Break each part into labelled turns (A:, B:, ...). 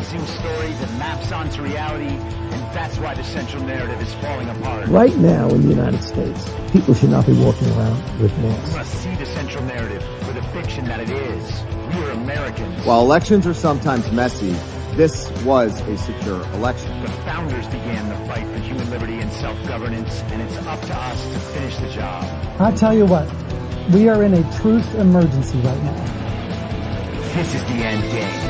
A: convincing story that maps onto reality, and that's why the central narrative is falling apart.
B: Right now in the United States, people should not be walking around with masks.
A: We must see the central narrative for the fiction that it is. We are Americans.
C: While elections are sometimes messy, this was a secure election.
A: The founders began the fight for human liberty and self-governance, and it's up to us to finish the job.
D: I tell you what, we are in a truth emergency right now.
A: This is the end game.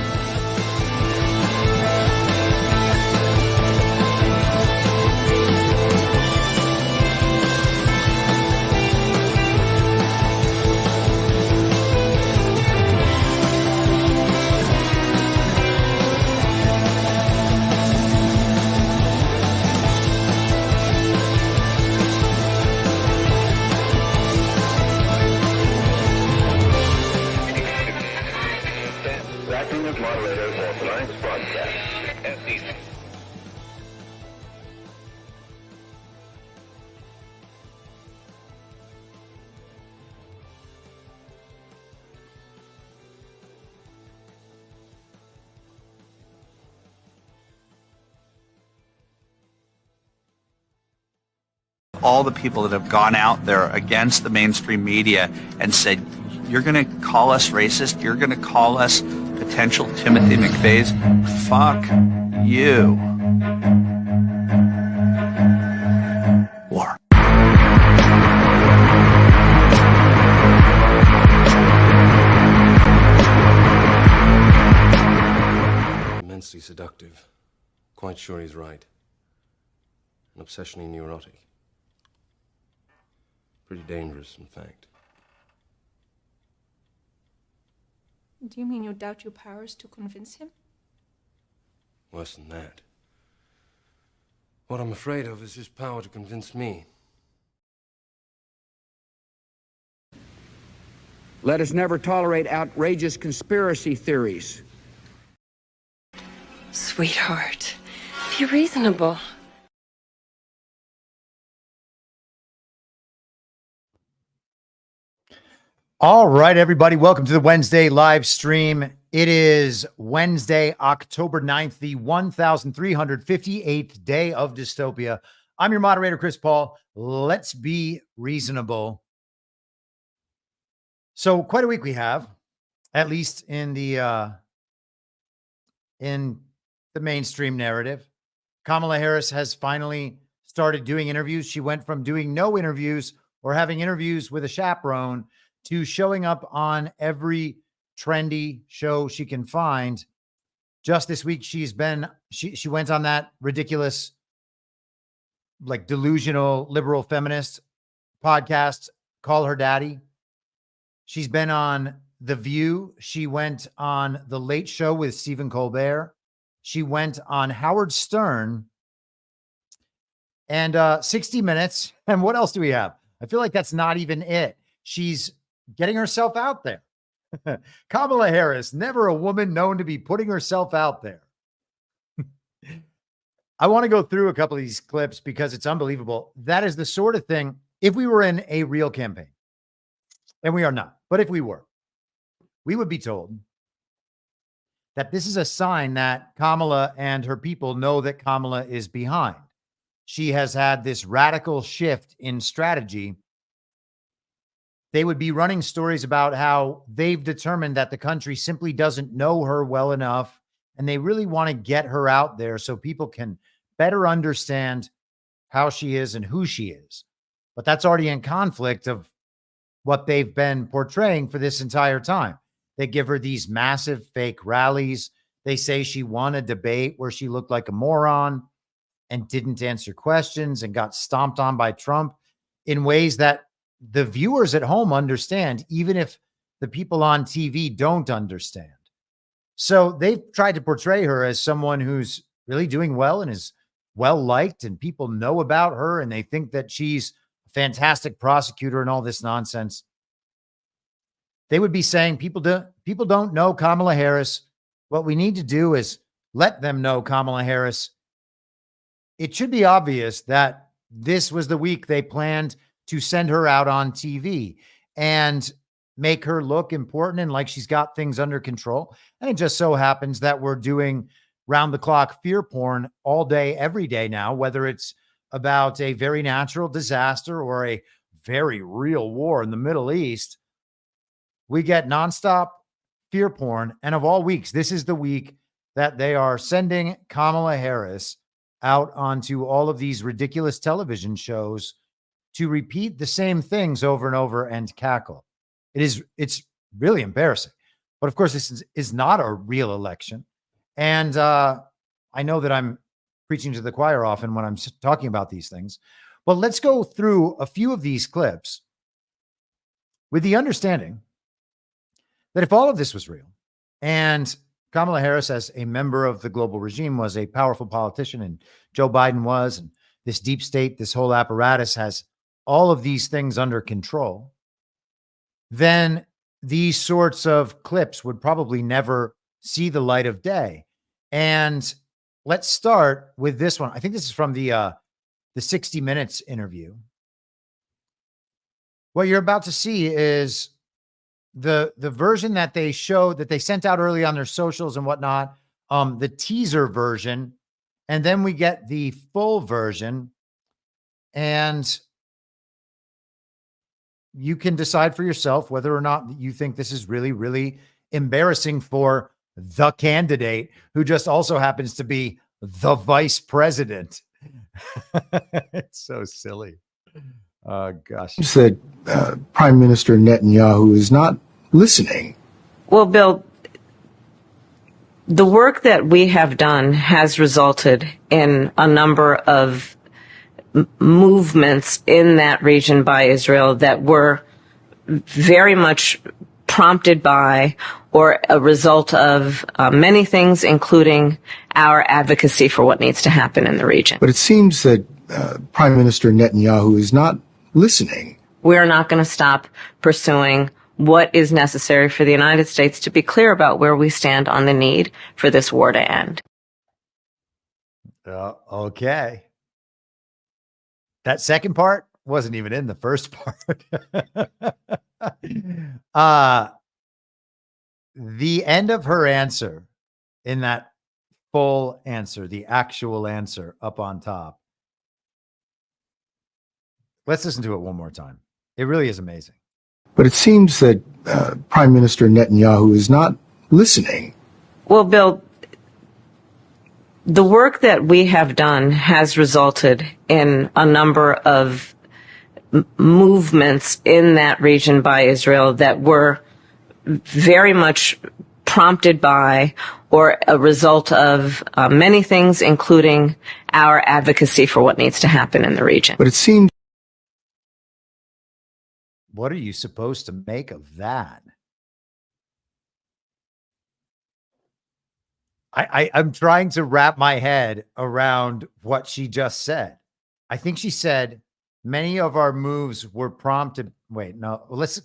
E: All the people that have gone out there against the mainstream media and said, you're going to call us racist, you're going to call us potential Timothy McVeighs, fuck you. War.
F: Immensely seductive. Quite sure he's right. An obsessionally neurotic. Pretty dangerous, in fact.
G: Do you mean you doubt your powers to convince him?
F: Worse than that. What I'm afraid of is his power to convince me.
H: Let us never tolerate outrageous conspiracy theories.
I: Sweetheart, be reasonable.
J: All right, everybody. Welcome to the Wednesday live stream. It is Wednesday, October 9th, the 1,358th day of dystopia. I'm your moderator, Chris Paul. Let's be reasonable. So quite a week we have, at least in the mainstream narrative. Kamala Harris has finally started doing interviews. She went from doing no interviews or having interviews with a chaperone to showing up on every trendy show she can find. Just this week, she went on that ridiculous, like delusional liberal feminist podcast, Call Her Daddy. She's been on The View. She went on The Late Show with Stephen Colbert. She went on Howard Stern and 60 Minutes. And what else do we have? I feel like that's not even it. She's getting herself out there. Kamala Harris, never a woman known to be putting herself out there. I want to go through a couple of these clips because it's unbelievable. That is the sort of thing, if we were in a real campaign, and we are not, but if we were, we would be told that this is a sign that Kamala and her people know that Kamala is behind. She has had this radical shift in strategy. They would be running stories about how they've determined that the country simply doesn't know her well enough, and they really want to get her out there so people can better understand how she is and who she is. But that's already in conflict of what they've been portraying for this entire time. They give her these massive fake rallies. They say she won a debate where she looked like a moron and didn't answer questions and got stomped on by Trump in ways that the viewers at home understand, even if the people on TV don't understand. So they've tried to portray her as someone who's really doing well and is well liked, and people know about her, and they think that she's a fantastic prosecutor and all this nonsense. They would be saying people don't know Kamala Harris. What we need to do is let them know Kamala Harris. It should be obvious that this was the week they planned to send her out on TV and make her look important and like she's got things under control. And it just so happens that we're doing round the clock fear porn all day, every day now, whether it's about a very natural disaster or a very real war in the Middle East. We get nonstop fear porn. And of all weeks, this is the week that they are sending Kamala Harris out onto all of these ridiculous television shows to repeat the same things over and over and cackle. It's really embarrassing. But of course, this is not a real election. And I know that I'm preaching to the choir often when I'm talking about these things. But let's go through a few of these clips with the understanding that if all of this was real and Kamala Harris, as a member of the global regime, was a powerful politician, and Joe Biden was, and this deep state, this whole apparatus has all of these things under control, then these sorts of clips would probably never see the light of day. And let's start with this one. I think this is from the 60 Minutes interview. What you're about to see is the version that they showed, that they sent out early on their socials and whatnot, the teaser version, and then we get the full version, and you can decide for yourself whether or not you think this is really, really embarrassing for the candidate who just also happens to be the vice president. It's so silly. Oh, gosh.
K: That Prime Minister Netanyahu is not listening.
I: Well, Bill, the work that we have done has resulted in a number of movements in that region by Israel that were very much prompted by or a result of many things, including our advocacy for what needs to happen in the region.
K: But it seems that Prime Minister Netanyahu is not listening.
I: We're not going to stop pursuing what is necessary for the United States to be clear about where we stand on the need for this war to end.
J: Okay. That second part wasn't even in the first part. The end of her answer in that full answer, the actual answer up on top. Let's listen to it one more time. It really is amazing.
K: But it seems that Prime Minister Netanyahu is not listening.
I: Well, Bill, the work that we have done has resulted in a number of movements in that region by Israel that were very much prompted by or a result of many things, including our advocacy for what needs to happen in the region.
K: But it seems.
J: What are you supposed to make of that? I'm trying to wrap my head around what she just said. I think she said many of our moves were prompted. Wait, no,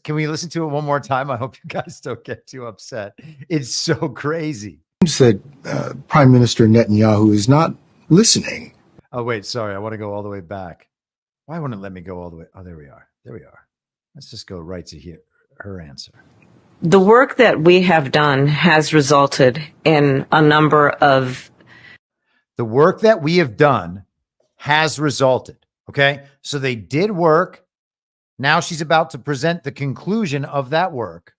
J: can we listen to it one more time? I hope you guys don't get too upset. It's so crazy.
K: It seems that Prime Minister Netanyahu is not listening.
J: Oh, wait, sorry. I want to go all the way back. Why wouldn't it let me go all the way? Oh, there we are. There we are. Let's just go right to her answer.
I: The work that we have done has resulted in a number of.
J: The work that we have done has resulted. Okay. So they did work. Now she's about to present the conclusion of that work.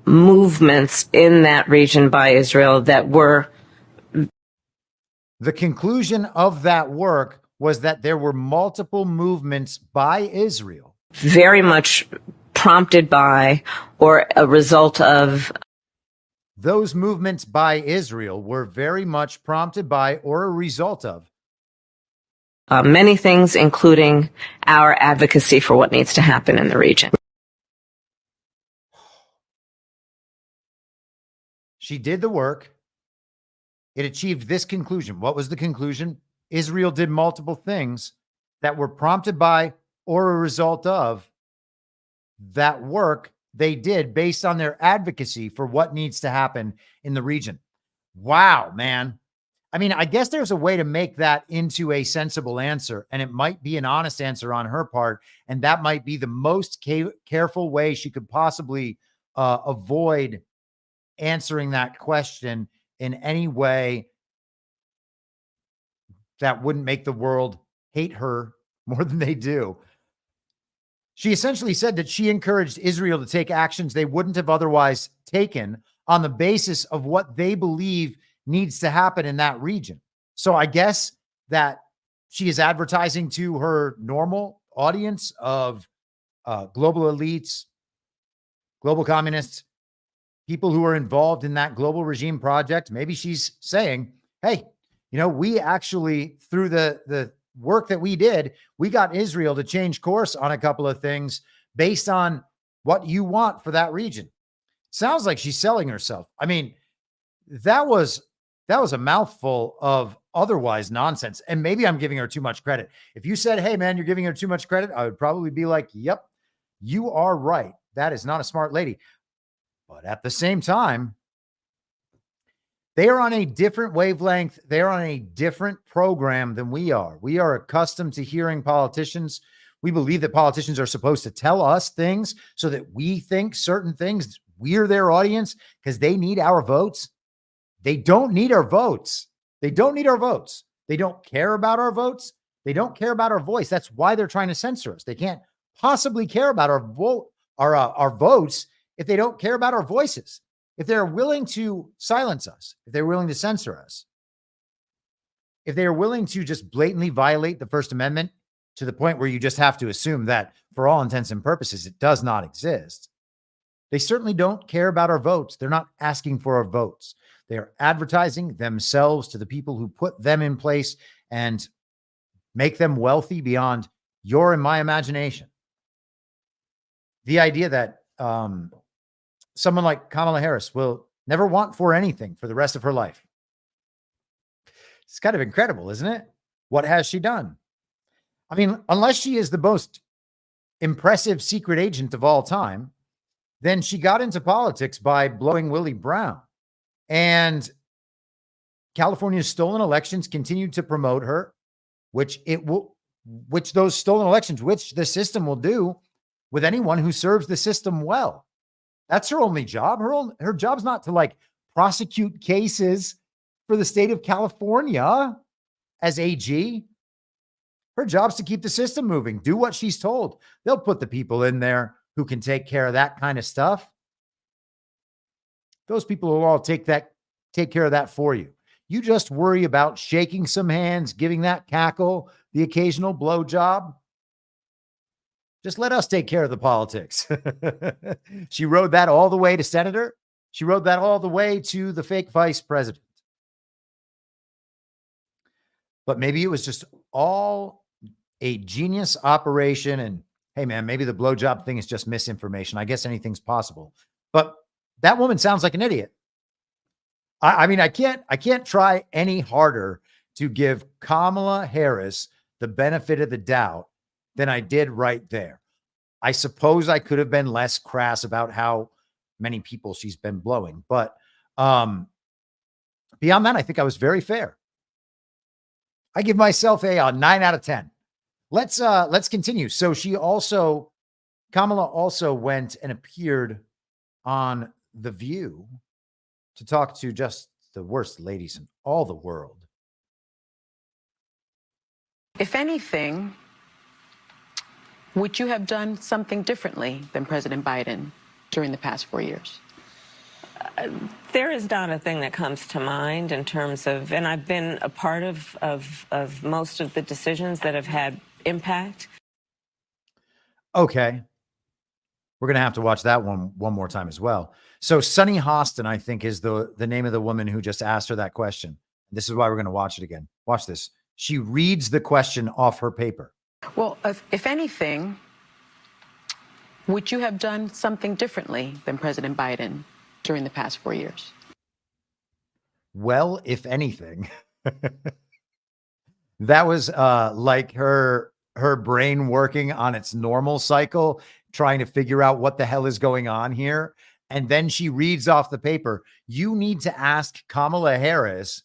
I: Movements in that region by Israel that were.
J: The conclusion of that work was that there were multiple movements by Israel.
I: Very much prompted by or a result of.
J: Those movements by Israel were very much prompted by or a result of.
I: Many things, including our advocacy for what needs to happen in the region.
J: She did the work. It achieved this conclusion. What was the conclusion? Israel did multiple things that were prompted by or a result of that work they did based on their advocacy for what needs to happen in the region. Wow, man. I mean, I guess there's a way to make that into a sensible answer, and it might be an honest answer on her part, and that might be the most careful way she could possibly avoid answering that question in any way that wouldn't make the world hate her more than they do. She essentially said that she encouraged Israel to take actions they wouldn't have otherwise taken on the basis of what they believe needs to happen in that region. So I guess that she is advertising to her normal audience of global elites, global communists, people who are involved in that global regime project. Maybe she's saying, hey, you know, we actually, through the work that we did, we got Israel to change course on a couple of things based on what you want for that region. Sounds like she's selling herself. I mean, that was a mouthful of otherwise nonsense. And maybe I'm giving her too much credit. If you said, hey, man, you're giving her too much credit, I would probably be like, yep, you are right. That is not a smart lady. But at the same time, they are on a different wavelength. They're on a different program than we are. We are accustomed to hearing politicians. We believe that politicians are supposed to tell us things so that we think certain things. We're their audience because they need our votes. They don't need our votes. They don't need our votes. They don't care about our votes. They don't care about our voice. That's why they're trying to censor us. They can't possibly care about our votes if they don't care about our voices. If they're willing to silence us, if they're willing to censor us, if they are willing to just blatantly violate the First Amendment to the point where you just have to assume that for all intents and purposes, it does not exist, they certainly don't care about our votes. They're not asking for our votes. They are advertising themselves to the people who put them in place and make them wealthy beyond your and my imagination. The idea that someone like Kamala Harris will never want for anything for the rest of her life. It's kind of incredible, isn't it? What has she done? I mean, unless she is the most impressive secret agent of all time, then she got into politics by blowing Willie Brown. And California's stolen elections continued to promote her, which those stolen elections, which the system will do with anyone who serves the system well. That's her only job. Her job's not to like prosecute cases for the state of California as AG. Her job's to keep the system moving. Do what she's told. They'll put the people in there who can take care of that kind of stuff. Those people will all take care of that for you. You just worry about shaking some hands, giving that cackle, the occasional blowjob. Just let us take care of the politics. She rode that all the way to senator. She rode that all the way to the fake vice president. But maybe it was just all a genius operation. And hey, man, maybe the blowjob thing is just misinformation. I guess anything's possible. But that woman sounds like an idiot. I mean, I can't try any harder to give Kamala Harris the benefit of the doubt than I did right there. I suppose I could have been less crass about how many people she's been blowing, but beyond that, I think I was very fair. I give myself a 9 out of 10. Let's continue. So Kamala also went and appeared on The View to talk to just the worst ladies in all the world.
L: If anything, would you have done something differently than President Biden during the past 4 years?
I: There is not a thing that comes to mind in terms of, and I've been a part of most of the decisions that have had impact.
J: Okay. We're going to have to watch that one more time as well. So Sunny Hostin, I think, is the name of the woman who just asked her that question. This is why we're going to watch it again. Watch this. She reads the question off her paper.
L: Well, if anything, would you have done something differently than President Biden during the past 4 years?
J: Well, if anything, that was like her brain working on its normal cycle, trying to figure out what the hell is going on here. And then she reads off the paper. You need to ask Kamala Harris,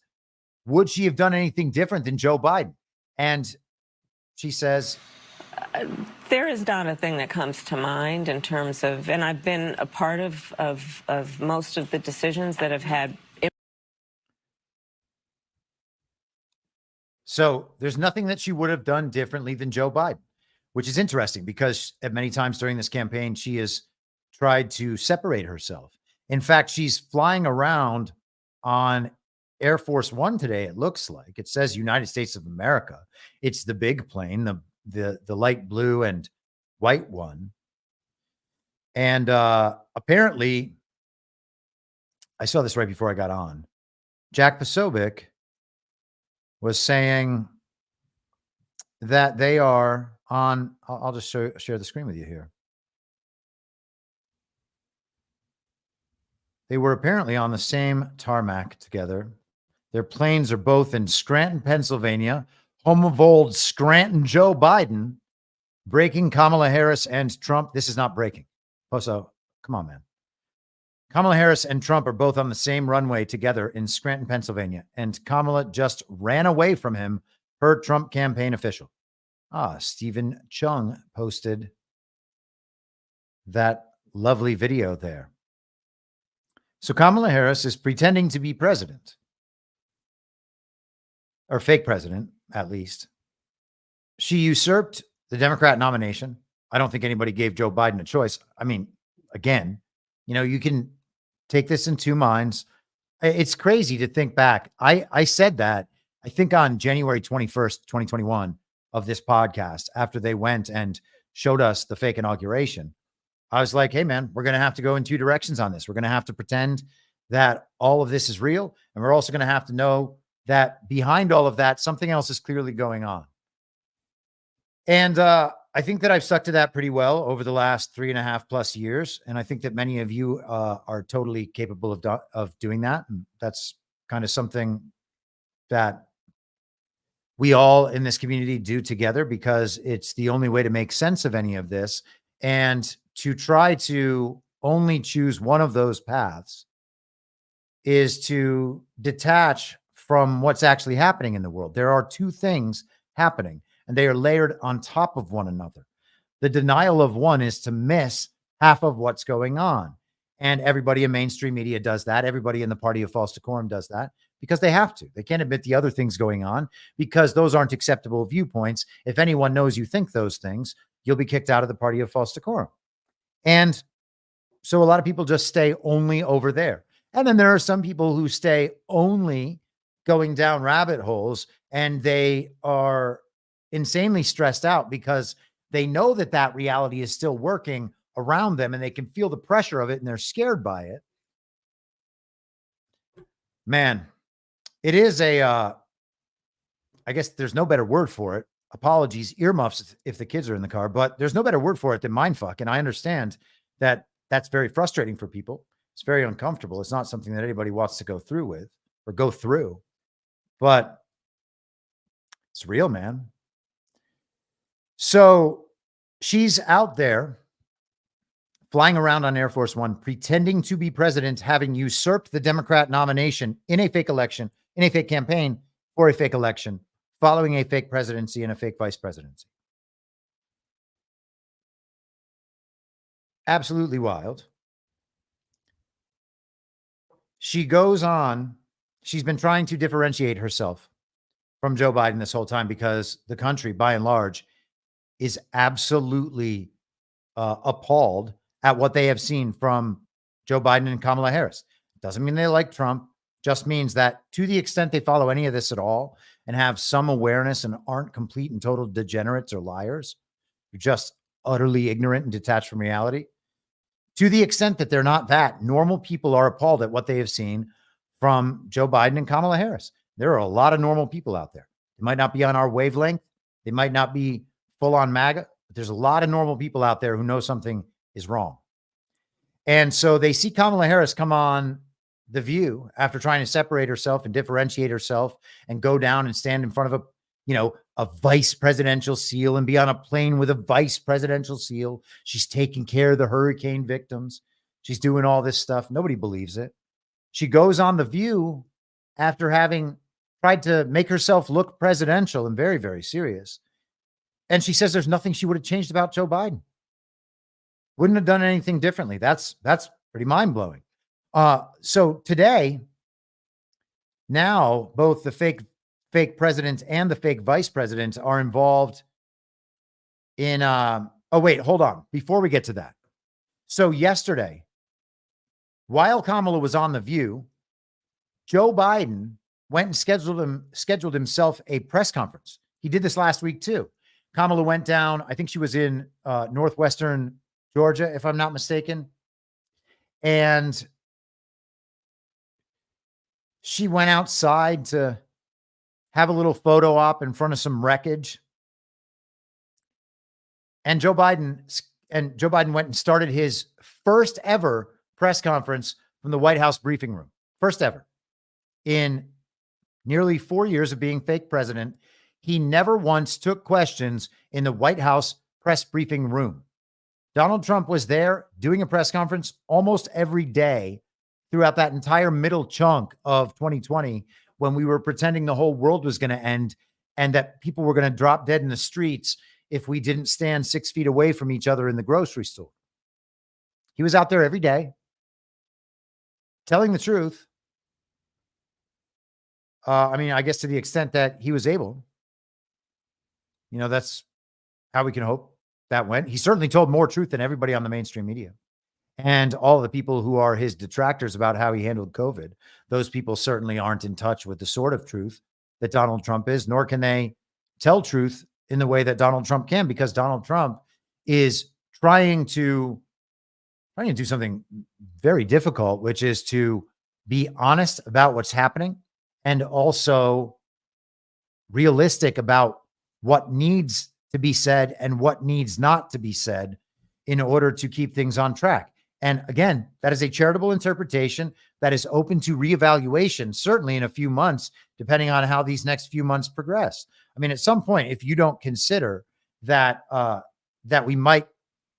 J: would she have done anything different than Joe Biden? And she says,
I: there is not a thing that comes to mind in terms of, and I've been a part of most of the decisions that have had.
J: So there's nothing that she would have done differently than Joe Biden, which is interesting because at many times during this campaign, she has tried to separate herself. In fact, she's flying around on Air Force One today. It looks like it says United States of America. It's the big plane, the light blue and white one. And apparently, I saw this right before I got on. Jack Posobiec was saying that they are on, I'll just share the screen with you here. They were apparently on the same tarmac together. Their planes are both in Scranton, Pennsylvania, home of old Scranton Joe Biden, breaking Kamala Harris and Trump. This is not breaking. Poso, come on, man. Kamala Harris and Trump are both on the same runway together in Scranton, Pennsylvania, and Kamala just ran away from him, per Trump campaign official. Stephen Chung posted that lovely video there. So Kamala Harris is pretending to be president, or fake president, at least. She usurped the Democrat nomination. I don't think anybody gave Joe Biden a choice. I mean, again, you can take this in two minds. It's crazy to think back. I said that, I think on January 21st, 2021 of this podcast, after they went and showed us the fake inauguration. I was like, hey, man, we're going to have to go in two directions on this. We're going to have to pretend that all of this is real. And we're also going to have to know that behind all of that, something else is clearly going on. And I think that I've stuck to that pretty well over the last 3.5+ years. And I think that many of you are totally capable of doing that. And that's kind of something that we all in this community do together, because it's the only way to make sense of any of this. And to try to only choose one of those paths is to detach from what's actually happening in the world. There are two things happening, and they are layered on top of one another. The denial of one is to miss half of what's going on. And everybody in mainstream media does that. Everybody in the party of false decorum does that because they have to. They can't admit the other things going on because those aren't acceptable viewpoints. If anyone knows you think those things, you'll be kicked out of the party of false decorum. And so a lot of people just stay only over there. And then there are some people who stay only going down rabbit holes, and they are insanely stressed out because they know that that reality is still working around them and they can feel the pressure of it and they're scared by it. Man, it is I guess there's no better word for it. Apologies, earmuffs if the kids are in the car, but there's no better word for it than mindfuck. And I understand that that's very frustrating for people. It's very uncomfortable. It's not something that anybody wants to go through with or go through, but it's real, man. So she's out there flying around on Air Force One, pretending to be president, having usurped the Democrat nomination in a fake election, in a fake campaign for a fake election, following a fake presidency and a fake vice presidency. Absolutely wild. She goes on. She's been trying to differentiate herself from Joe Biden this whole time because the country, by and large, is absolutely appalled at what they have seen from Joe Biden and Kamala Harris. Doesn't mean they like Trump, just means that to the extent they follow any of this at all and have some awareness and aren't complete and total degenerates or liars, you're just utterly ignorant and detached from reality. To the extent that they're not that, normal people are appalled at what they have seen from Joe Biden and Kamala Harris. There are a lot of normal people out there. They might not be on our wavelength. They might not be full on MAGA, but there's a lot of normal people out there who know something is wrong. And so they see Kamala Harris come on The View after trying to separate herself and differentiate herself and go down and stand in front of a vice presidential seal and be on a plane with a vice presidential seal. She's taking care of the hurricane victims. She's doing all this stuff. Nobody believes it. She goes on The View after having tried to make herself look presidential and very, very serious. And she says there's nothing she would have changed about Joe Biden. Wouldn't have done anything differently. That's pretty mind-blowing. So today, now both the fake fake president and the fake vice president are involved in, oh, wait, hold on. Before we get to that. So yesterday, while Kamala was on The View, Joe Biden went and scheduled himself a press conference. He did this last week too. Kamala went down, I think she was in northwestern Georgia, if I'm not mistaken. And she went outside to have a little photo op in front of some wreckage. And Joe Biden went and started his first ever press conference from the White House briefing room. First ever. In nearly 4 years of being fake president, he never once took questions in the White House press briefing room. Donald Trump was there doing a press conference almost every day throughout that entire middle chunk of 2020 when we were pretending the whole world was going to end and that people were going to drop dead in the streets if we didn't stand 6 feet away from each other in the grocery store. He was out there every day telling the truth. I mean, I guess to the extent that he was able, that's how we can hope that went. He certainly told more truth than everybody on the mainstream media and all the people who are his detractors about how he handled COVID. Those people certainly aren't in touch with the sort of truth that Donald Trump is, nor can they tell truth in the way that Donald Trump can, because Donald Trump is trying to do something very difficult, which is to be honest about what's happening and also realistic about what needs to be said and what needs not to be said in order to keep things on track. And again, that is a charitable interpretation that is open to reevaluation, certainly in a few months, depending on how these next few months progress. I mean, at some point, if you don't consider that that we might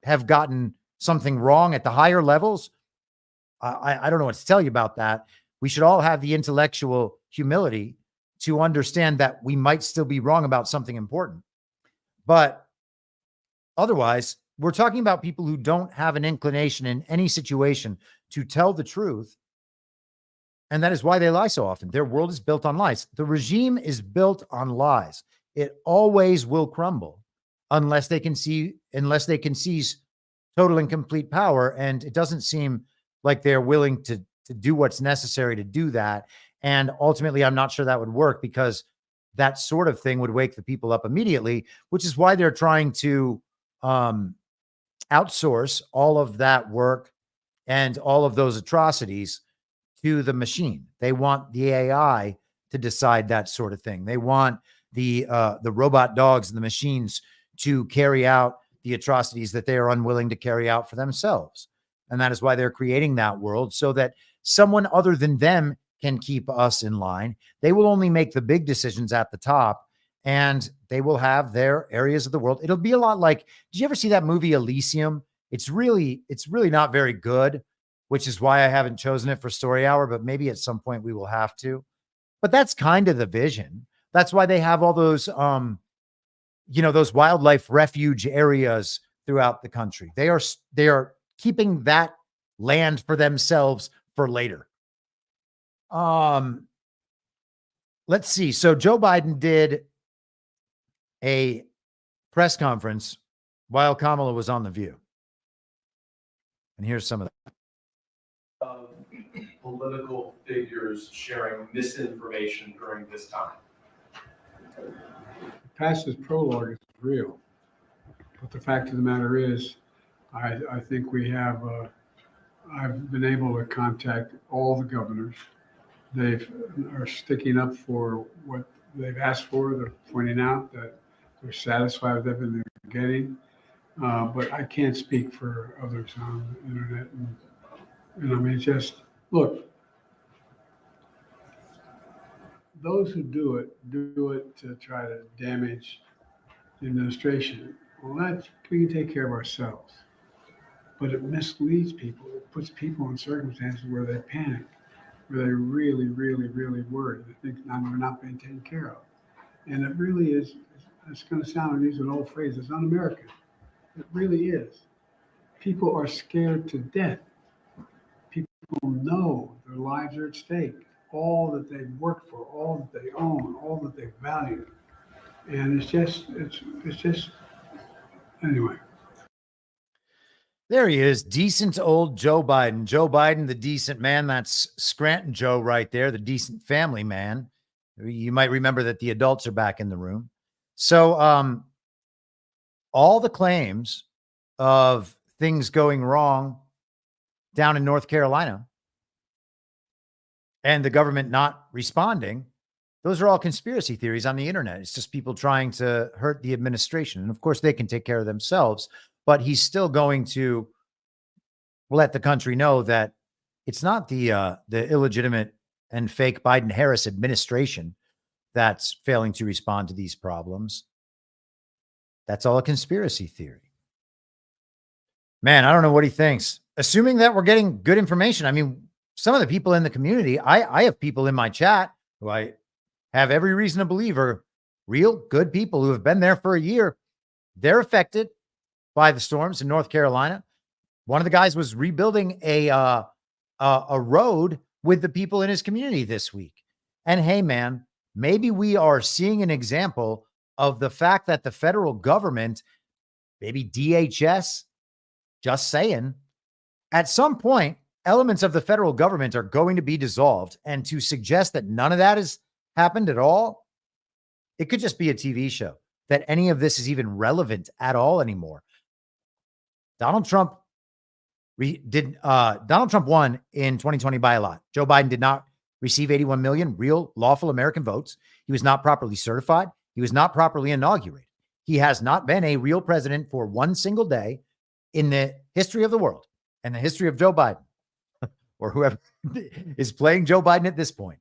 J: have gotten something wrong at the higher levels, I don't know what to tell you about that. We should all have the intellectual humility to understand that we might still be wrong about something important. But otherwise, we're talking about people who don't have an inclination in any situation to tell the truth. And that is why they lie so often. Their world is built on lies. The regime is built on lies. It always will crumble unless they can seize total and complete power. And it doesn't seem like they're willing to do what's necessary to do that. And ultimately, I'm not sure that would work, because that sort of thing would wake the people up immediately, which is why they're trying to outsource all of that work and all of those atrocities to the machine. They want the AI to decide that sort of thing. They want the robot dogs and the machines to carry out the atrocities that they are unwilling to carry out for themselves. And that is why they're creating that world, so that someone other than them can keep us in line. They will only make the big decisions at the top, and they will have their areas of the world. It'll be a lot like, did you ever see that movie Elysium? It's really not very good, which is why I haven't chosen it for Story Hour, but maybe at some point we will have to. But that's kind of the vision. That's why they have all those, those wildlife refuge areas throughout the country. They are keeping that land for themselves for later. Let's see. So Joe Biden did a press conference while Kamala was on The View. And here's some of that.
M: Political figures sharing misinformation during this time.
N: Past his prologue is real, but the fact of the matter is, I think we have. I've been able to contact all the governors. They are sticking up for what they've asked for. They're pointing out that they're satisfied with everything they're getting. But I can't speak for others on the internet. And I mean, just look, those who do it to try to damage the administration. Well, we can take care of ourselves. But it misleads people. It puts people in circumstances where they panic, where they really, really, really worry. They think they're not being taken care of. And it really is, it's going to sound, I'm using an old phrase, it's un-American. It really is. People are scared to death. People know their lives are at stake. all that they worked for, all that they own, all that they value. And it's just, anyway.
J: There he is, decent old Joe Biden. Joe Biden, the decent man. That's Scranton Joe right there, the decent family man. You might remember that the adults are back in the room. So all the claims of things going wrong down in North Carolina and the government not responding, those are all conspiracy theories on the internet. It's just people trying to hurt the administration. And of course, they can take care of themselves, but he's still going to let the country know that it's not the illegitimate and fake Biden-Harris administration that's failing to respond to these problems. That's all a conspiracy theory. Man, I don't know what he thinks. Assuming that we're getting good information. I mean, some of the people in the community, I have people in my chat who I have every reason to believe are real good people who have been there for a year. They're affected by the storms in North Carolina. One of the guys was rebuilding a road with the people in his community this week. And hey, man, maybe we are seeing an example of the fact that the federal government, maybe DHS, just saying, at some point, elements of the federal government are going to be dissolved. And to suggest that none of that has happened at all, it could just be a TV show, that any of this is even relevant at all anymore. Donald Trump won in 2020 by a lot. Joe Biden did not receive 81 million real lawful American votes. He was not properly certified. He was not properly inaugurated. He has not been a real president for one single day in the history of the world and the history of Joe Biden or whoever is playing Joe Biden at this point.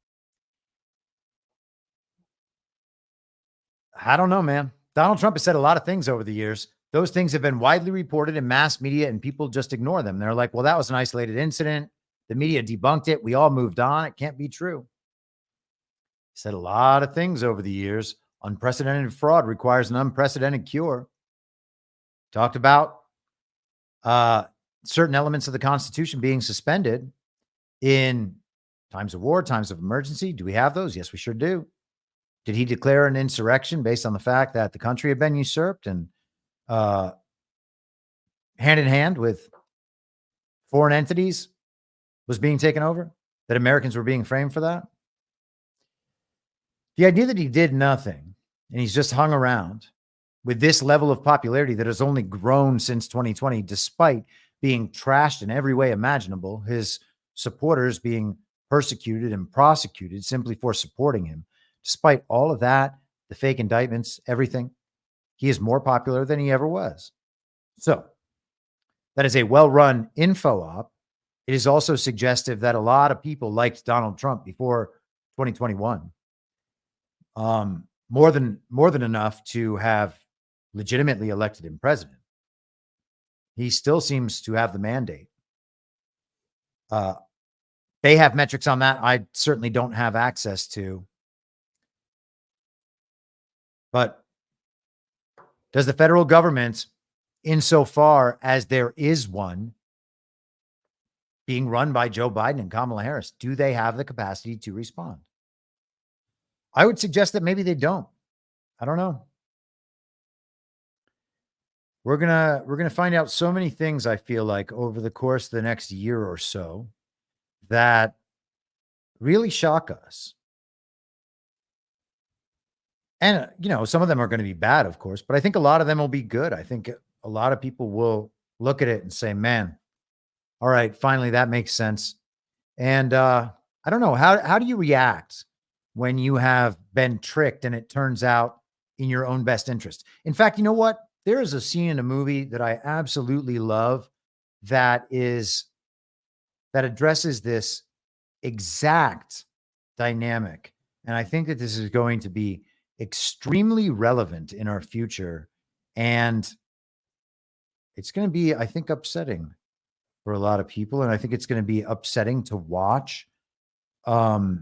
J: I don't know, man. Donald Trump has said a lot of things over the years. Those things have been widely reported in mass media and people just ignore them. They're like, well, that was an isolated incident. The media debunked it. We all moved on. It can't be true. He said a lot of things over the years. Unprecedented fraud requires an unprecedented cure. Talked about certain elements of the Constitution being suspended in times of war, times of emergency. Do we have those? Yes, we sure do. Did he declare an insurrection based on the fact that the country had been usurped and hand in hand with foreign entities was being taken over, that Americans were being framed for that? The idea that he did nothing and he's just hung around with this level of popularity that has only grown since 2020, despite being trashed in every way imaginable, his supporters being persecuted and prosecuted simply for supporting him. Despite all of that, the fake indictments, everything, he is more popular than he ever was. So that is a well-run info op. It is also suggestive that a lot of people liked Donald Trump before 2021. More than enough to have legitimately elected him president. He still seems to have the mandate. They have metrics on that I certainly don't have access to. But does the federal government, insofar as there is one being run by Joe Biden and Kamala Harris, do they have the capacity to respond? I would suggest that maybe they don't. I don't know. We're gonna find out so many things, I feel like, over the course of the next year or so that really shock us. And, some of them are going to be bad, of course, but I think a lot of them will be good. I think a lot of people will look at it and say, man, all right, finally, that makes sense. And I don't know, how do you react when you have been tricked and it turns out in your own best interest? In fact, you know what? There is a scene in a movie that I absolutely love that addresses this exact dynamic. And I think that this is going to be extremely relevant in our future. And it's going to be, I think, upsetting for a lot of people. And I think it's going to be upsetting to watch. But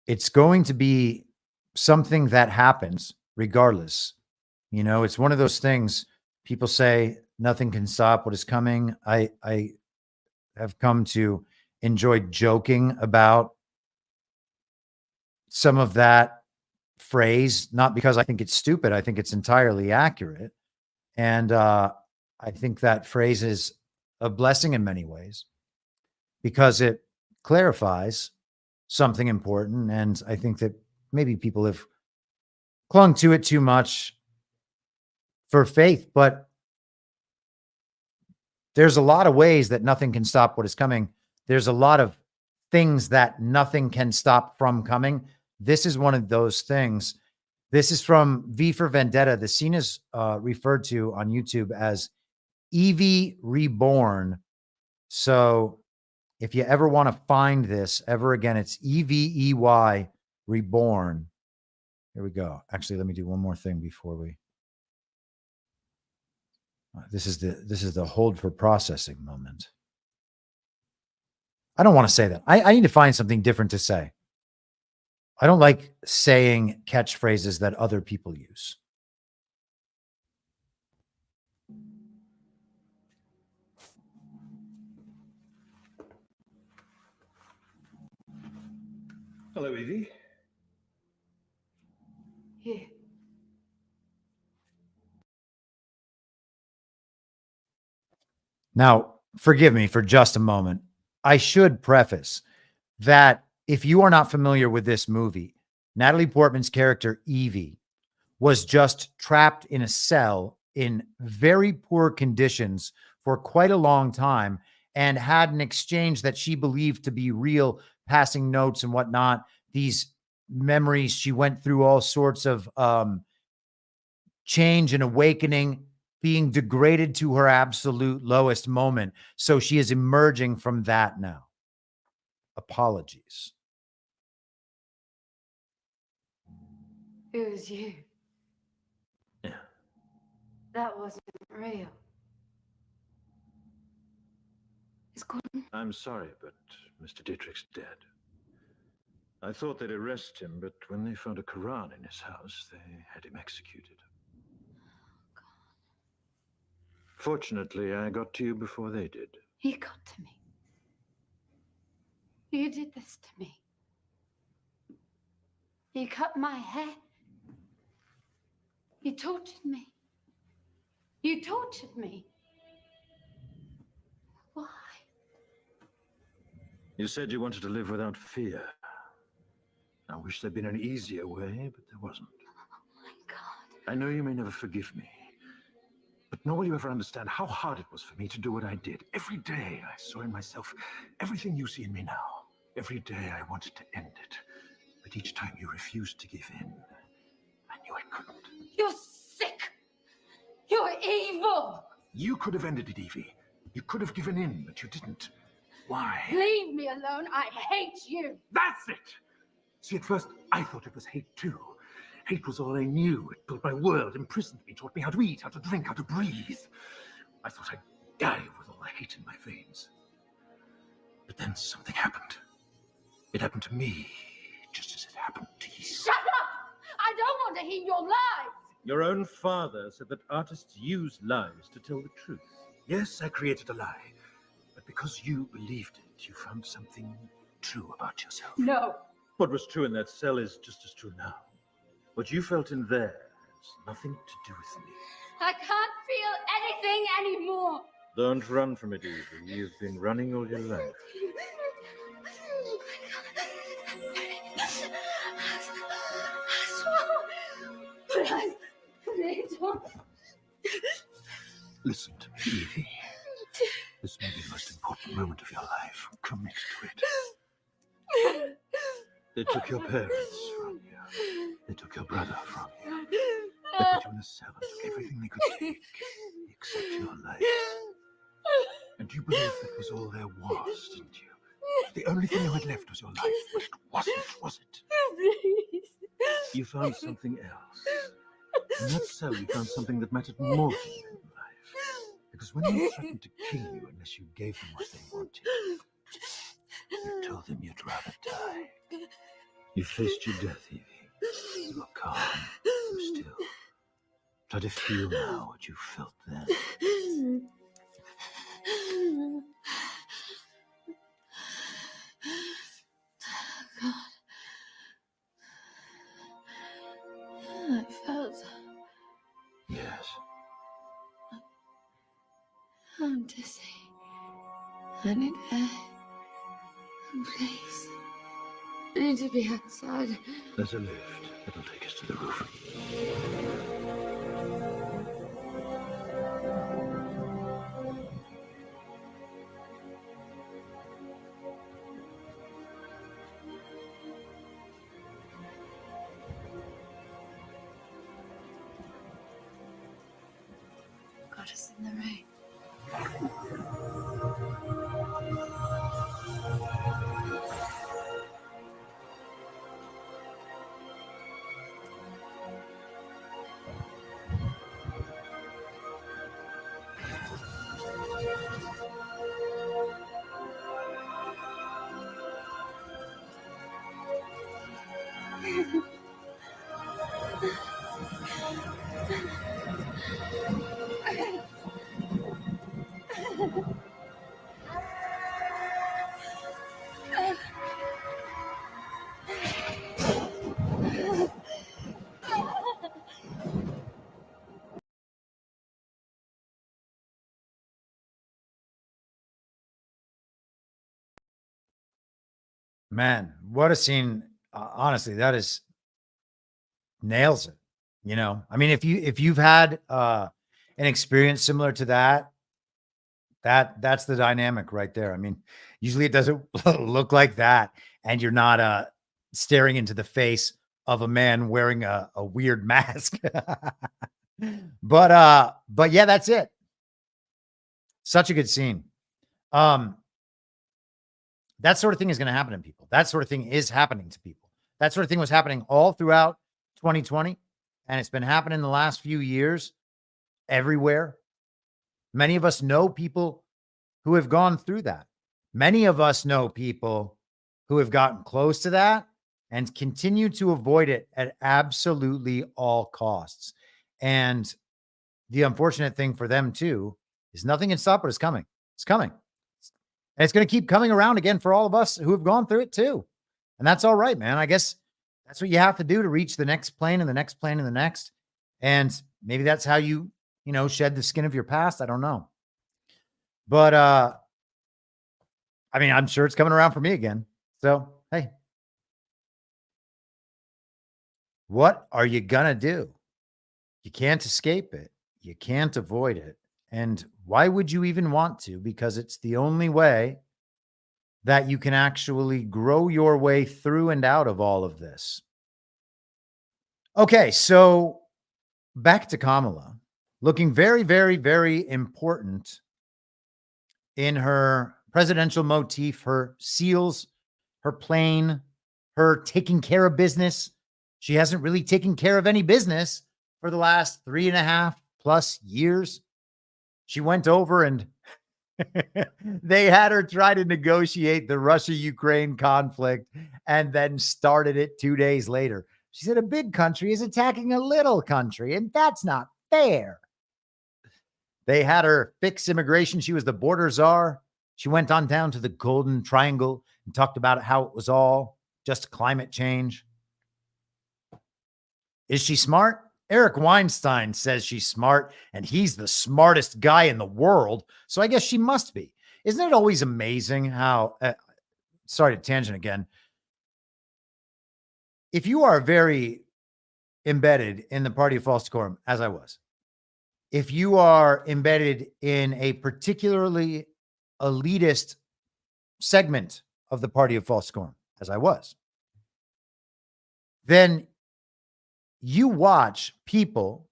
J: it's going to be something that happens regardless. It's one of those things People say nothing can stop what is coming. I have come to enjoy joking about some of that phrase, not because I think it's stupid. I think it's entirely accurate. And I think that phrase is a blessing in many ways because it clarifies something important. And I think that maybe people have clung to it too much for faith, but there's a lot of ways that nothing can stop what is coming. There's a lot of things that nothing can stop from coming. This is one of those things. This is from V for Vendetta. The scene is referred to on YouTube as Evie Reborn. So if you ever want to find this ever again, it's EVEY Reborn. Here we go. Actually, let me do one more thing before we. This is the hold for processing moment. I don't want to say that. I need to find something different to say. I don't like saying catchphrases that other people use.
O: Hello, Evie.
G: Yeah.
J: Now, forgive me for just a moment. I should preface that if you are not familiar with this movie, Natalie Portman's character, Evie, was just trapped in a cell in very poor conditions for quite a long time and had an exchange that she believed to be real, passing notes and whatnot. These memories, she went through all sorts of change and awakening, being degraded to her absolute lowest moment. So she is emerging from that now. Apologies.
P: It was you.
O: Yeah.
P: That wasn't real. It's Gordon.
O: I'm sorry, but Mr. Dietrich's dead. I thought they'd arrest him, but when they found a Quran in his house, they had him executed. Fortunately, I got to you before they did.
P: You got to me. You did this to me. You cut my hair. You tortured me. You tortured me. Why?
O: You said you wanted to live without fear. I wish there'd been an easier way, but there wasn't.
P: Oh my God.
O: I know you may never forgive me, but nor will you ever understand how hard it was for me to do what I did. Every day I saw in myself everything you see in me now. Every day I wanted to end it, but each time you refused to give in. I knew I couldn't.
P: You're sick. You're evil.
O: You could have ended it, Evie. You could have given in, but you didn't. Why?
P: Leave me alone. I hate you.
O: That's it! See, at first, I thought it was hate, too. Hate was all I knew. It built my world, imprisoned me, taught me how to eat, how to drink, how to breathe. I thought I'd die with all the hate in my veins. But then something happened. It happened to me, just as it happened to you.
P: Shut up! I don't want to hear your lies.
O: Your own father said that artists use lies to tell the truth. Yes, I created a lie. But because you believed it, you found something true about yourself.
P: No.
O: What was true in that cell is just as true now. What you felt in there has nothing to do with me.
P: I can't feel anything anymore.
O: Don't run from it, Evie. You've been running all your life. Listen to me, Evie. This may be the most important moment of your life. Commit to it. They took your parents from you. They took your brother from you. They put you in a cell and took everything they could take, except your life. And you believed that was all there was, didn't you? The only thing you had left was your life, but it wasn't, was it?
P: Please.
O: You found something else. In that cell, you found something that mattered more to you in life. Because when they threatened to kill you unless you gave them what they wanted, you told them you'd rather die. You faced your death, Evie. You were calm. You were still. Try to feel now what you felt then.
P: God. I felt.
O: Yes.
P: I'm dizzy. I need air. Please. I need to be outside.
O: There's a lift. It'll take us to the roof.
P: Got us in the rain.
J: Man, what a scene. Honestly, that is nails it. You know, I mean, if you've had an experience similar to that, that's the dynamic right there. I mean, usually it doesn't look like that, and you're not staring into the face of a man wearing a weird mask. But yeah, that's it. Such a good scene. That sort of thing is going to happen to people. That sort of thing is happening to people. That sort of thing was happening all throughout 2020, and it's been happening the last few years everywhere. Many of us know people who have gone through that. Many of us know people who have gotten close to that and continue to avoid it at absolutely all costs. And the unfortunate thing for them too is nothing can stop it. It's coming. It's coming. And it's going to keep coming around again for all of us who have gone through it too. And that's all right, man. I guess that's what you have to do to reach the next plane and the next plane and the next. And maybe that's how you shed the skin of your past. I don't know. But I mean, I'm sure it's coming around for me again. So, hey, what are you going to do? You can't escape it. You can't avoid it. And why would you even want to? Because it's the only way that you can actually grow your way through and out of all of this. Okay, so back to Kamala, looking very, very, very important in her presidential motif, her seals, her plane, her taking care of business. She hasn't really taken care of any business for the last 3.5+ years. She went over and they had her try to negotiate the Russia-Ukraine conflict and then started it 2 days later. She said a big country is attacking a little country, and that's not fair. They had her fix immigration. She was the border czar. She went on down to the Golden Triangle and talked about how it was all just climate change. Is she smart? Eric Weinstein says she's smart, and he's the smartest guy in the world. So I guess she must be. Isn't it always amazing how, sorry to tangent again. If you are very embedded in the party of false decorum, as I was, if you are embedded in a particularly elitist segment of the party of false decorum, as I was, then you watch people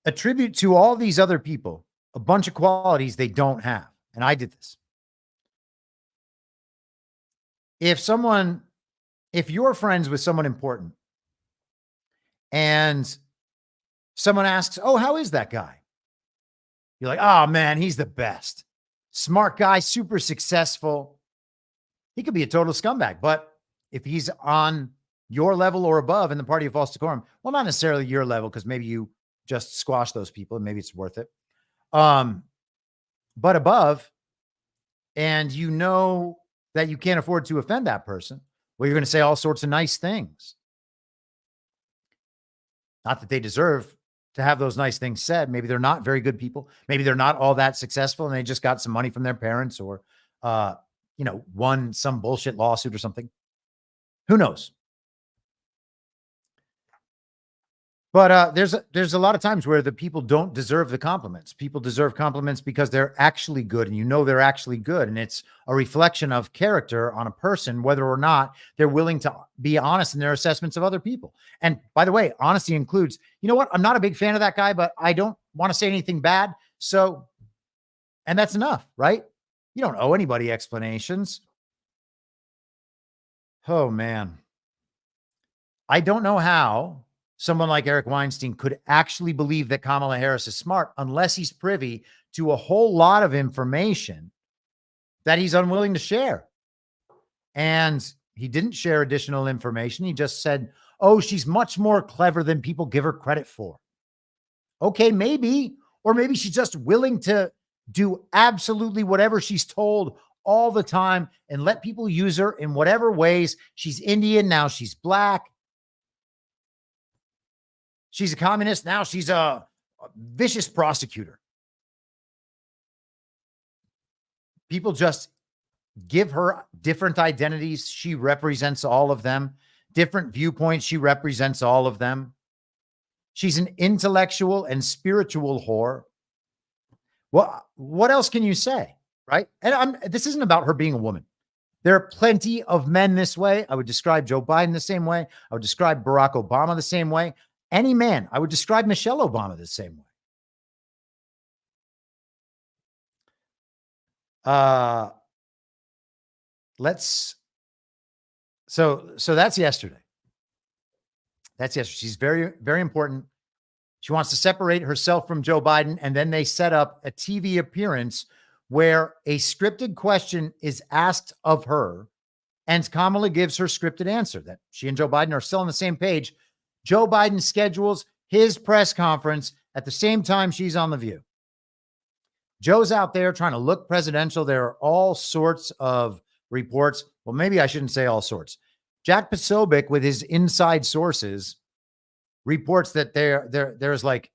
J: attribute to all these other people a bunch of qualities they don't have. And I did this. If you're friends with someone important and someone asks, oh, how is that guy? You're like, oh man, he's the best. Smart guy, super successful. He could be a total scumbag, but if he's on your level or above in the party of false decorum. Well, not necessarily your level, because maybe you just squash those people and maybe it's worth it. But above, and you know that you can't afford to offend that person, well, you're going to say all sorts of nice things. Not that they deserve to have those nice things said. Maybe they're not very good people. Maybe they're not all that successful and they just got some money from their parents or, won some bullshit lawsuit or something. Who knows? But there's a lot of times where the people don't deserve the compliments. People deserve compliments because they're actually good, and they're actually good. And it's a reflection of character on a person, whether or not they're willing to be honest in their assessments of other people. And by the way, honesty includes, you know what? I'm not a big fan of that guy, but I don't want to say anything bad. So, and that's enough, right? You don't owe anybody explanations. Oh, man. I don't know how someone like Eric Weinstein could actually believe that Kamala Harris is smart unless he's privy to a whole lot of information that he's unwilling to share. And he didn't share additional information. He just said, oh, she's much more clever than people give her credit for. Okay, maybe. Or maybe she's just willing to do absolutely whatever she's told all the time and let people use her in whatever ways. She's Indian, now she's black. She's a communist. Now she's a vicious prosecutor. People just give her different identities. She represents all of them. Different viewpoints. She represents all of them. She's an intellectual and spiritual whore. Well, what else can you say, right? And this isn't about her being a woman. There are plenty of men this way. I would describe Joe Biden the same way. I would describe Barack Obama the same way. Any man, I would describe Michelle Obama the same way. So that's yesterday. That's yesterday. She's very, very important. She wants to separate herself from Joe Biden, and then they set up a TV appearance where a scripted question is asked of her, and Kamala gives her scripted answer that she and Joe Biden are still on the same page. Joe Biden schedules his press conference at the same time she's on The View. Joe's out there trying to look presidential. There are all sorts of reports. Well, maybe I shouldn't say all sorts. Jack Posobiec, with his inside sources, reports that there's like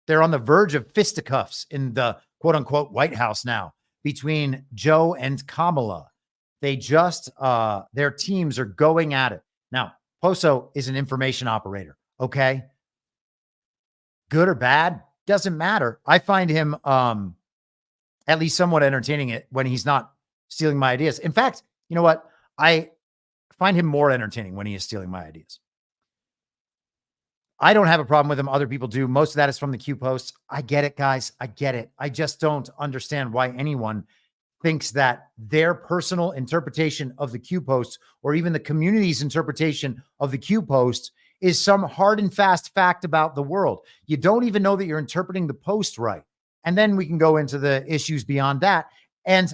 J: they're on the verge of fisticuffs in the quote unquote White House now between Joe and Kamala. They just their teams are going at it. Now, Poso is an information operator. Okay. Good or bad, doesn't matter. I find him at least somewhat entertaining it when he's not stealing my ideas. In fact, you know what? I find him more entertaining when he is stealing my ideas. I don't have a problem with him. Other people do. Most of that is from the Q posts. I get it, guys. I get it. I just don't understand why anyone thinks that their personal interpretation of the Q posts or even the community's interpretation of the Q posts is some hard and fast fact about the world. You don't even know that you're interpreting the post right. And then we can go into the issues beyond that. And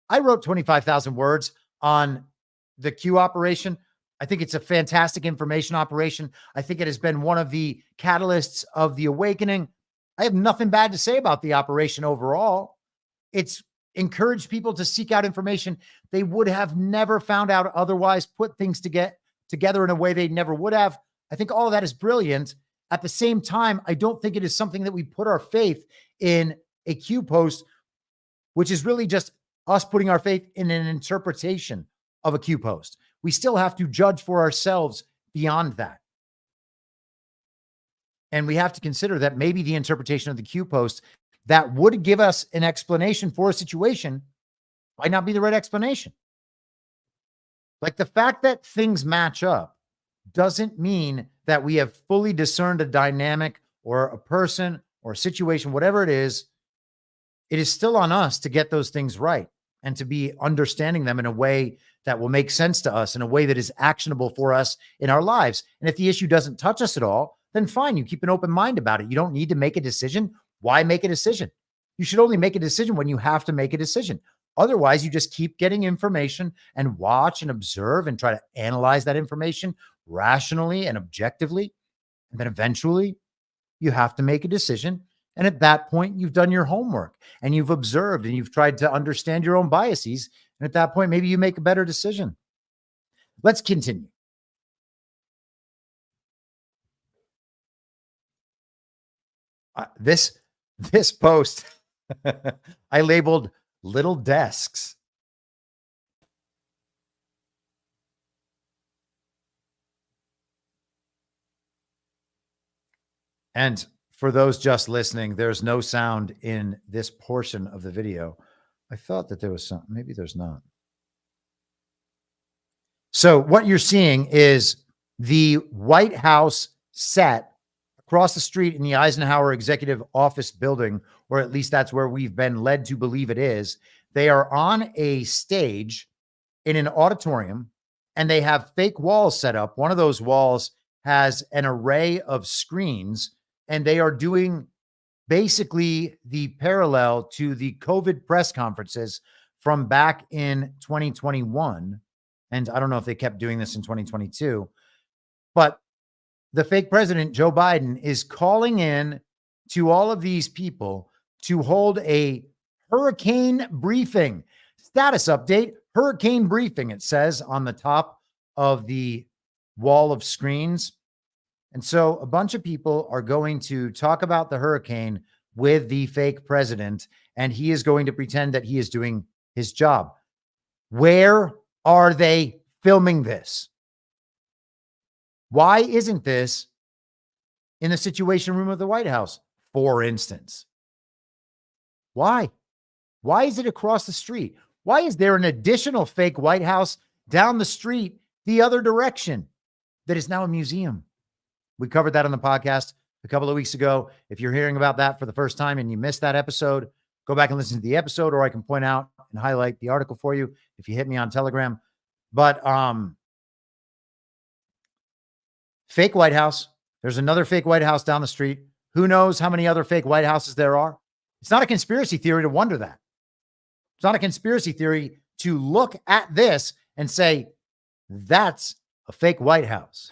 J: I wrote 25,000 words on the Q operation. I think it's a fantastic information operation. I think it has been one of the catalysts of the awakening. I have nothing bad to say about the operation overall. It's encouraged people to seek out information they would have never found out otherwise, put things to get together in a way they never would have. I think all of that is brilliant. At the same time, I don't think it is something that we put our faith in a Q post, which is really just us putting our faith in an interpretation of a Q post. We still have to judge for ourselves beyond that. And we have to consider that maybe the interpretation of the Q post that would give us an explanation for a situation might not be the right explanation. Like the fact that things match up doesn't mean that we have fully discerned a dynamic or a person or a situation, whatever it is still on us to get those things right and to be understanding them in a way that will make sense to us, in a way that is actionable for us in our lives. And if the issue doesn't touch us at all, then fine, you keep an open mind about it. You don't need to make a decision. Why make a decision? You should only make a decision when you have to make a decision. Otherwise, you just keep getting information and watch and observe and try to analyze that information rationally and objectively. And then eventually you have to make a decision. And at that point, you've done your homework and you've observed and you've tried to understand your own biases. And at that point, maybe you make a better decision. Let's continue. This post I labeled little desks. And for those just listening, there's no sound in this portion of the video. I thought that there was some, maybe there's not. So what you're seeing is the White House set across the street in the Eisenhower Executive Office building, or at least that's where we've been led to believe it is. They are on a stage in an auditorium and they have fake walls set up. One of those walls has an array of screens and they are doing basically the parallel to the COVID press conferences from back in 2021. And I don't know if they kept doing this in 2022, but the fake president, Joe Biden, is calling in to all of these people to hold a hurricane briefing. Status update, hurricane briefing, it says on the top of the wall of screens. And so a bunch of people are going to talk about the hurricane with the fake president, and he is going to pretend that he is doing his job. Where are they filming this? Why isn't this in the Situation Room of the White House, for instance? Why? Why is it across the street? Why is there an additional fake White House down the street the other direction that is now a museum? We covered that on the podcast a couple of weeks ago. If you're hearing about that for the first time and you missed that episode, go back and listen to the episode, or I can point out and highlight the article for you if you hit me on Telegram. But fake White House. There's another fake White House down the street. Who knows how many other fake White Houses there are? It's not a conspiracy theory to wonder that. It's not a conspiracy theory to look at this and say, that's a fake White House.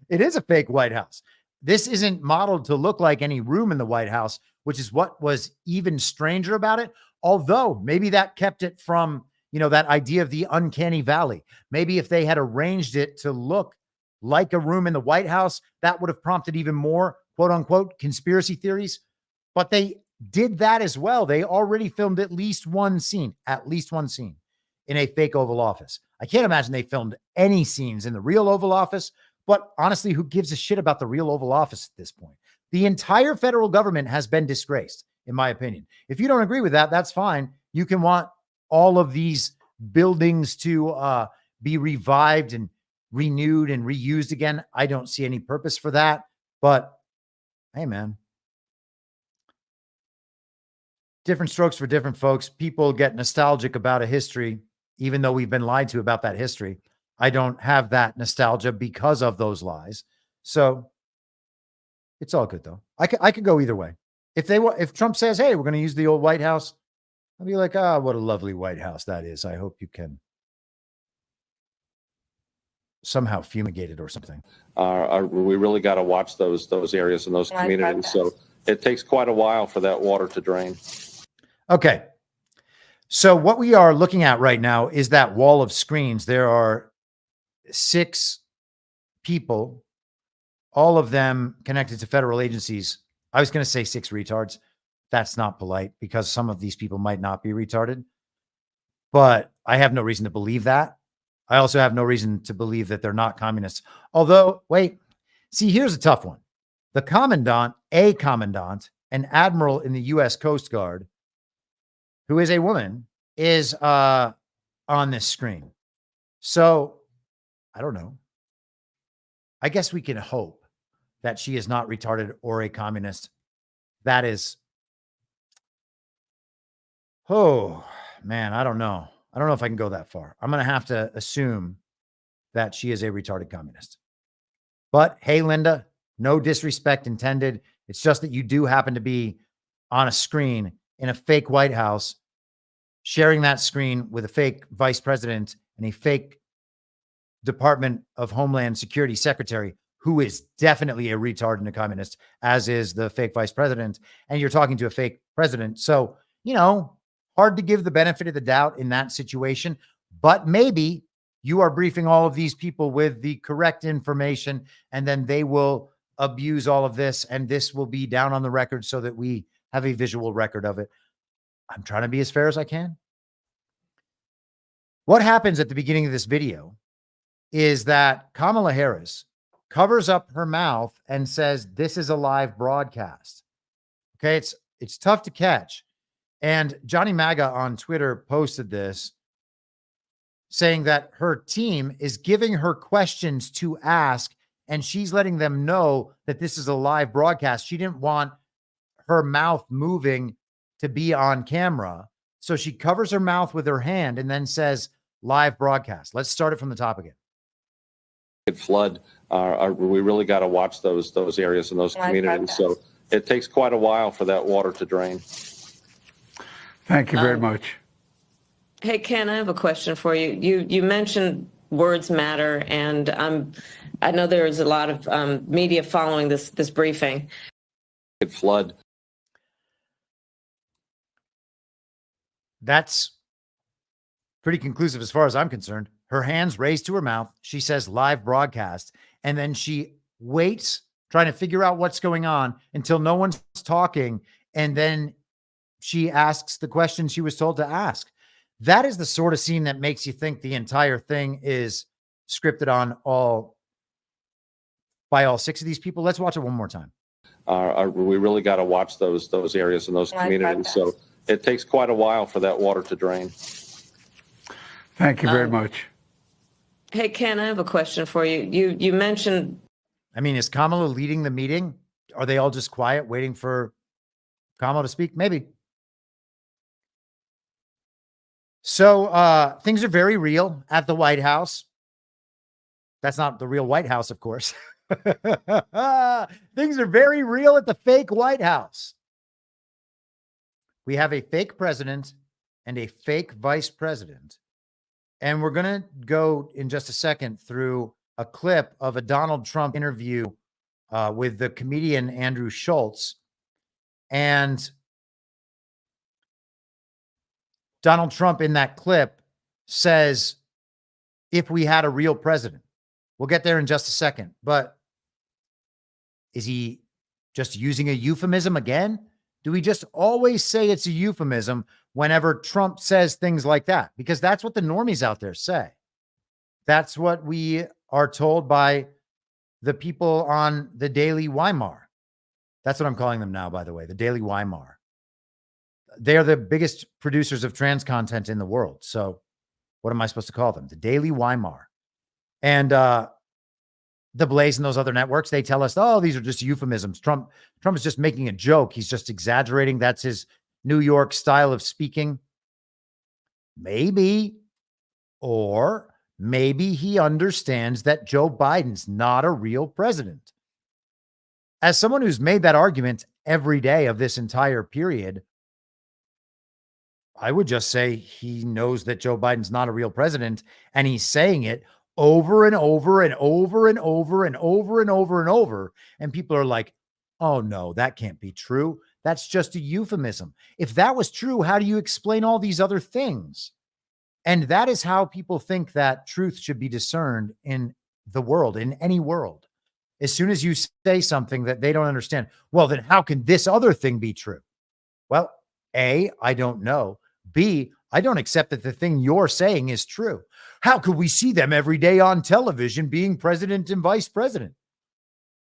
J: It is a fake White House. This isn't modeled to look like any room in the White House, which is what was even stranger about it. Although maybe that kept it from, that idea of the uncanny valley. Maybe if they had arranged it to look like a room in the White House, that would have prompted even more quote unquote conspiracy theories. But they did that as well. They already filmed at least one scene in a fake Oval Office. I can't imagine they filmed any scenes in the real Oval Office, but honestly, who gives a shit about the real Oval Office at this point? The entire federal government has been disgraced, in my opinion. If you don't agree with that, that's fine. You can want all of these buildings to be revived and renewed and reused again. I don't see any purpose for that, but hey, man, different strokes for different folks. People get nostalgic about a history, even though we've been lied to about that history. I don't have that nostalgia because of those lies. So it's all good though. I could go either way. If Trump says, hey, we're going to use the old White House, I'll be like, what a lovely White House that is. I hope you can somehow fumigate it or something.
Q: We really got to watch those areas and those communities. So it takes quite a while for that water to drain.
J: Okay. So what we are looking at right now is that wall of screens. There are 6 people, all of them connected to federal agencies. I was going to say 6 retards. That's not polite because some of these people might not be retarded, but I have no reason to believe that. I also have no reason to believe that they're not communists. Although, wait, see, here's a tough one. The commandant, an admiral in the U.S. Coast Guard, who is a woman, is on this screen. So I don't know. I guess we can hope that she is not retarded or a communist. That is, oh man, I don't know. I don't know if I can go that far. I'm going to have to assume that she is a retarded communist. But hey, Linda, no disrespect intended. It's just that you do happen to be on a screen in a fake White House, sharing that screen with a fake vice president and a fake Department of Homeland Security secretary, who is definitely a retard and a communist, as is the fake vice president. And you're talking to a fake president. So, hard to give the benefit of the doubt in that situation, but maybe you are briefing all of these people with the correct information, and then they will abuse all of this, and this will be down on the record so that we have a visual record of it. I'm trying to be as fair as I can. What happens at the beginning of this video is that Kamala Harris covers up her mouth and says, this is a live broadcast. Okay. It's tough to catch. And Johnny MAGA on Twitter posted this, saying that her team is giving her questions to ask, and she's letting them know that this is a live broadcast. She didn't want her mouth moving to be on camera. So she covers her mouth with her hand and then says live broadcast. Let's start it from the top again.
Q: Flood. We really got to watch those areas and those communities. So it takes quite a while for that water to drain.
N: Thank you very much.
I: Hey, Ken, I have a question for you. You mentioned words matter, and I know there is a lot of media following this briefing.
Q: Flood.
J: That's pretty conclusive as far as I'm concerned. Her hands raised to her mouth. She says live broadcast, and then she waits, trying to figure out what's going on until no one's talking, and then she asks the question she was told to ask. That is the sort of scene that makes you think the entire thing is scripted by all six of these people. Let's watch it one more time.
Q: We really got to watch those areas and those communities. So it takes quite a while for that water to drain.
N: Thank you very much.
I: Hey, Ken, I have a question for you. You mentioned...
J: I mean, is Kamala leading the meeting? Are they all just quiet, waiting for Kamala to speak? Maybe. So things are very real at the White House. That's not the real White House, of course. Things are very real at the fake White House. We have a fake president and a fake vice president. And we're going to go in just a second through a clip of a Donald Trump interview with the comedian Andrew Schultz. And Donald Trump in that clip says, if we had a real president, we'll get there in just a second. But is he just using a euphemism again? Do we just always say it's a euphemism whenever Trump says things like that? Because that's what the normies out there say. That's what we are told by the people on the Daily Weimar. That's what I'm calling them now, by the way, the Daily Weimar. They are the biggest producers of trans content in the world. So what am I supposed to call them? The Daily Weimar. And The Blaze and those other networks, they tell us, oh, these are just euphemisms. Trump is just making a joke. He's just exaggerating. That's his New York style of speaking. Maybe. Or maybe he understands that Joe Biden's not a real president. As someone who's made that argument every day of this entire period, I would just say he knows that Joe Biden's not a real president, and he's saying it over and over and over and over and over and over and over. And people are like, oh no, that can't be true. That's just a euphemism. If that was true, how do you explain all these other things? And that is how people think that truth should be discerned in the world, in any world. As soon as you say something that they don't understand, well, then how can this other thing be true? Well, A, I don't know. B, I don't accept that the thing you're saying is true. How could we see them every day on television being president and vice president?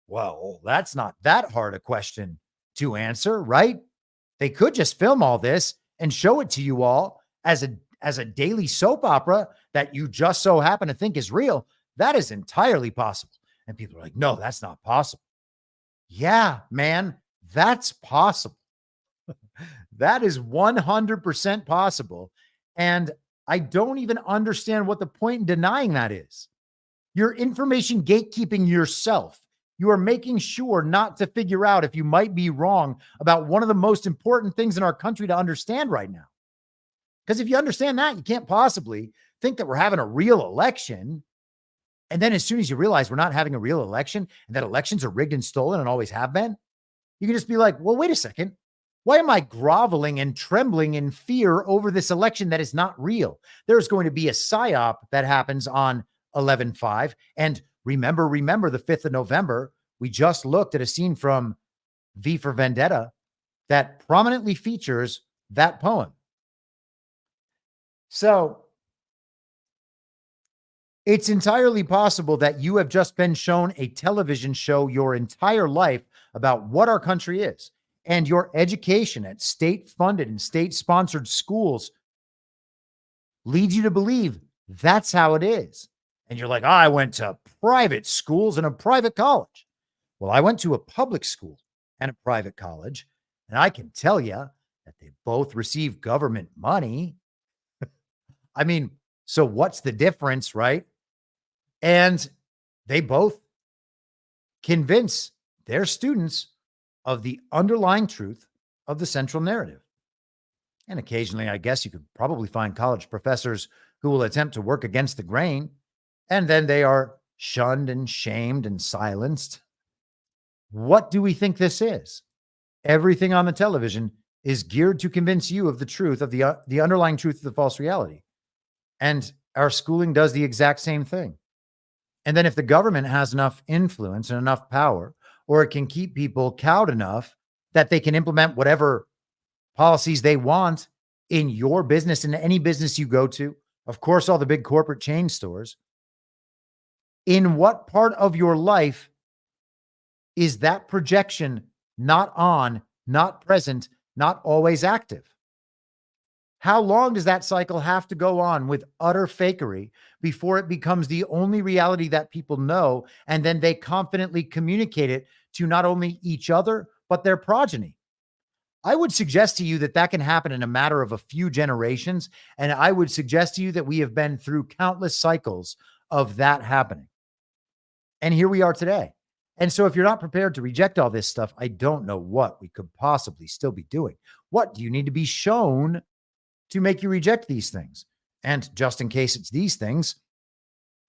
J: Well, that's not that hard a question to answer, right? They could just film all this and show it to you all as a daily soap opera that you just so happen to think is real. That is entirely possible. And people are like, no, that's not possible. Yeah, man, that's possible. That is 100% possible. And I don't even understand what the point in denying that is. You're information gatekeeping yourself. You are making sure not to figure out if you might be wrong about one of the most important things in our country to understand right now. Because if you understand that, you can't possibly think that we're having a real election. And then as soon as you realize we're not having a real election and that elections are rigged and stolen and always have been, you can just be like, well, wait a second. Why am I groveling and trembling in fear over this election that is not real? There's going to be a psyop that happens on 11/5. And remember the 5th of November, we just looked at a scene from V for Vendetta that prominently features that poem. So it's entirely possible that you have just been shown a television show your entire life about what our country is. And your education at state-funded and state-sponsored schools leads you to believe that's how it is. And you're like, oh, I went to private schools and a private college. Well, I went to a public school and a private college, and I can tell you that they both receive government money. I mean, so what's the difference, right? And they both convince their students of the underlying truth of the central narrative. And occasionally, I guess you could probably find college professors who will attempt to work against the grain, and then they are shunned and shamed and silenced. What do we think this is? Everything on the television is geared to convince you of the truth of the underlying truth of the false reality. And our schooling does the exact same thing. And then if the government has enough influence and enough power, or it can keep people cowed enough that they can implement whatever policies they want in your business, in any business you go to, of course, all the big corporate chain stores, in what part of your life is that projection not on, not present, not always active? How long does that cycle have to go on with utter fakery before it becomes the only reality that people know, and then they confidently communicate it to not only each other, but their progeny? I would suggest to you that that can happen in a matter of a few generations, and I would suggest to you that we have been through countless cycles of that happening. And here we are today. And so if you're not prepared to reject all this stuff, I don't know what we could possibly still be doing. What do you need to be shown to make you reject these things? And just in case it's these things,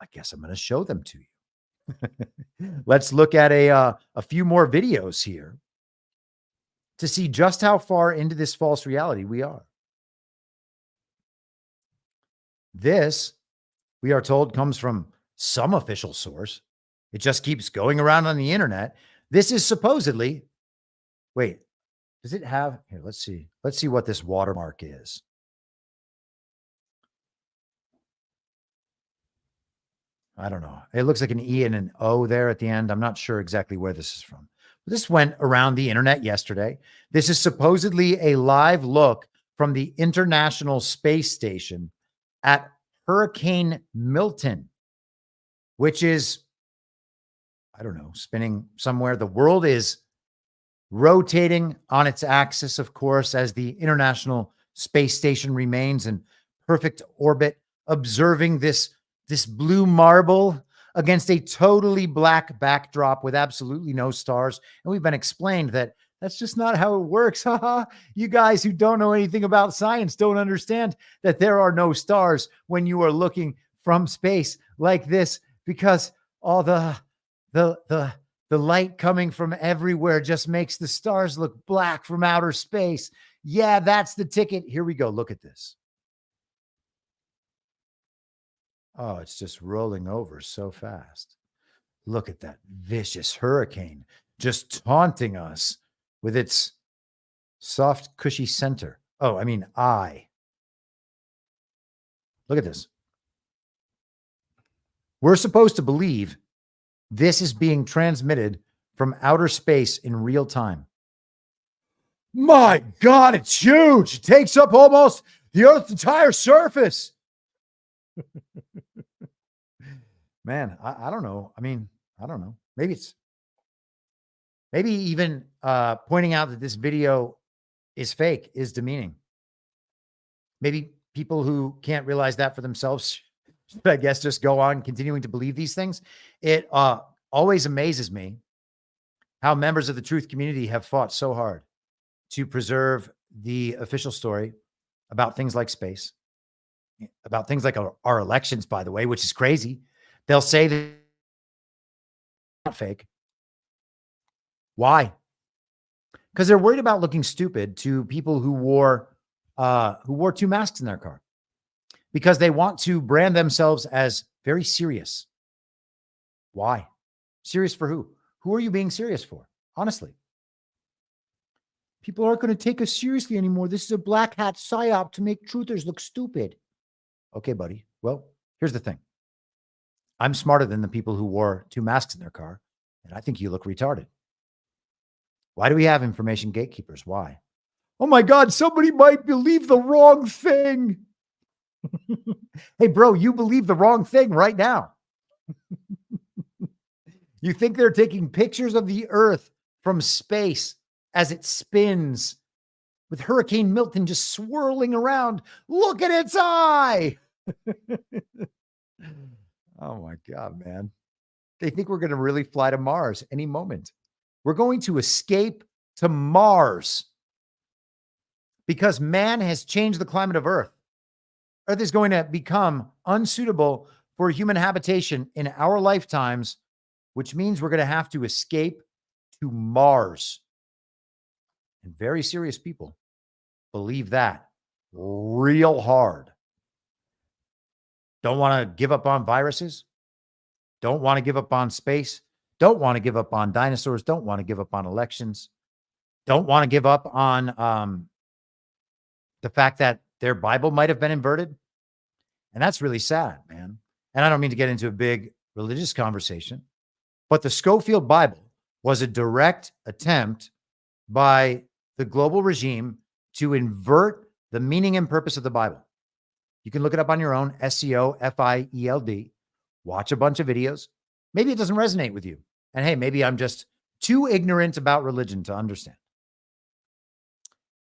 J: I guess I'm going to show them to you. Let's look at a few more videos here to see just how far into this false reality we are. This, we are told, comes from some official source. It just keeps going around on the internet. This is supposedly, wait, does it have, here, let's see. Let's see what this watermark is. I don't know. It looks like an E and an O there at the end. I'm not sure exactly where this is from. This went around the internet yesterday. This is supposedly a live look from the International Space Station at Hurricane Milton, which is, I don't know, spinning somewhere. The world is rotating on its axis, of course, as the International Space Station remains in perfect orbit, observing this blue marble against a totally black backdrop with absolutely no stars. And we've been explained that that's just not how it works. You guys who don't know anything about science don't understand that there are no stars when you are looking from space like this, because all the light coming from everywhere just makes the stars look black from outer space. Yeah, that's the ticket. Here we go. Look at this. Oh, it's just rolling over so fast. Look at that vicious hurricane just taunting us with its soft, cushy center. Oh, I mean, eye. Look at this. We're supposed to believe this is being transmitted from outer space in real time. My God, it's huge. It takes up almost the Earth's entire surface. Man, I don't know. I mean, I don't know. Maybe even pointing out that this video is fake is demeaning. Maybe people who can't realize that for themselves, I guess, just go on continuing to believe these things. It always amazes me how members of the truth community have fought so hard to preserve the official story about things like space, about things like our elections, by the way, which is crazy They'll say that it's not fake. Why? Because they're worried about looking stupid to people who wore 2 masks in their car, because they want to brand themselves as very serious. Why? Serious for who? Who are you being serious for? Honestly. People aren't going to take us seriously anymore. This is a black hat psyop to make truthers look stupid. Okay, buddy. Well, here's the thing. I'm smarter than the people who wore 2 masks in their car, and I think you look retarded. Why do we have information gatekeepers? Why? Oh my God, somebody might believe the wrong thing. Hey, bro, you believe the wrong thing right now. You think they're taking pictures of the Earth from space as it spins with Hurricane Milton just swirling around. Look at its eye. Oh my God, man. They think we're going to really fly to Mars any moment. We're going to escape to Mars because man has changed the climate of Earth. Earth is going to become unsuitable for human habitation in our lifetimes, which means we're going to have to escape to Mars. And very serious people believe that real hard. Don't want to give up on viruses. Don't want to give up on space. Don't want to give up on dinosaurs. Don't want to give up on elections. Don't want to give up on the fact that their Bible might have been inverted. And that's really sad, man. And I don't mean to get into a big religious conversation, but the Schofield Bible was a direct attempt by the global regime to invert the meaning and purpose of the Bible. You can look it up on your own, SCOFIELD, watch a bunch of videos. Maybe it doesn't resonate with you. And hey, maybe I'm just too ignorant about religion to understand.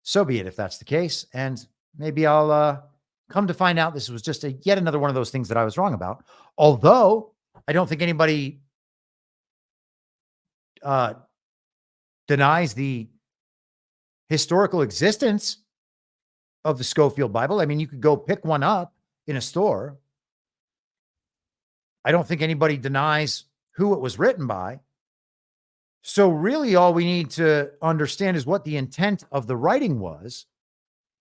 J: So be it if that's the case. And maybe I'll come to find out this was just yet another one of those things that I was wrong about. Although I don't think anybody denies the historical existence of the Schofield Bible. I mean, you could go pick one up in a store. I don't think anybody denies who it was written by. So really all we need to understand is what the intent of the writing was.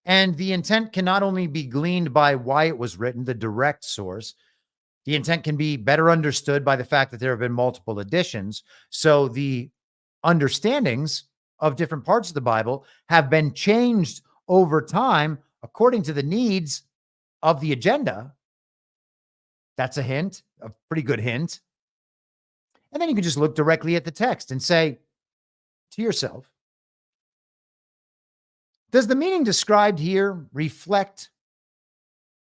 J: And the intent can not only be gleaned by why it was written, the direct source. The intent can be better understood by the fact that there have been multiple editions. So the understandings of different parts of the Bible have been changed over time according to the needs of the agenda. That's a hint, a pretty good hint. And then you can just look directly at the text and say to yourself, does the meaning described here reflect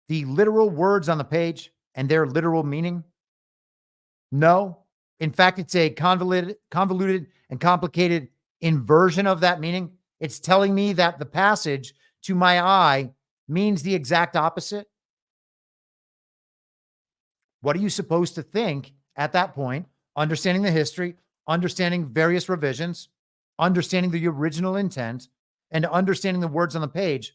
J: the literal words on the page and their literal meaning? No. In fact, it's a convoluted and complicated inversion of that meaning. It's telling me that the passage to my eye means the exact opposite. What are you supposed to think at that point? Understanding the history, understanding various revisions, understanding the original intent, and understanding the words on the page.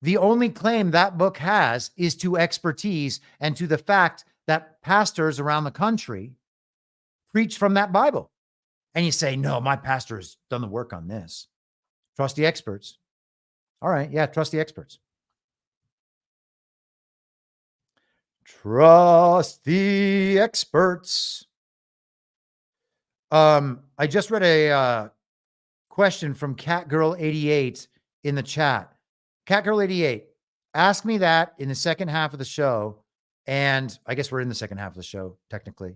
J: The only claim that book has is to expertise and to the fact that pastors around the country preach from that Bible. And you say, no, my pastor has done the work on this. Trust the experts. All right. Yeah. Trust the experts. Trust the experts. I just read a question from Catgirl88 in the chat. Catgirl88, ask me that in the second half of the show. And I guess we're in the second half of the show, technically.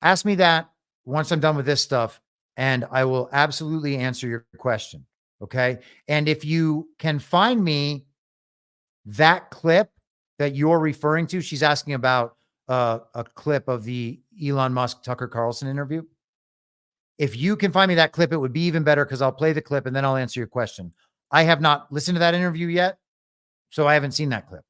J: Ask me that once I'm done with this stuff, and I will absolutely answer your question. Okay. And if you can find me that clip that you're referring to, she's asking about a clip of the Elon Musk Tucker Carlson interview. If you can find me that clip, it would be even better because I'll play the clip and then I'll answer your question. I have not listened to that interview yet, so I haven't seen that clip.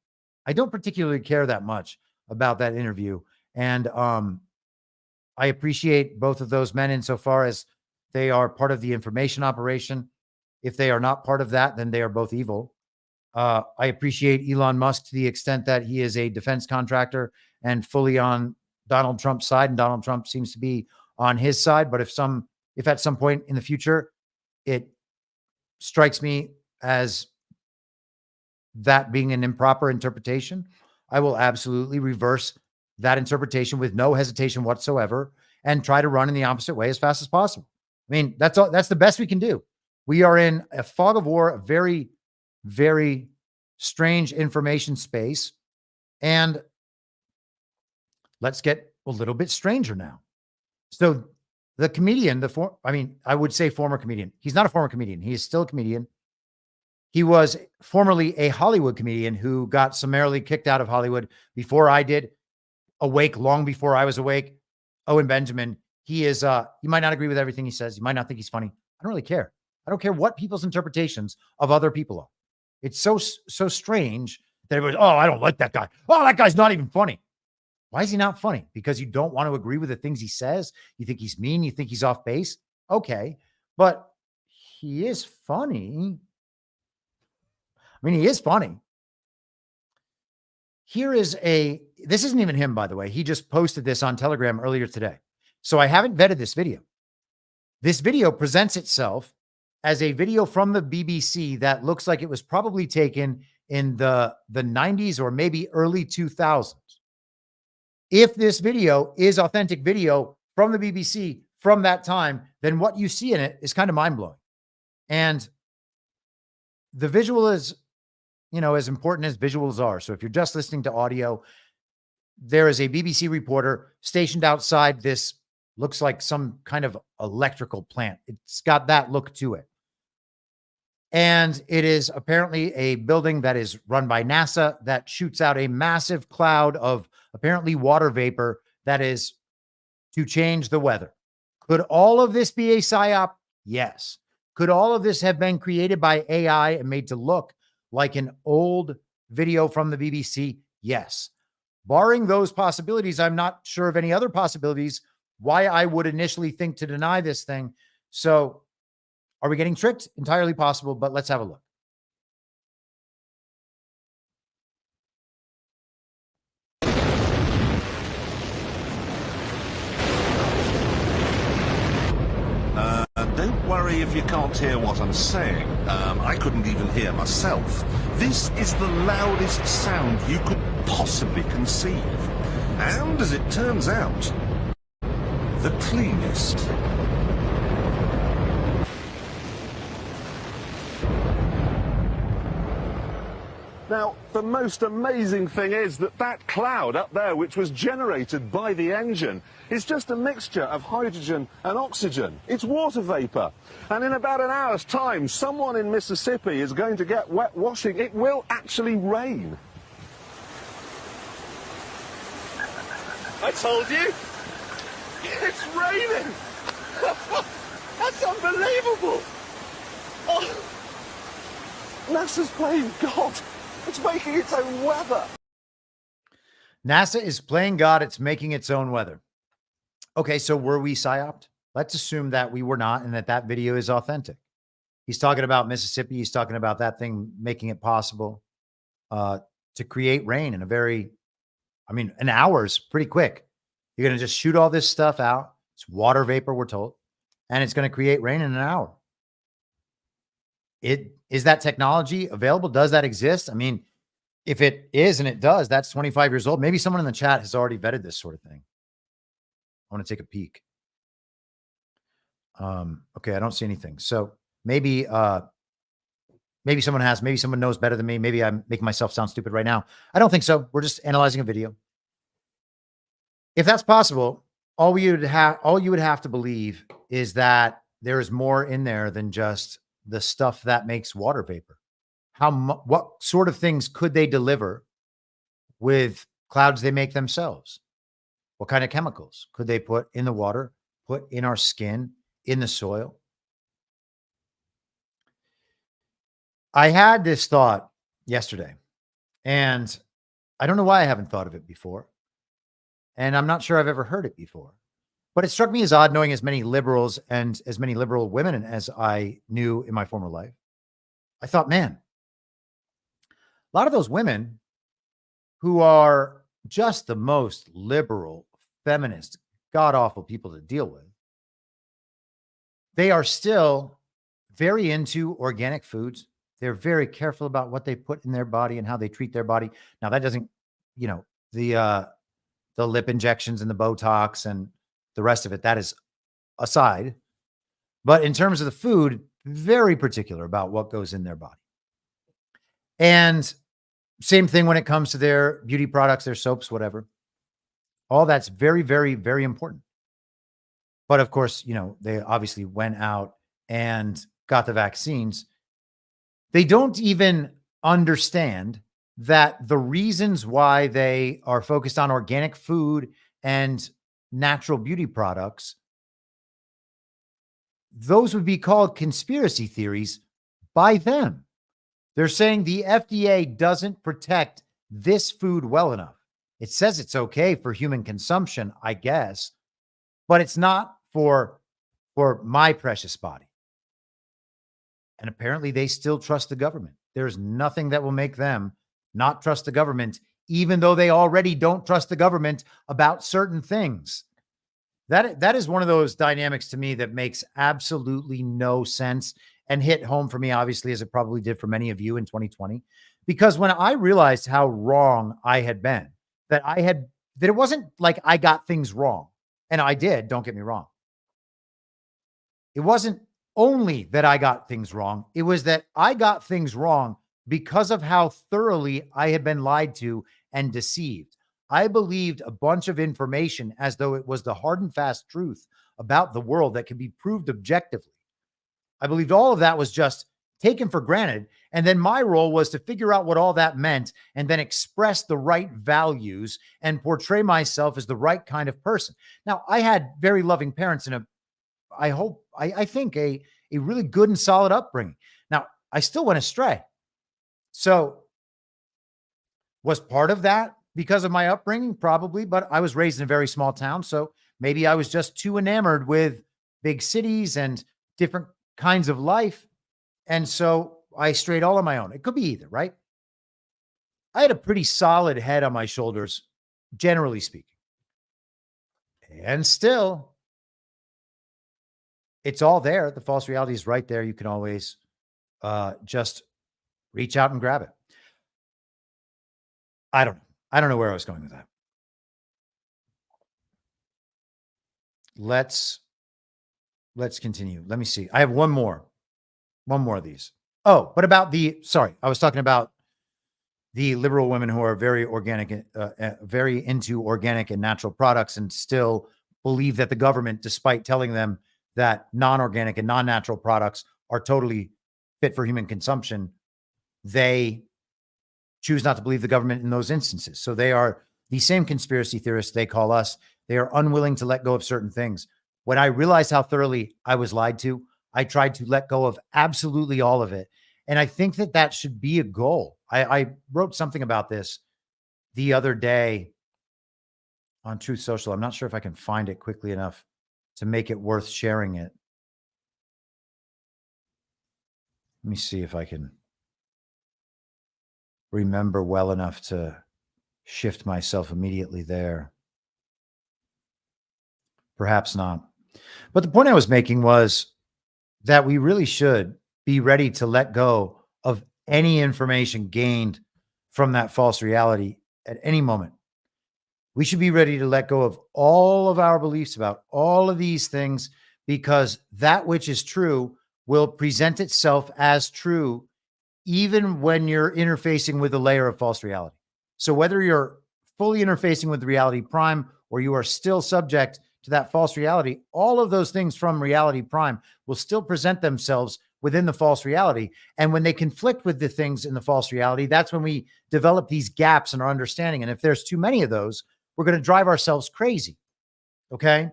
J: I don't particularly care that much about that interview. And I appreciate both of those men insofar as they are part of the information operation. If they are not part of that, then they are both evil. I appreciate Elon Musk to the extent that he is a defense contractor and fully on Donald Trump's side, and Donald Trump seems to be on his side. But if at some point in the future it strikes me as that being an improper interpretation, I will absolutely reverse that interpretation with no hesitation whatsoever and try to run in the opposite way as fast as possible. I mean, that's the best we can do. We are in a fog of war, a very, very strange information space. And let's get a little bit stranger now. So the comedian, I would say former comedian. He's not a former comedian. He is still a comedian. He was formerly a Hollywood comedian who got summarily kicked out of Hollywood before I did, awake long before I was awake. Owen Benjamin. He is, you might not agree with everything he says. You might not think he's funny. I don't really care. I don't care what people's interpretations of other people are. It's so strange that everybody's, oh, I don't like that guy. Oh, that guy's not even funny. Why is he not funny? Because you don't want to agree with the things he says. You think he's mean. You think he's off base. Okay. But he is funny. I mean, he is funny. This isn't even him, by the way. He just posted this on Telegram earlier today. So I haven't vetted this video. This video presents itself as a video from the BBC that looks like it was probably taken in the 90s or maybe early 2000s. If this video is authentic video from the BBC from that time, then what you see in it is kind of mind-blowing. And the visual is, as important as visuals are. So if you're just listening to audio, there is a BBC reporter stationed outside this, looks like some kind of electrical plant. It's got that look to it. And it is apparently a building that is run by NASA that shoots out a massive cloud of apparently water vapor that is to change the weather. Could all of this be a psyop? Yes. Could all of this have been created by AI and made to look like an old video from the BBC? Yes. Barring those possibilities, I'm not sure of any other possibilities why I would initially think to deny this thing. So are we getting tricked? Entirely possible, but let's have a look.
R: Don't worry if you can't hear what I'm saying. I couldn't even hear myself. This is the loudest sound you could possibly conceive. And as it turns out, the cleanest. Now, the most amazing thing is that cloud up there, which was generated by the engine, is just a mixture of hydrogen and oxygen. It's water vapor. And in about an hour's time, someone in Mississippi is going to get wet washing. It will actually rain. I told you. It's raining. That's unbelievable. Oh. NASA's playing God. It's making its own weather.
J: NASA is playing God. It's making its own weather. Okay, so were we psyoped? Let's assume that we were not and that video is authentic. He's talking about Mississippi. He's talking about that thing making it possible to create rain in an hour's pretty quick. You're going to just shoot all this stuff out. It's water vapor, we're told, and it's going to create rain in an hour. Is that technology available? Does that exist? I mean, if it is and it does, that's 25 years old. Maybe someone in the chat has already vetted this sort of thing. I want to take a peek. Okay, I don't see anything. So maybe someone has. Maybe someone knows better than me. Maybe I'm making myself sound stupid right now. I don't think so. We're just analyzing a video. If that's possible, all you would have to believe is that there is more in there than just the stuff that makes water vapor. What sort of things could they deliver with clouds they make themselves? What kind of chemicals could they put in the water, put in our skin, in the soil? I had this thought yesterday, and I don't know why I haven't thought of it before. And I'm not sure I've ever heard it before. But it struck me as odd knowing as many liberals and as many liberal women as I knew in my former life. I thought, man, A lot of those women who are just the most liberal, feminist, god-awful people to deal with, they are still very into organic foods. They're very careful about what they put in their body and how they treat their body. Now, that doesn't, you know, the lip injections and the Botox and the rest of it, that is aside. But in terms of the food, very particular about what goes in their body. And same thing when it comes to their beauty products, their soaps, whatever. All that's very, very, very important. But of course, you know, they obviously went out and got the vaccines. They don't even understand that the reasons why they are focused on organic food and natural beauty products, those would be called conspiracy theories by them. They're saying the FDA doesn't protect this food well enough. It says it's okay for human consumption, I guess, but it's not for my precious body. And apparently they still trust the government. There's nothing that will make them not trust the government, even though they already don't trust the government about certain things. That is one of those dynamics to me that makes absolutely no sense and hit home for me, obviously, as it probably did for many of you in 2020. Because when I realized how wrong I had been, that it wasn't like I got things wrong. And I did, don't get me wrong. It wasn't only that I got things wrong. It was that I got things wrong because of how thoroughly I had been lied to and deceived. I believed a bunch of information as though it was the hard and fast truth about the world that could be proved objectively. I believed all of that was just taken for granted. And then my role was to figure out what all that meant and then express the right values and portray myself as the right kind of person. Now, I had very loving parents and I think a really good and solid upbringing. Now, I still went astray. So was part of that because of my upbringing? Probably, but I was raised in a very small town. So maybe I was just too enamored with big cities and different kinds of life. And so I strayed all on my own. It could be either, right? I had a pretty solid head on my shoulders, generally speaking. And still, it's all there. The false reality is right there. You can always just reach out and grab it. I don't know where I was going with that. Let's continue. Let me see. I have one more of these. Oh, but about I was talking about the liberal women who are very organic, very into organic and natural products and still believe that the government, despite telling them that non-organic and non-natural products are totally fit for human consumption, they choose not to believe the government in those instances. So they are the same conspiracy theorists they call us. They are unwilling to let go of certain things. When I realized how thoroughly I was lied to, I tried to let go of absolutely all of it. And I think that should be a goal. I wrote something about this the other day on Truth Social. I'm not sure if I can find it quickly enough to make it worth sharing it. Let me see if I can remember well enough to shift myself immediately there. Perhaps not. But the point I was making was that we really should be ready to let go of any information gained from that false reality at any moment. We should be ready to let go of all of our beliefs about all of these things, because that which is true will present itself as true even when you're interfacing with a layer of false reality. So whether you're fully interfacing with reality prime or you are still subject to that false reality, all of those things from reality prime will still present themselves within the false reality. And when they conflict with the things in the false reality, that's when we develop these gaps in our understanding. And if there's too many of those, we're going to drive ourselves crazy. Okay?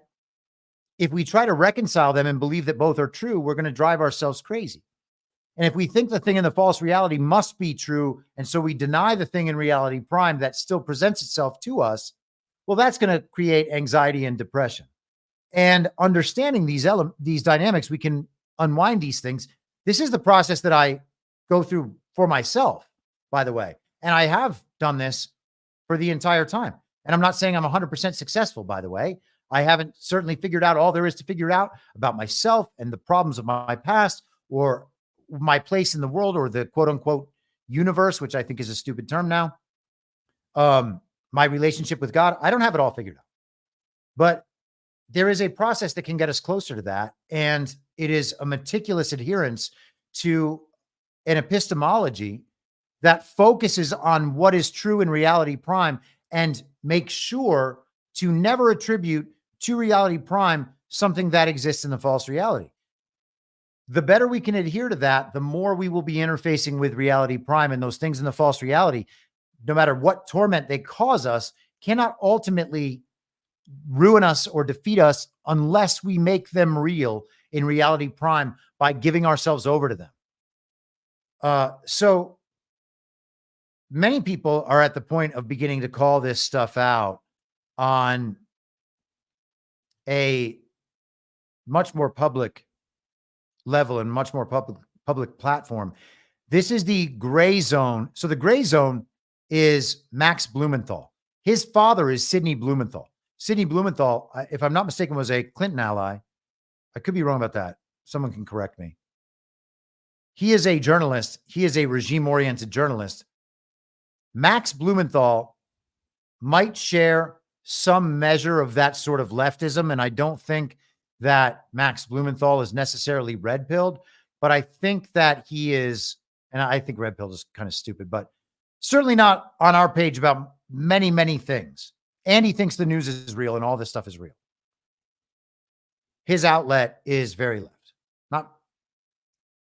J: If we try to reconcile them and believe that both are true, we're going to drive ourselves crazy. And if we think the thing in the false reality must be true, and so we deny the thing in reality prime that still presents itself to us, well, that's going to create anxiety and depression. And understanding these dynamics, we can unwind these things. This is the process that I go through for myself, by the way. And I have done this for the entire time. And I'm not saying I'm 100% successful, by the way. I haven't certainly figured out all there is to figure out about myself and the problems of my past or my place in the world or the quote unquote universe, which I think is a stupid term now. My relationship with God, I don't have it all figured out. But there is a process that can get us closer to that. And it is a meticulous adherence to an epistemology that focuses on what is true in reality prime and makes sure to never attribute to reality prime something that exists in the false reality. The better we can adhere to that, the more we will be interfacing with reality prime, and those things in the false reality, no matter what torment they cause us, cannot ultimately ruin us or defeat us unless we make them real in reality prime by giving ourselves over to them. So many people are at the point of beginning to call this stuff out on a much more public level and much more public platform. This is the gray zone. So the gray zone is Max Blumenthal. His father is Sidney Blumenthal. Sidney Blumenthal, if I'm not mistaken, was a Clinton ally. I could be wrong about that. Someone can correct me. He is a journalist. He is a regime-oriented journalist. Max Blumenthal might share some measure of that sort of leftism, and I don't think that Max Blumenthal is necessarily red-pilled, but I think that he is, and I think red-pilled is kind of stupid, but certainly not on our page about many, many things. And he thinks the news is real and all this stuff is real. His outlet is very left.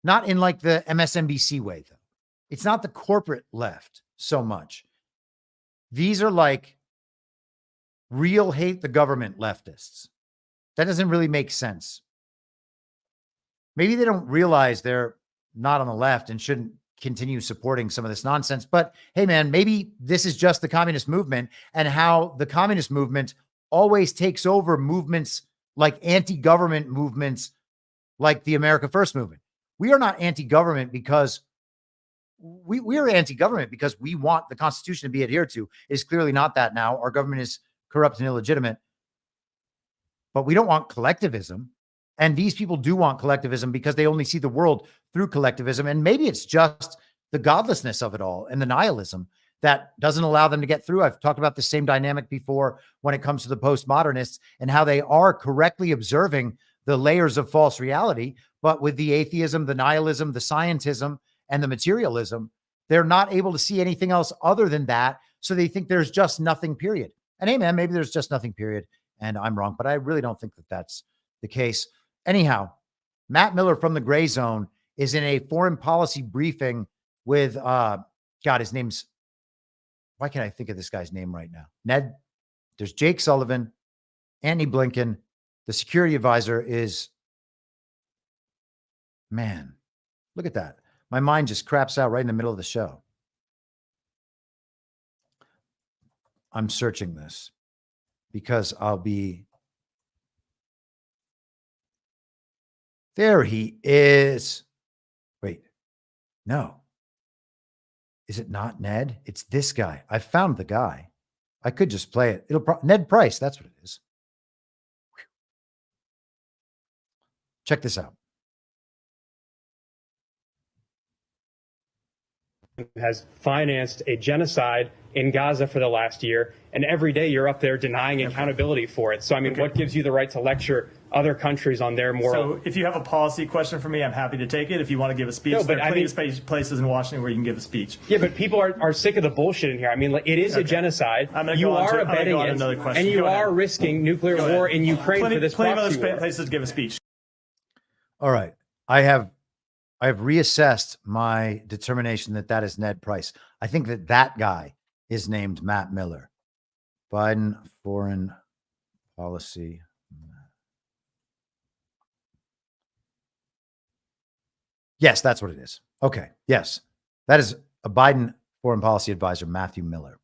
J: Not in like the MSNBC way, though. It's not the corporate left so much. These are like real hate the government leftists. That doesn't really make sense. Maybe they don't realize they're not on the left and shouldn't continue supporting some of this nonsense. But hey, man, maybe this is just the communist movement and how the communist movement always takes over movements like anti-government movements like the America First movement. We are not anti-government because we are anti-government because we want the Constitution to be adhered to. It is clearly not that now. Our government is corrupt and illegitimate. But we don't want collectivism. And these people do want collectivism because they only see the world through collectivism. And maybe it's just the godlessness of it all and the nihilism that doesn't allow them to get through. I've talked about the same dynamic before when it comes to the postmodernists and how they are correctly observing the layers of false reality. But with the atheism, the nihilism, the scientism, and the materialism, they're not able to see anything else other than that. So they think there's just nothing, period. And hey, man, maybe there's just nothing, period. And I'm wrong, but I really don't think that that's the case. Anyhow, Matt Miller from the Gray Zone is in a foreign policy briefing with, God, his name's, why can't I think of this guy's name right now? Ned, there's Jake Sullivan, Antony Blinken. The security advisor is, man, look at that. My mind just craps out right in the middle of the show. I'm searching this because I'll be, there he is. Wait, no. Is it not Ned? It's this guy. I found the guy. I could just play it. Ned Price. That's what it is. Whew. Check this out.
S: Has financed a genocide in Gaza for the last year, and every day you're up there denying accountability for it. So, I mean, what gives you the right to lecture other countries on their moral?
T: So, if you have a policy question for me, I'm happy to take it. If you want to give a speech,
S: no, but
T: there are plenty of places in Washington where you can give a speech.
S: Yeah, but people are sick of the bullshit in here. I mean, it is a genocide. You are abetting it, and you are risking nuclear war in Ukraine for this proxy war.
T: Plenty of other places to give a speech.
J: All right. I have reassessed my determination that that is Ned Price. I think that guy is named Matt Miller. Biden foreign policy. Yes, that's what it is. Okay. Yes. That is a Biden foreign policy advisor, Matthew Miller.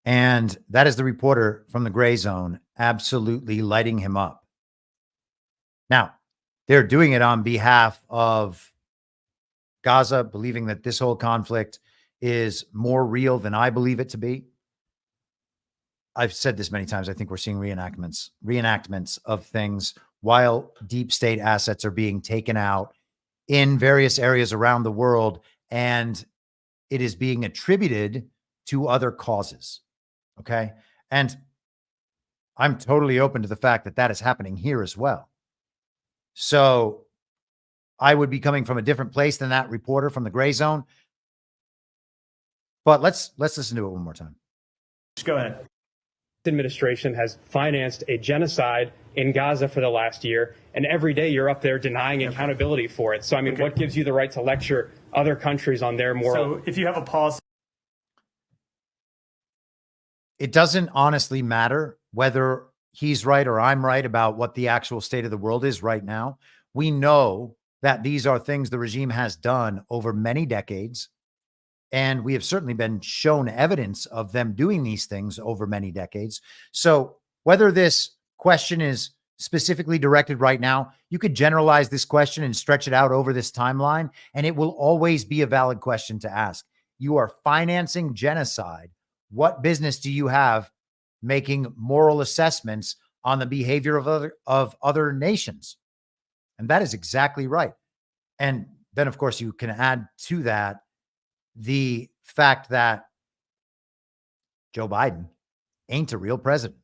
J: And that is the reporter from the Gray Zone absolutely lighting him up. Now, they're doing it on behalf of Gaza, believing that this whole conflict is more real than I believe it to be. I've said this many times. I think we're seeing reenactments of things while deep state assets are being taken out in various areas around the world, and it is being attributed to other causes. Okay. And I'm totally open to the fact that that is happening here as well. So I would be coming from a different place than that reporter from the gray zone. But let's listen to it one more time.
T: Just go ahead.
S: Administration has financed a genocide in Gaza for the last year, and every day you're up there denying accountability for it. So, I mean, what gives you the right to lecture other countries on their moral?
T: So if you have a policy.
J: It doesn't honestly matter whether he's right or I'm right about what the actual state of the world is right now. We know that these are things the regime has done over many decades. And we have certainly been shown evidence of them doing these things over many decades. So whether this question is specifically directed right now, you could generalize this question and stretch it out over this timeline, and it will always be a valid question to ask. You are financing genocide. What business do you have making moral assessments on the behavior of other nations? And that is exactly right. And then, of course, you can add to that the fact that Joe Biden ain't a real president.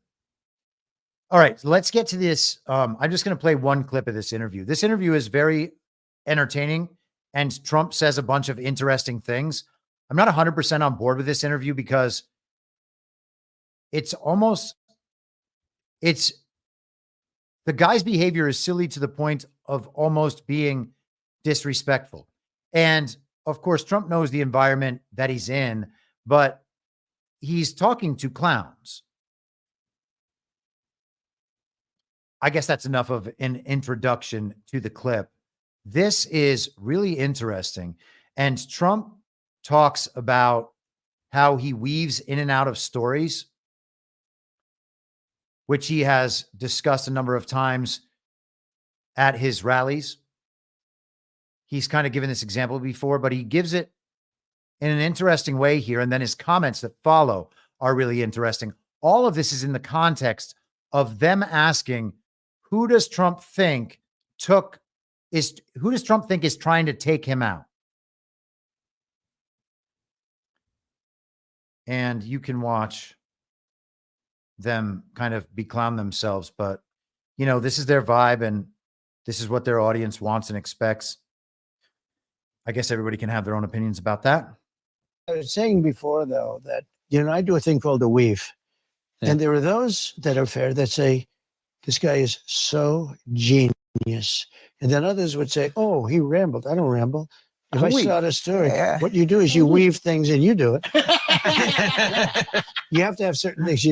J: All right, so let's get to this. I'm just going to play one clip of this interview. This interview is very entertaining, and Trump says a bunch of interesting things. I'm not 100% on board with this interview because the guy's behavior is silly to the point of almost being disrespectful. And of course, Trump knows the environment that he's in, but he's talking to clowns. I guess that's enough of an introduction to the clip. This is really interesting. And Trump talks about how he weaves in and out of stories, which he has discussed a number of times at his rallies. He's kind of given this example before, but he gives it in an interesting way here. And then his comments that follow are really interesting. All of this is in the context of them asking, who does Trump think is trying to take him out? And you can watch them kind of beclown themselves, but you know, this is their vibe and this is what their audience wants and expects. I guess everybody can have their own opinions about that.
U: I was saying before, though, that, you know, I do a thing called a weave. Yeah. And there are those that are fair that say, this guy is so genius. And then others would say, oh, he rambled. I don't ramble. If I start a story, what you do is you weave things and you do it. You have to have certain things. You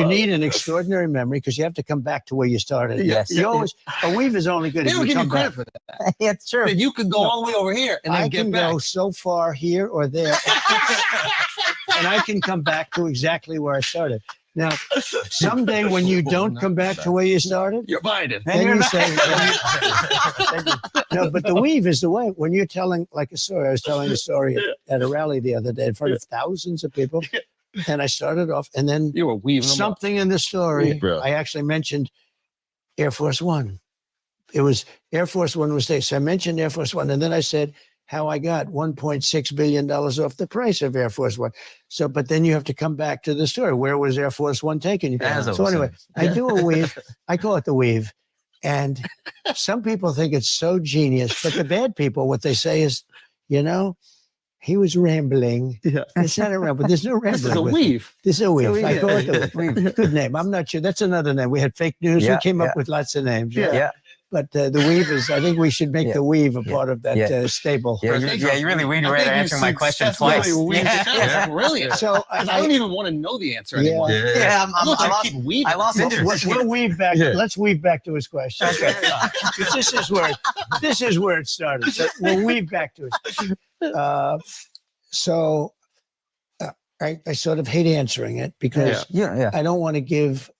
U: need an extraordinary memory because you have to come back to where you started. Yes. You always, a weave is only good if you come back. For that. Yeah, true. You can go all the way over here and then I can go so far here or there. And I can come back to exactly where I started. Now, someday when you don't come back to where you started, you're Biden. Then you say, no, but the weave is the way. When you're telling like a story, I was telling a story at a rally the other day in front of thousands of people. And I started off, and then you were weaving something in the story. I actually mentioned Air Force One. It was Air Force One was there. So I mentioned Air Force One, and then I said how I got $1.6 billion off the price of Air Force One. So, but then you have to come back to the story. Where was Air Force One taking you? So anyway, I do a weave. I call it the weave. And some people think it's so genius, but the bad people, what they say is, you know, he was rambling. Yeah. It's not a ramble. There's no rambling. This is a weave. This is a weave. I call it the weave. Good name. I'm not sure. That's another name. We had fake news. We came up with lots of names. Yeah. But the weave is, I think we should make the weave a part of that stable.
V: Yeah, you really weaved right answering my question twice.
U: That's
V: brilliant.
U: So
V: I don't even want to know the answer anymore.
U: I lost interest. We'll weave back. Yeah. Let's weave back to his question. Okay. This is where it started. So we'll weave back to it. I sort of hate answering it because I don't want to give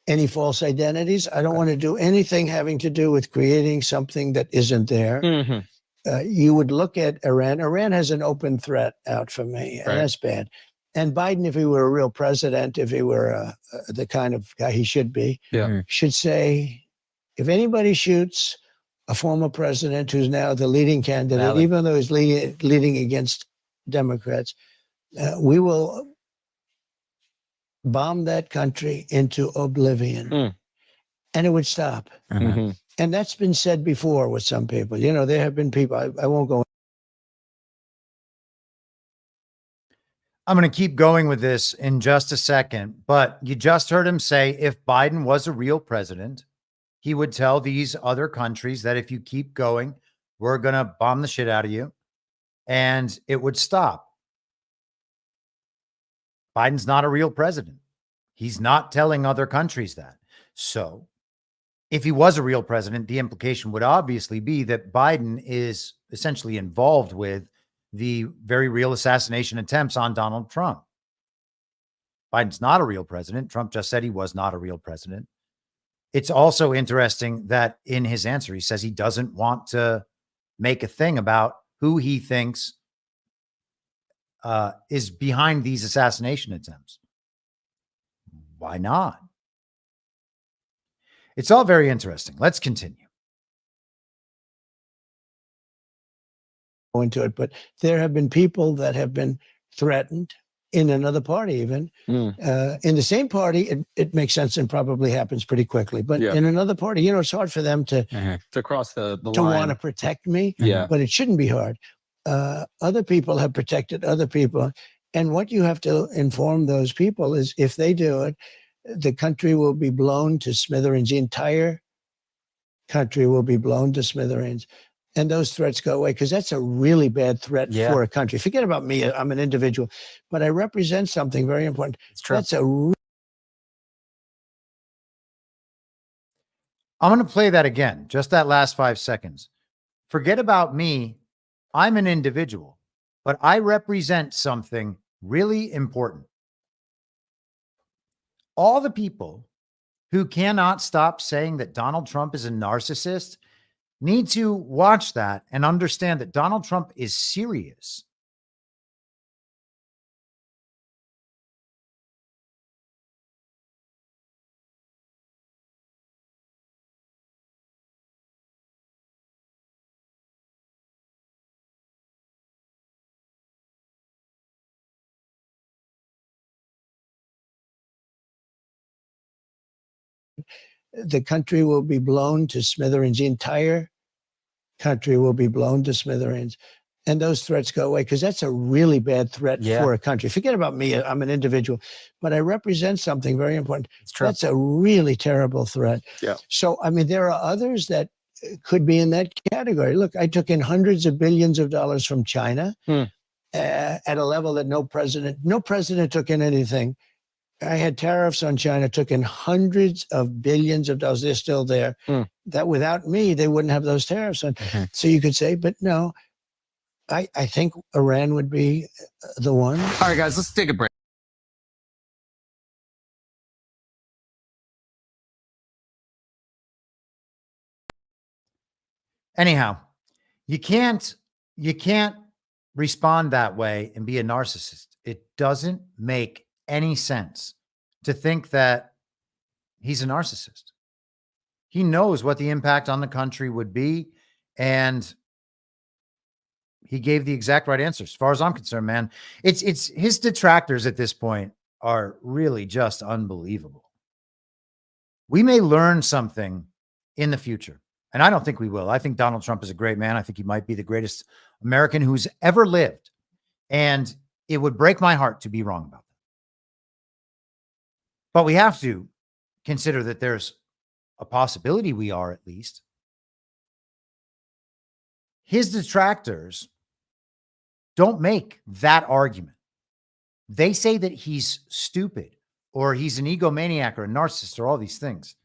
U: any false identities. I don't want to do anything having to do with creating something that isn't there. Mm-hmm. you would look at Iran. Iran has an open threat out for me, and that's bad. And Biden, if he were a real president, if he were the kind of guy he should be, should say, if anybody shoots a former president who's now the leading candidate, even though he's leading against Democrats, we will bomb that country into oblivion. And it would stop. And that's been said before with some people. You know, there have been people, I won't go.
J: I'm going to keep going with this in just a second, but you just heard him say if Biden was a real president, he would tell these other countries that if you keep going, we're going to bomb the shit out of you, and it would stop. Biden's not a real president. He's not telling other countries that. So if he was a real president, the implication would obviously be that Biden is essentially involved with the very real assassination attempts on Donald Trump. Biden's not a real president. Trump just said he was not a real president. It's also interesting that in his answer, he says he doesn't want to make a thing about who he thinks is behind these assassination attempts. Why not? It's all very interesting. Let's continue.
U: Into it, but there have been people that have been threatened in another party, even in the same party. It makes sense and probably happens pretty quickly. But in another party, you know, it's hard for them to
V: cross the line,
U: to want to protect me. But it shouldn't be hard. Other people have protected other people, and what you have to inform those people is if they do it, the country will be blown to smithereens. The entire country will be blown to smithereens. And those threats go away, because that's a really bad threat for a country. Forget about me. I'm an individual, but I represent something very important. That's a I'm
J: going to play that again, just that last 5 seconds. Forget about me. I'm an individual, but I represent something really important. All the people who cannot stop saying that Donald Trump is a narcissist need to watch that and understand that Donald Trump is serious.
U: The country will be blown to smithereens. The entire country will be blown to smithereens. And those threats go away, because that's a really bad threat for a country. Forget about me. I'm an individual, but I represent something very important. That's a really terrible threat. So, I mean, there are others that could be in that category. Look, I took in hundreds of billions of dollars from China at a level that no president took in anything. I had tariffs on China, took in hundreds of billions of dollars. They're still there. That without me, they wouldn't have those tariffs on. So you could say, but no, I think Iran would be the one.
V: All right, guys, let's take a break.
J: Anyhow, you can't respond that way and be a narcissist. It doesn't make any sense to think that he's a narcissist. He knows what the impact on the country would be, and he gave the exact right answer. As far as I'm concerned, man, it's his detractors at this point are really just unbelievable. We may learn something in the future, and I don't think we will. I think Donald Trump is a great man. I think he might be the greatest American who's ever lived, and it would break my heart to be wrong about that. But we have to consider that there's a possibility we are, at least. His detractors don't make that argument. They say that he's stupid, or he's an egomaniac, or a narcissist, or all these things.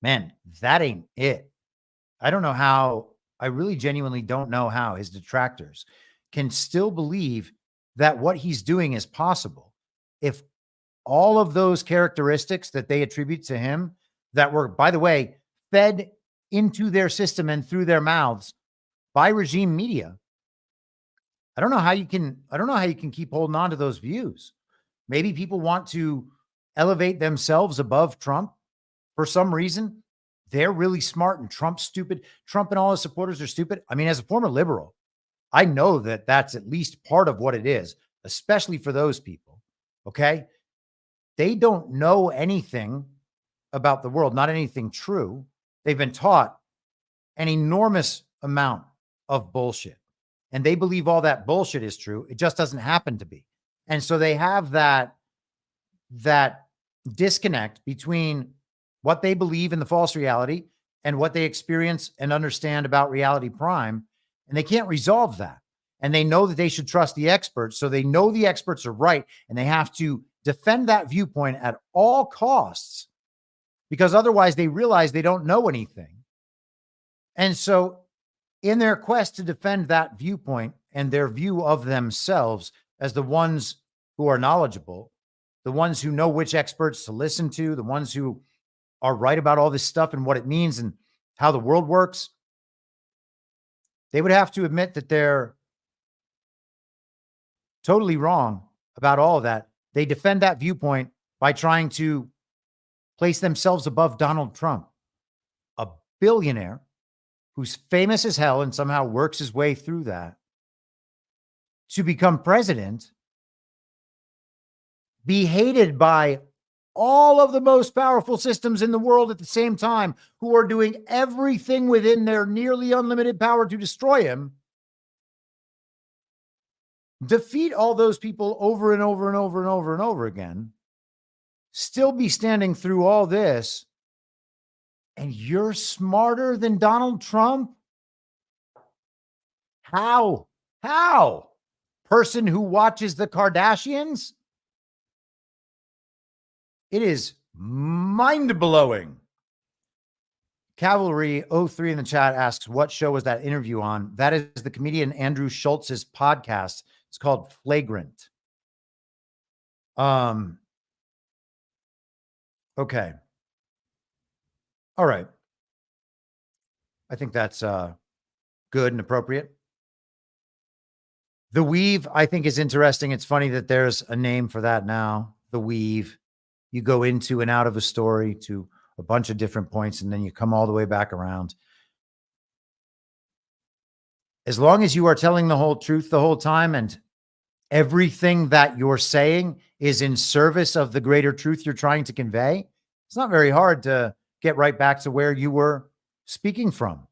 J: Man, that ain't it. I don't know how, I really genuinely don't know how his detractors can still believe that what he's doing is possible if all of those characteristics that they attribute to him, that were, by the way, fed into their system and through their mouths by regime media. I don't know how you can keep holding on to those views. Maybe people want to elevate themselves above Trump for some reason. They're really smart and Trump's stupid. Trump and all his supporters are stupid. I mean, as a former liberal, I know that that's at least part of what it is, especially for those people. Okay. They don't know anything about the world, not anything true. They've been taught an enormous amount of bullshit. And they believe all that bullshit is true. It just doesn't happen to be. And so they have that disconnect between what they believe in the false reality and what they experience and understand about reality prime. And they can't resolve that. And they know that they should trust the experts. So they know the experts are right. And they have to defend that viewpoint at all costs, because otherwise they realize they don't know anything. And so in their quest to defend that viewpoint and their view of themselves as the ones who are knowledgeable, the ones who know which experts to listen to, the ones who are right about all this stuff and what it means and how the world works, they would have to admit that they're totally wrong about all of that. They defend that viewpoint by trying to place themselves above Donald Trump, a billionaire who's famous as hell and somehow works his way through that to become president, be hated by all of the most powerful systems in the world at the same time, who are doing everything within their nearly unlimited power to destroy him, defeat all those people over and over and over and over and over again, still be standing through all this, and you're smarter than Donald Trump? How? Person who watches the Kardashians? It is mind-blowing. Cavalry 03 in the chat asks, what show was that interview on? That is the comedian Andrew Schultz's podcast. It's called Flagrant. Okay. All right. I think that's good and appropriate. The Weave, I think, is interesting. It's funny that there's a name for that now. The Weave. You go into and out of a story to a bunch of different points, and then you come all the way back around. As long as you are telling the whole truth the whole time and everything that you're saying is in service of the greater truth you're trying to convey, it's not very hard to get right back to where you were speaking from.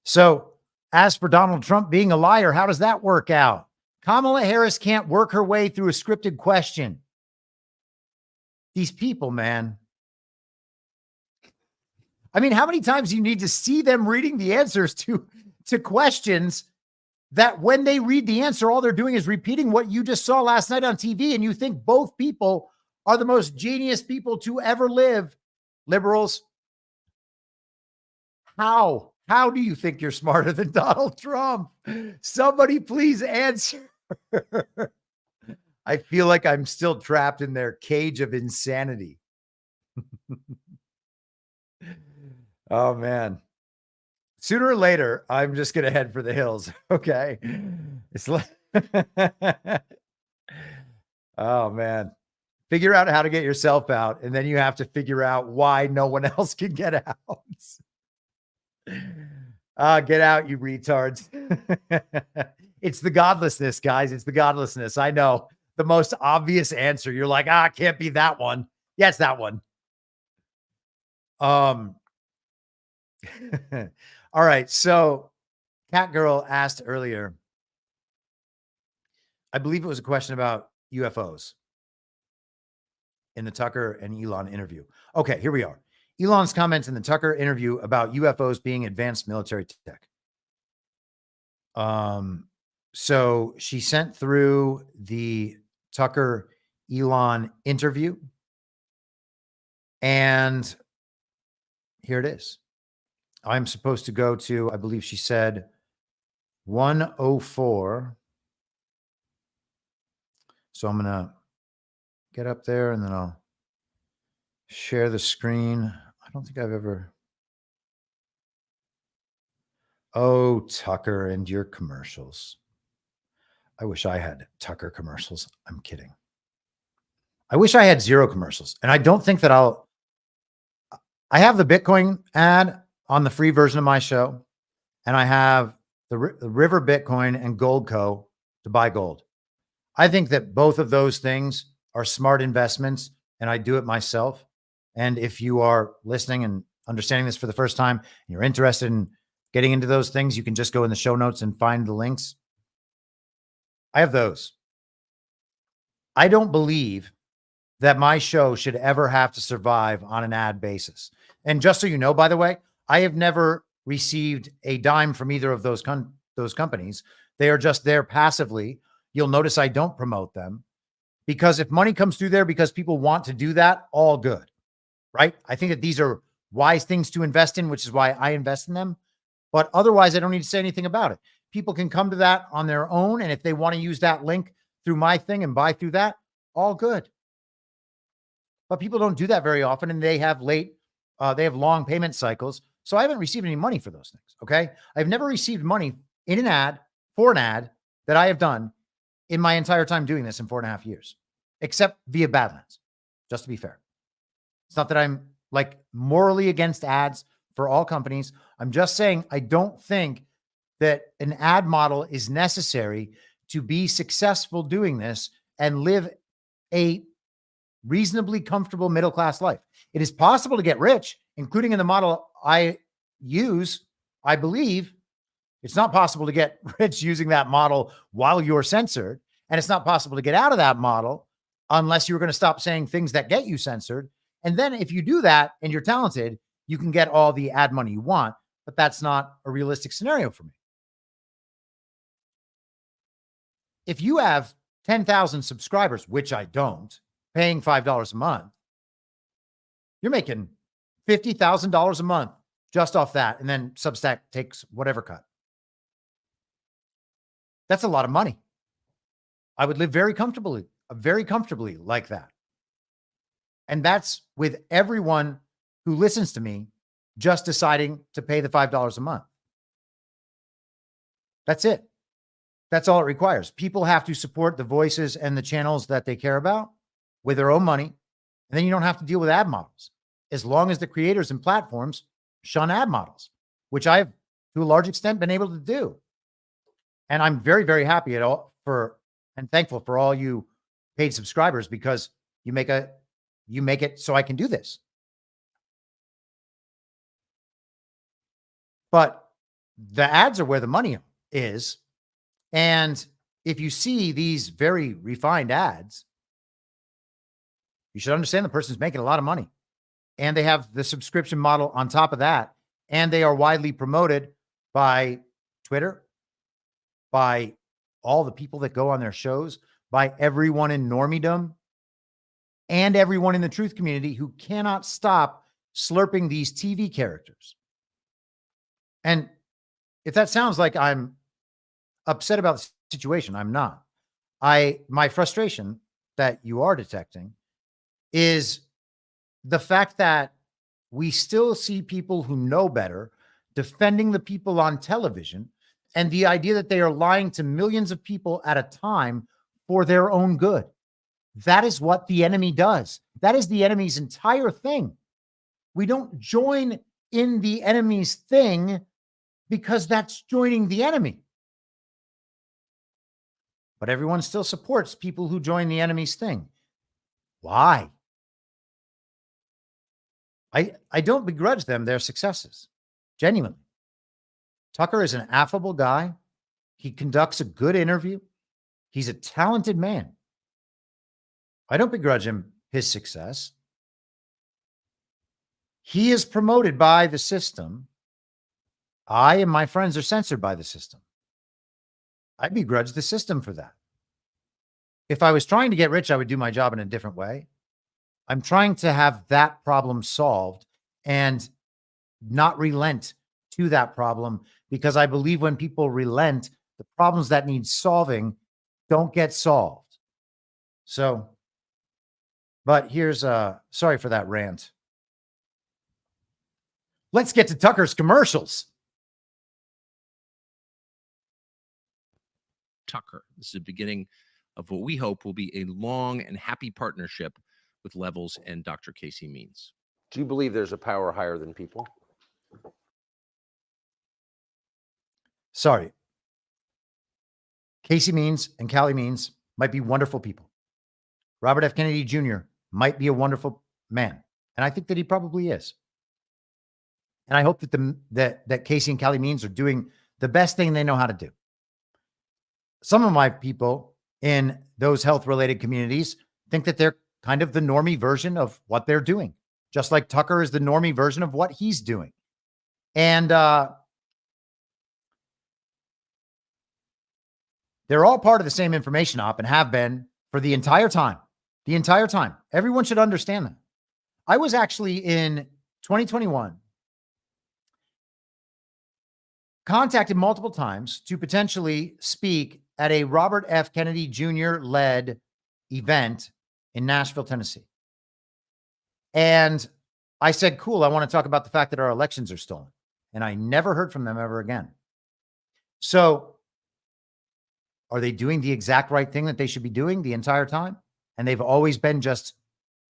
J: So, as for Donald Trump being a liar, how does that work out? Kamala Harris can't work her way through a scripted question. These people, man. I mean, how many times do you need to see them reading the answers to questions that when they read the answer, all they're doing is repeating what you just saw last night on TV, and you think both people are the most genius people to ever live? Liberals, how do you think you're smarter than Donald Trump? Somebody please answer. I feel like I'm still trapped in their cage of insanity. Oh, man. Sooner or later, I'm just going to head for the hills. Okay. It's like, oh, man. Figure out how to get yourself out, and then you have to figure out why no one else can get out. Get out, you retards. It's the godlessness, guys. It's the godlessness. I know. The most obvious answer. You're like, it can't be that one. Yeah, it's that one. All right. So Cat Girl asked earlier, I believe it was a question about UFOs in the Tucker and Elon interview. Okay, here we are. Elon's comments in the Tucker interview about UFOs being advanced military tech. So she sent through the Tucker Elon interview, and here it is. I'm supposed to go to, I believe she said 104. So I'm going to get up there and then I'll share the screen. I don't think I've ever. Oh, Tucker and your commercials. I wish I had Tucker commercials. I'm kidding. I wish I had zero commercials. And I don't think that I have the Bitcoin ad on the free version of my show. And I have the River Bitcoin and Gold Co. to buy gold. I think that both of those things are smart investments, and I do it myself. And if you are listening and understanding this for the first time, and you're interested in getting into those things, you can just go in the show notes and find the links. I have those. I don't believe that my show should ever have to survive on an ad basis. And just so you know, by the way, I have never received a dime from either of those companies. They are just there passively. You'll notice I don't promote them, because if money comes through there because people want to do that, all good, right? I think that these are wise things to invest in, which is why I invest in them. But otherwise, I don't need to say anything about it. People can come to that on their own. And if they want to use that link through my thing and buy through that, all good. But people don't do that very often, and they have long payment cycles. So I haven't received any money for those things. Okay. I've never received money in an ad for an ad that I have done in my entire time doing this in 4.5 years, except via Badlands, just to be fair. It's not that I'm like morally against ads for all companies. I'm just saying, I don't think that an ad model is necessary to be successful doing this and live a reasonably comfortable middle-class life. It is possible to get rich, including in the model I use. I believe it's not possible to get rich using that model while you're censored. And it's not possible to get out of that model unless you're going to stop saying things that get you censored. And then if you do that and you're talented, you can get all the ad money you want, but that's not a realistic scenario for me. If you have 10,000 subscribers, which I don't, paying $5 a month, you're making $50,000 a month just off that. And then Substack takes whatever cut. That's a lot of money. I would live very comfortably like that. And that's with everyone who listens to me just deciding to pay the $5 a month. That's it. That's all it requires. People have to support the voices and the channels that they care about with their own money. And then you don't have to deal with ad models, as long as the creators and platforms shun ad models, which I've to a large extent been able to do. And I'm very, very happy and thankful for all you paid subscribers, because you make it so I can do this. But the ads are where the money is. And if you see these very refined ads, you should understand the person's making a lot of money, and they have the subscription model on top of that. And they are widely promoted by Twitter, by all the people that go on their shows, by everyone in normiedom, and everyone in the truth community who cannot stop slurping these TV characters. And if that sounds like I'm upset about the situation, I'm not. My frustration that you are detecting is the fact that we still see people who know better defending the people on television, and the idea that they are lying to millions of people at a time for their own good. That is what the enemy does. That is the enemy's entire thing. We don't join in the enemy's thing because that's joining the enemy. But everyone still supports people who join the enemy's thing. Why? I don't begrudge them their successes. Genuinely. Tucker is an affable guy. He conducts a good interview. He's a talented man. I don't begrudge him his success. He is promoted by the system. I and my friends are censored by the system. I begrudge the system for that. If I was trying to get rich, I would do my job in a different way. I'm trying to have that problem solved and not relent to that problem, because I believe when people relent, the problems that need solving don't get solved. So, but here's sorry for that rant. Let's get to Tucker's commercials.
B: Tucker. This is the beginning of what we hope will be a long and happy partnership with Levels and Dr. Casey Means.
C: Do you believe there's a power higher than people?
J: Sorry. Casey Means and Callie Means might be wonderful people. Robert F. Kennedy Jr. might be a wonderful man. And I think that he probably is. And I hope that that Casey and Callie Means are doing the best thing they know how to do. Some of my people in those health-related communities think that they're kind of the normie version of what they're doing, just like Tucker is the normie version of what he's doing. And they're all part of the same information op and have been for the entire time. The entire time. Everyone should understand that. I was actually in 2021 contacted multiple times to potentially speak at a Robert F. Kennedy Jr. led event in Nashville, Tennessee. And I said, cool, I want to talk about the fact that our elections are stolen. And I never heard from them ever again. So are they doing the exact right thing that they should be doing the entire time? And they've always been just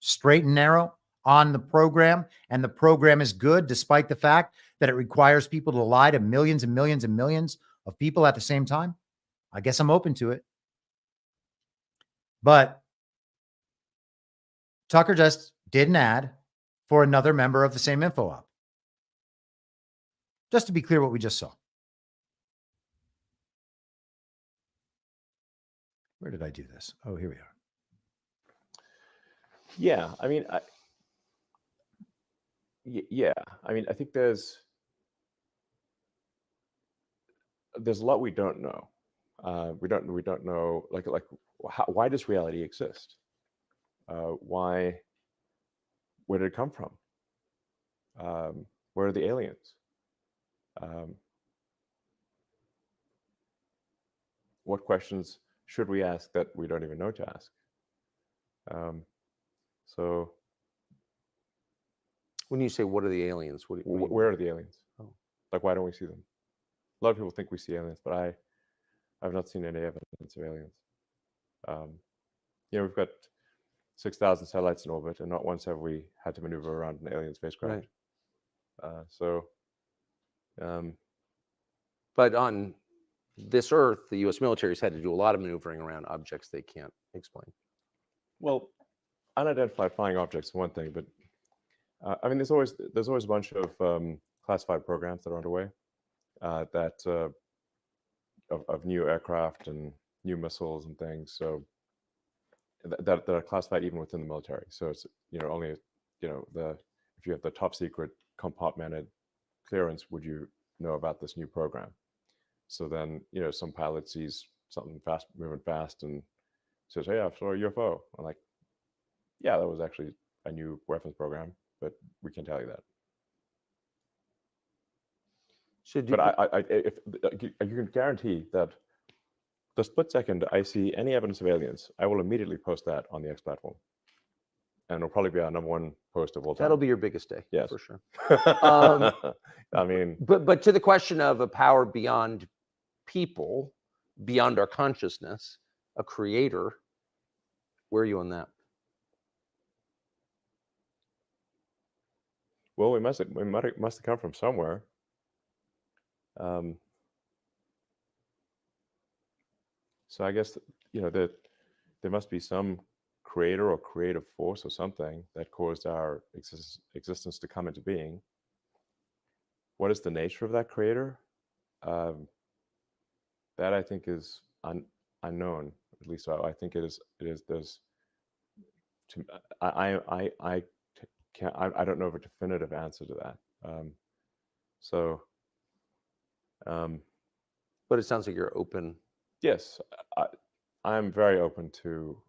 J: straight and narrow on the program. And the program is good, despite the fact that it requires people to lie to millions and millions and millions of people at the same time. I guess I'm open to it. But Tucker just did an ad for another member of the same info op. Just to be clear what we just saw. Where did I do this? Oh, here we are.
W: Yeah, I mean, yeah, I mean, I think there's a lot we don't know. We don't know, why does reality exist? Where did it come from? Where are the aliens? What questions should we ask that we don't even know to ask? So
C: when you say, what are the aliens?
W: Where are the aliens?
C: Oh.
W: Like, why don't we see them? A lot of people think we see aliens, but I've not seen any evidence of aliens. We've got 6,000 satellites in orbit, and not once have we had to maneuver around an alien spacecraft.
C: Right. But on this Earth, the U.S. military has had to do a lot of maneuvering around objects they can't explain.
W: Well, unidentified flying objects is one thing, but I mean, there's always a bunch of classified programs that are underway of new aircraft and new missiles and things. So that are classified even within the military. So it's only if you have the top secret compartmented clearance, would you know about this new program? So then some pilot sees something moving fast and says, "Hey, I saw a UFO." I'm like, "Yeah, that was actually a new weapons program, but we can't tell you that." If you can guarantee that the split second I see any evidence of aliens, I will immediately post that on the X platform, and it'll probably be our #1 post of all time.
C: That'll be your biggest day,
W: yes,
C: for sure.
W: I mean,
C: but to the question of a power beyond people, beyond our consciousness, a creator, where are you on that?
W: Well, we must have come from somewhere. So I guess that there must be some creator or creative force or something that caused our existence to come into being. What is the nature of that creator? That I think is unknown. At least I think it is. There's. I don't know of a definitive answer to that.
C: But it sounds like you're open.
W: Yes, I'm very open to,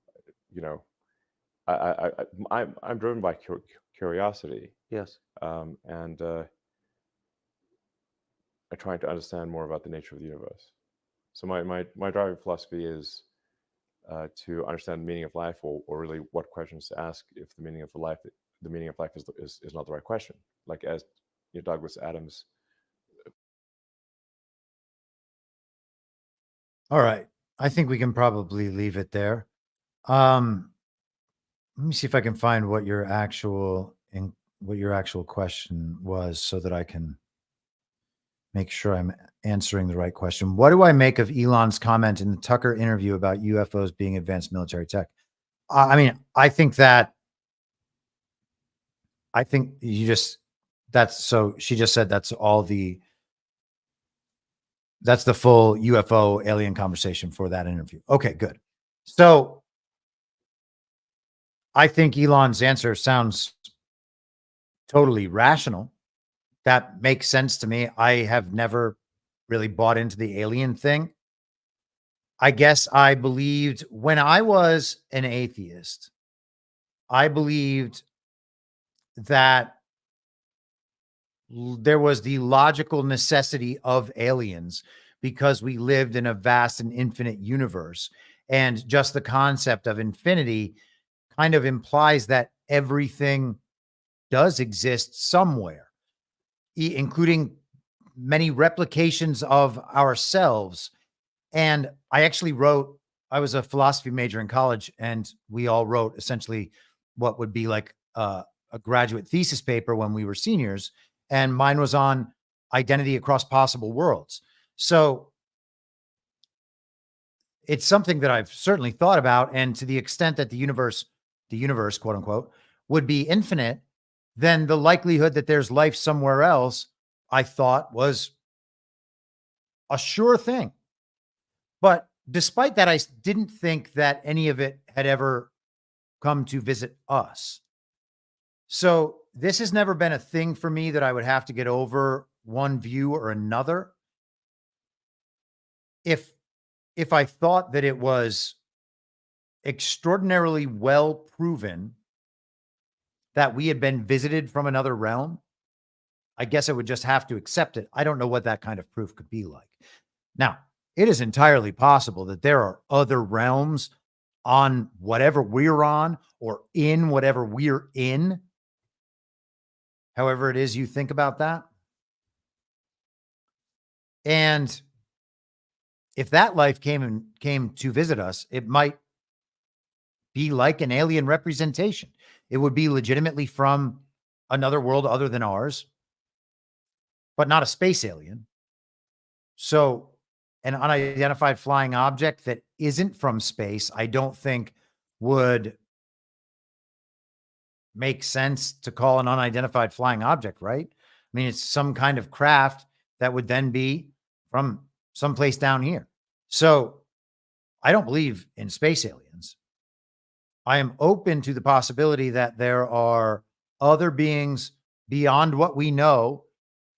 W: I'm driven by curiosity.
C: Yes.
W: And I'm trying to understand more about the nature of the universe. So my driving philosophy is to understand the meaning of life, or really what questions to ask if the meaning of life is not the right question. Like as Douglas Adams.
J: All right. I think we can probably leave it there. Let me see if I can find what your actual question was so that I can make sure I'm answering the right question. What do I make of Elon's comment in the Tucker interview about UFOs being advanced military tech? I mean, I think she just said that's the full UFO alien conversation for that interview. Okay, good. So I think Elon's answer sounds totally rational. That makes sense to me. I have never really bought into the alien thing. I guess I believed when I was an atheist, I believed that there was the logical necessity of aliens because we lived in a vast and infinite universe. And just the concept of infinity kind of implies that everything does exist somewhere, including many replications of ourselves. And I was a philosophy major in college, and we all wrote essentially what would be like a graduate thesis paper when we were seniors. And mine was on identity across possible worlds. So it's something that I've certainly thought about. And to the extent that the universe, quote unquote, would be infinite, then the likelihood that there's life somewhere else, I thought was a sure thing. But despite that, I didn't think that any of it had ever come to visit us. So this has never been a thing for me that I would have to get over one view or another. If I thought that it was extraordinarily well proven that we had been visited from another realm, I guess I would just have to accept it. I don't know what that kind of proof could be like. Now, it is entirely possible that there are other realms on whatever we're on or in whatever we're in. However it is you think about that. And if that life came to visit us, it might be like an alien representation. It would be legitimately from another world other than ours, but not a space alien. So an unidentified flying object that isn't from space, I don't think would make sense to call an unidentified flying object, right? I mean, it's some kind of craft that would then be from someplace down here. So I don't believe in space aliens. I am open to the possibility that there are other beings beyond what we know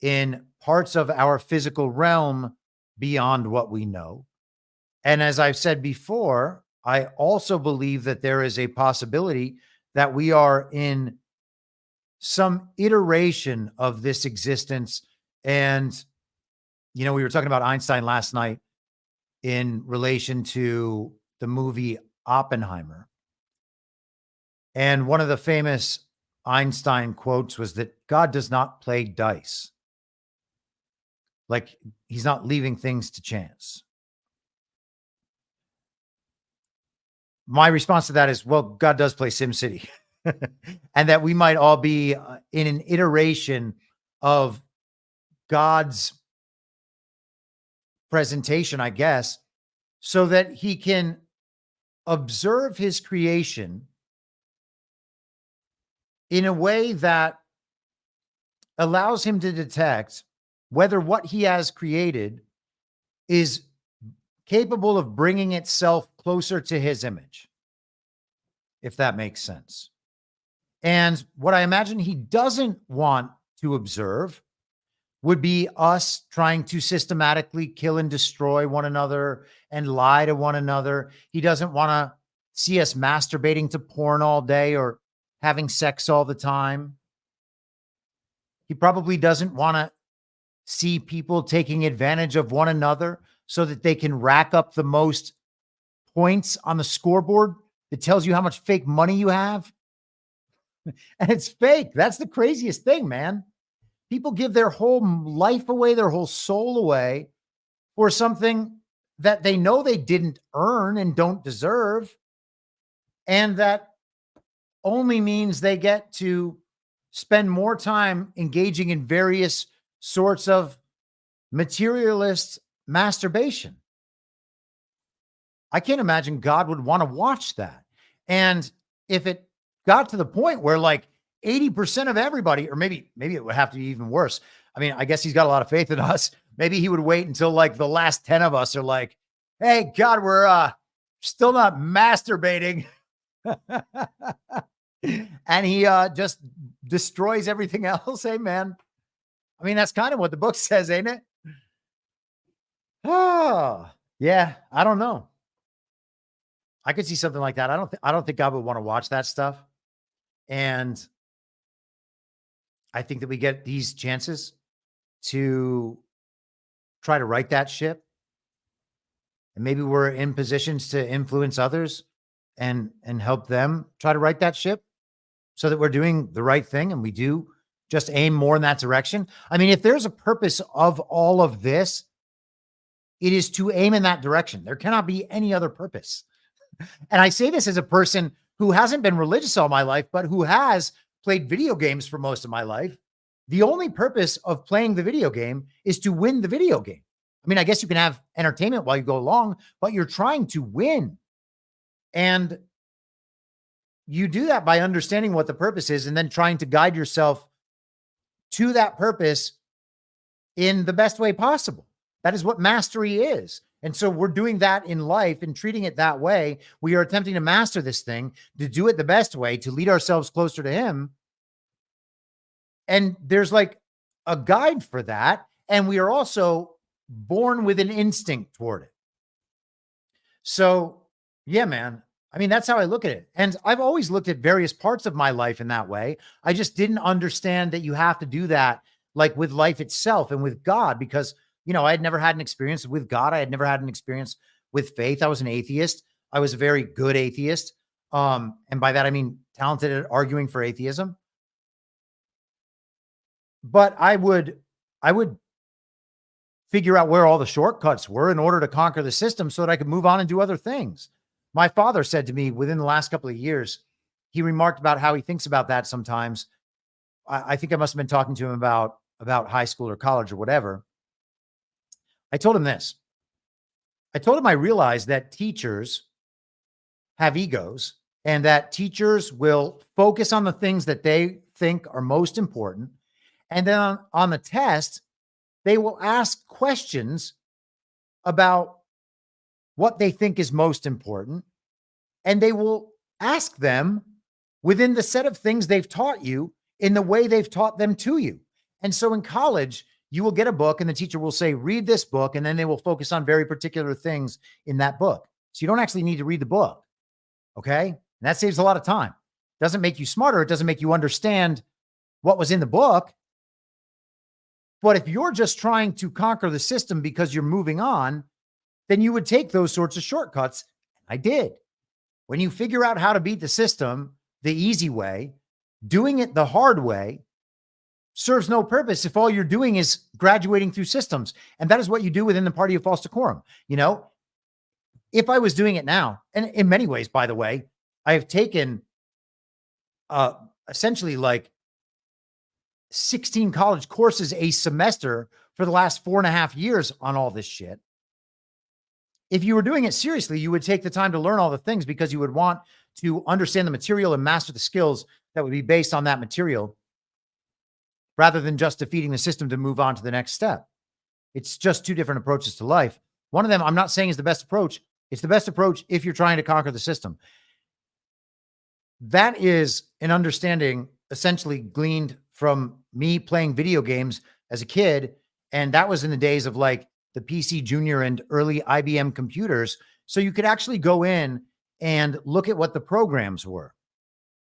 J: in parts of our physical realm beyond what we know. And as I've said before, I also believe that there is a possibility that we are in some iteration of this existence. And, you know, we were talking about Einstein last night in relation to the movie Oppenheimer. And one of the famous Einstein quotes was that God does not play dice. Like, he's not leaving things to chance. My response to that is, well, God does play SimCity. And that we might all be in an iteration of God's presentation, I guess, so that he can observe his creation in a way that allows him to detect whether what he has created is capable of bringing itself closer to his image, if that makes sense. And what I imagine he doesn't want to observe would be us trying to systematically kill and destroy one another and lie to one another. He doesn't want to see us masturbating to porn all day or having sex all the time. He probably doesn't want to see people taking advantage of one another so that they can rack up the most points on the scoreboard that tells you how much fake money you have. And it's fake. That's the craziest thing, man. People give their whole life away, their whole soul away for something that they know they didn't earn and don't deserve. And that only means they get to spend more time engaging in various sorts of materialist masturbation. I can't imagine God would want to watch that. And if it got to the point where like 80% of everybody, or maybe it would have to be even worse. I mean, I guess he's got a lot of faith in us. Maybe he would wait until like the last 10 of us are like, hey, God, we're still not masturbating. And he just destroys everything else. Hey, man. I mean, that's kind of what the book says, ain't it? Oh, yeah. I don't know. I could see something like that. I don't think God would want to watch that stuff. And I think that we get these chances to try to right that ship. And maybe we're in positions to influence others and help them try to right that ship so that we're doing the right thing and we do just aim more in that direction. I mean, if there's a purpose of all of this, it is to aim in that direction. There cannot be any other purpose. And I say this as a person who hasn't been religious all my life, but who has played video games for most of my life. The only purpose of playing the video game is to win the video game. I mean, I guess you can have entertainment while you go along, but you're trying to win. And you do that by understanding what the purpose is and then trying to guide yourself to that purpose in the best way possible. That is what mastery is. And so we're doing that in life and treating it that way. We are attempting to master this thing, to do it the best way, to lead ourselves closer to him. And there's like a guide for that. And we are also born with an instinct toward it. So, yeah, man. I mean, that's how I look at it. And I've always looked at various parts of my life in that way. I just didn't understand that you have to do that like with life itself and with God, because, you know, I had never had an experience with God. I had never had an experience with faith. I was an atheist. I was a very good atheist. And by that, I mean talented at arguing for atheism. But I would figure out where all the shortcuts were in order to conquer the system so that I could move on and do other things. My father said to me within the last couple of years, he remarked about how he thinks about that sometimes. I think I must have been talking to him about high school or college or whatever. I told him this. I told him I realized that teachers have egos and that teachers will focus on the things that they think are most important. And then on the test, they will ask questions about what they think is most important. And they will ask them within the set of things they've taught you in the way they've taught them to you. And so in college, you will get a book and the teacher will say, read this book. And then they will focus on very particular things in that book. So you don't actually need to read the book. Okay. And that saves a lot of time. It doesn't make you smarter. It doesn't make you understand what was in the book. But if you're just trying to conquer the system because you're moving on, then you would take those sorts of shortcuts. I did. When you figure out how to beat the system the easy way, doing it the hard way serves no purpose if all you're doing is graduating through systems. And that is what you do within the party of false decorum. You know, if I was doing it now, and in many ways, by the way, I have taken essentially like 16 college courses a semester for the last 4.5 years on all this shit. If you were doing it seriously, you would take the time to learn all the things because you would want to understand the material and master the skills that would be based on that material rather than just defeating the system to move on to the next step. It's just two different approaches to life. One of them, I'm not saying is the best approach. It's the best approach if you're trying to conquer the system. That is an understanding essentially gleaned from me playing video games as a kid. And that was in the days of like the PC Junior and early IBM computers. So you could actually go in and look at what the programs were.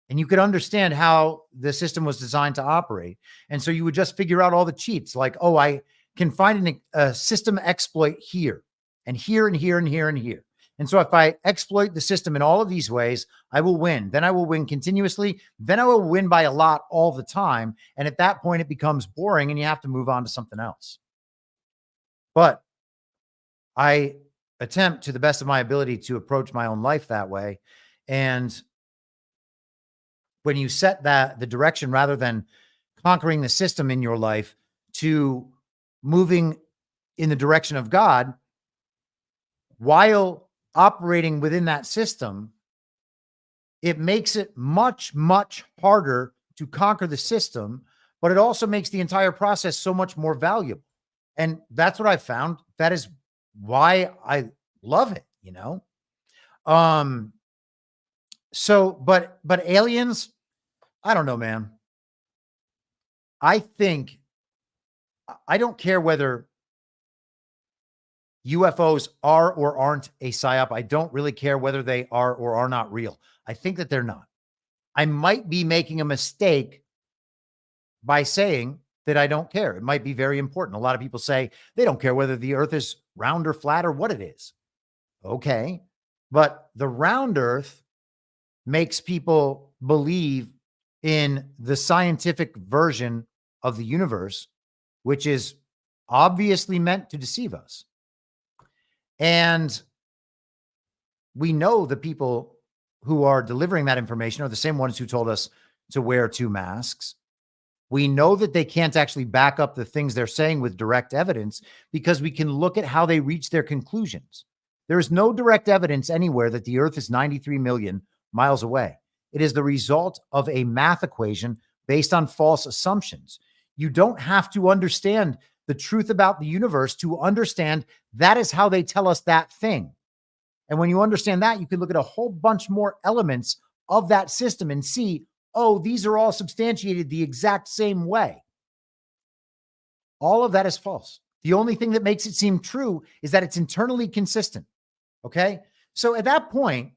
J: And you could understand how the system was designed to operate. And so you would just figure out all the cheats like, oh, I can find a system exploit here and here and here and here and here. And so if I exploit the system in all of these ways, I will win. Then I will win continuously. Then I will win by a lot all the time. And at that point, it becomes boring and you have to move on to something else. But I attempt to the best of my ability to approach my own life that way. And when you set the direction, rather than conquering the system in your life, to moving in the direction of God, while operating within that system, it makes it much, much harder to conquer the system, but it also makes the entire process so much more valuable. And that's what I found. That is why I love it, you know? But aliens, I don't know, man. I think, I don't care whether UFOs are or aren't a psyop. I don't really care whether they are or are not real. I think that they're not. I might be making a mistake by saying that I don't care. It might be very important. A lot of people say they don't care whether the earth is round or flat or what it is. Okay. But the round earth makes people believe in the scientific version of the universe, which is obviously meant to deceive us. And we know the people who are delivering that information are the same ones who told us to wear 2 masks. We know that they can't actually back up the things they're saying with direct evidence, because we can look at how they reach their conclusions. There is no direct evidence anywhere that the earth is 93 million miles away. It is the result of a math equation based on false assumptions. You don't have to understand the truth about the universe to understand that is how they tell us that thing. And when you understand that, you can look at a whole bunch more elements of that system and see, oh, these are all substantiated the exact same way. All of that is false. The only thing that makes it seem true is that it's internally consistent. Okay. So at that point,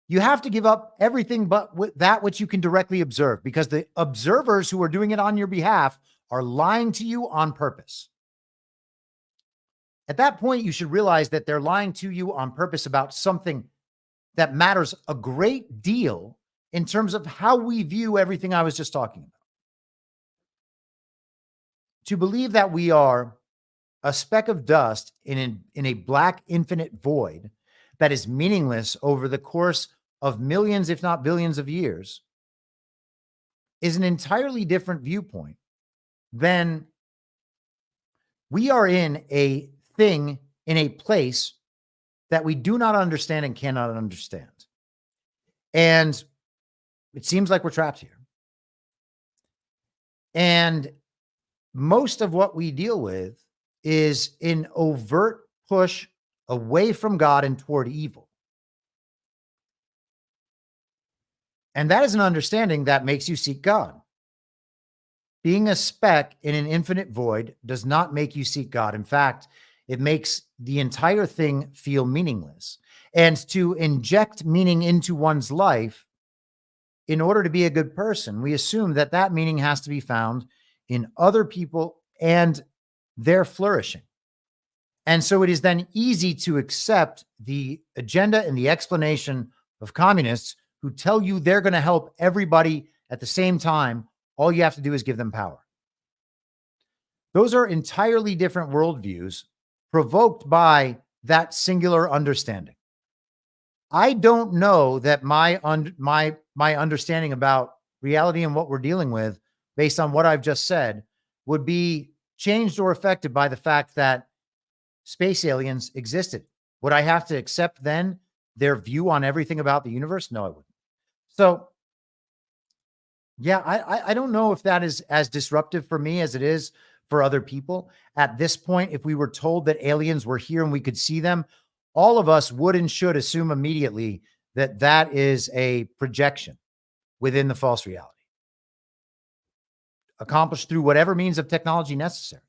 J: you have to give up everything but that which you can directly observe, because the observers who are doing it on your behalf are lying to you on purpose. At that point, you should realize that they're lying to you on purpose about something that matters a great deal in terms of how we view everything I was just talking about. To believe that we are a speck of dust in a black infinite void that is meaningless over the course of millions, if not billions of years, is an entirely different viewpoint than we are in a thing, in a place that we do not understand and cannot understand. And it seems like we're trapped here. And most of what we deal with is an overt push away from God and toward evil. And that is an understanding that makes you seek God. Being a speck in an infinite void does not make you seek God. In fact, it makes the entire thing feel meaningless. And to inject meaning into one's life, in order to be a good person, we assume that that meaning has to be found in other people and their flourishing. And so it is then easy to accept the agenda and the explanation of communists who tell you they're going to help everybody at the same time. All you have to do is give them power. Those are entirely different worldviews provoked by that singular understanding. I don't know that my understanding about reality and what we're dealing with, based on what I've just said, would be changed or affected by the fact that space aliens existed. Would I have to accept then their view on everything about the universe? No, I wouldn't. So, yeah, I don't know if that is as disruptive for me as it is for other people. At this point, if we were told that aliens were here and we could see them, all of us would and should assume immediately that that is a projection within the false reality, accomplished through whatever means of technology necessary.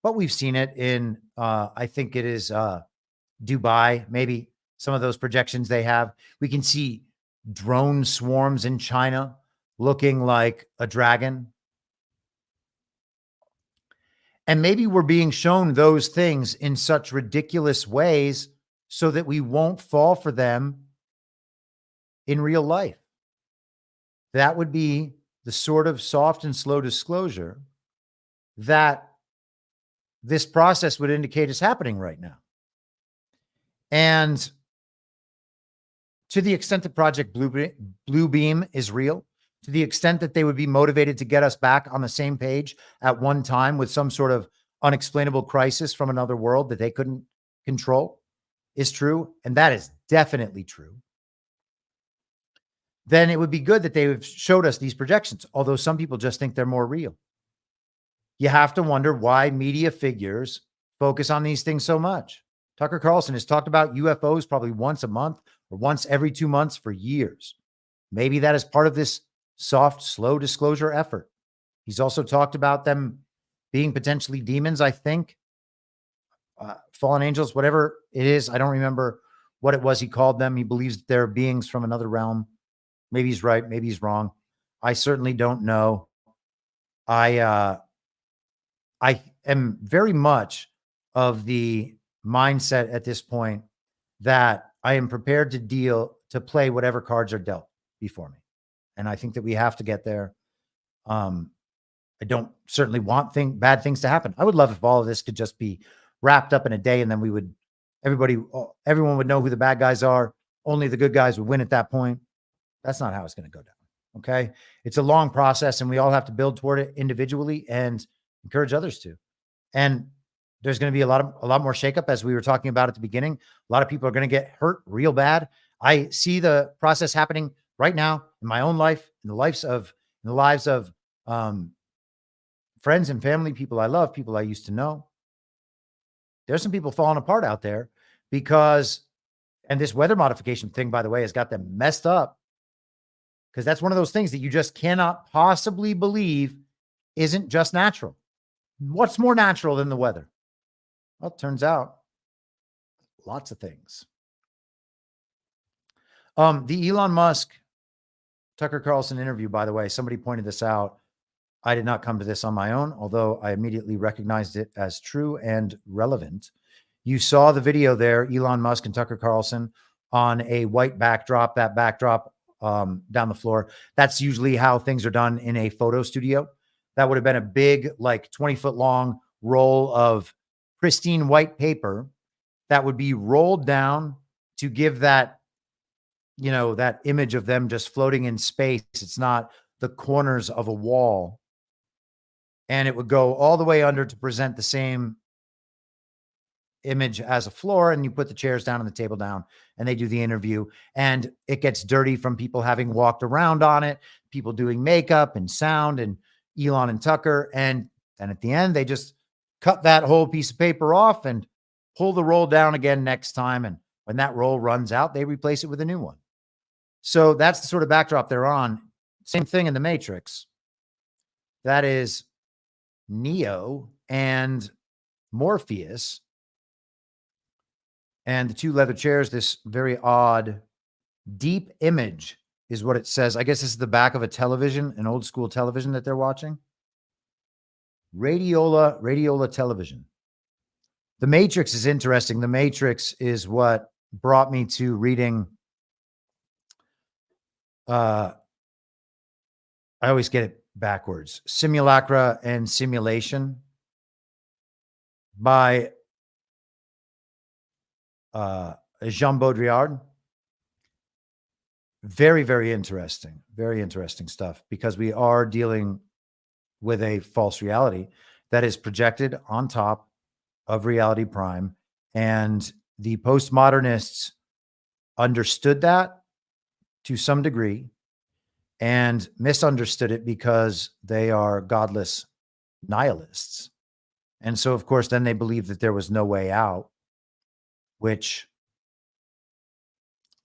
J: But we've seen it in, I think it is Dubai, maybe some of those projections they have. We can see drone swarms in China looking like a dragon. And maybe we're being shown those things in such ridiculous ways so that we won't fall for them in real life. That would be the sort of soft and slow disclosure that this process would indicate is happening right now. And to the extent that Project Bluebeam is real, to the extent that they would be motivated to get us back on the same page at one time with some sort of unexplainable crisis from another world that they couldn't control, is true, and that is definitely true, then it would be good that they showed us these projections, although some people just think they're more real. You have to wonder why media figures focus on these things so much. Tucker Carlson has talked about UFOs probably once a month or once every 2 months for years. Maybe that is part of this soft, slow disclosure effort. He's also talked about them being potentially demons, I think. Fallen angels, whatever it is. I don't remember what it was he called them. He believes they're beings from another realm. Maybe he's right. Maybe he's wrong. I certainly don't know. I am very much of the mindset at this point that I am prepared to play whatever cards are dealt before me. And I think that we have to get there. I don't certainly want bad things to happen. I would love if all of this could just be wrapped up in a day, and then everyone would know who the bad guys are. Only the good guys would win at that point. That's not how it's going to go down. Okay. It's a long process, and we all have to build toward it individually and encourage others to. And there's going to be a lot more shakeup, as we were talking about at the beginning. A lot of people are going to get hurt real bad. I see the process happening right now in my own life, in the lives of friends and family, people I love, people I used to know. There's some people falling apart out there because, and this weather modification thing, by the way, has got them messed up, because that's one of those things that you just cannot possibly believe isn't just natural. What's more natural than the weather? Well, it turns out lots of things. The Elon Musk, Tucker Carlson interview, by the way, somebody pointed this out. I did not come to this on my own, although I immediately recognized it as true and relevant. You saw the video there, Elon Musk and Tucker Carlson on a white backdrop, that backdrop down the floor. That's usually how things are done in a photo studio. That would have been a big, like 20-foot long roll of pristine white paper that would be rolled down to give that, that image of them just floating in space. It's not the corners of a wall. And it would go all the way under to present the same image as a floor. And you put the chairs down and the table down, and they do the interview. And it gets dirty from people having walked around on it, people doing makeup and sound, and Elon and Tucker. And then at the end, they just cut that whole piece of paper off and pull the roll down again next time. And when that roll runs out, they replace it with a new one. So that's the sort of backdrop they're on. Same thing in the Matrix. That is Neo and Morpheus and the two leather chairs. This very odd, deep image is what it says. I guess this is the back of a television, an old school television that they're watching. Radiola television. The Matrix is interesting. The Matrix is what brought me to reading. I always get it backwards. Simulacra and Simulation by Jean Baudrillard. Very, very interesting. Very interesting stuff, because we are dealing with a false reality that is projected on top of reality prime. And the postmodernists understood that to some degree and misunderstood it because they are godless nihilists. And so, of course, then they believed that there was no way out, which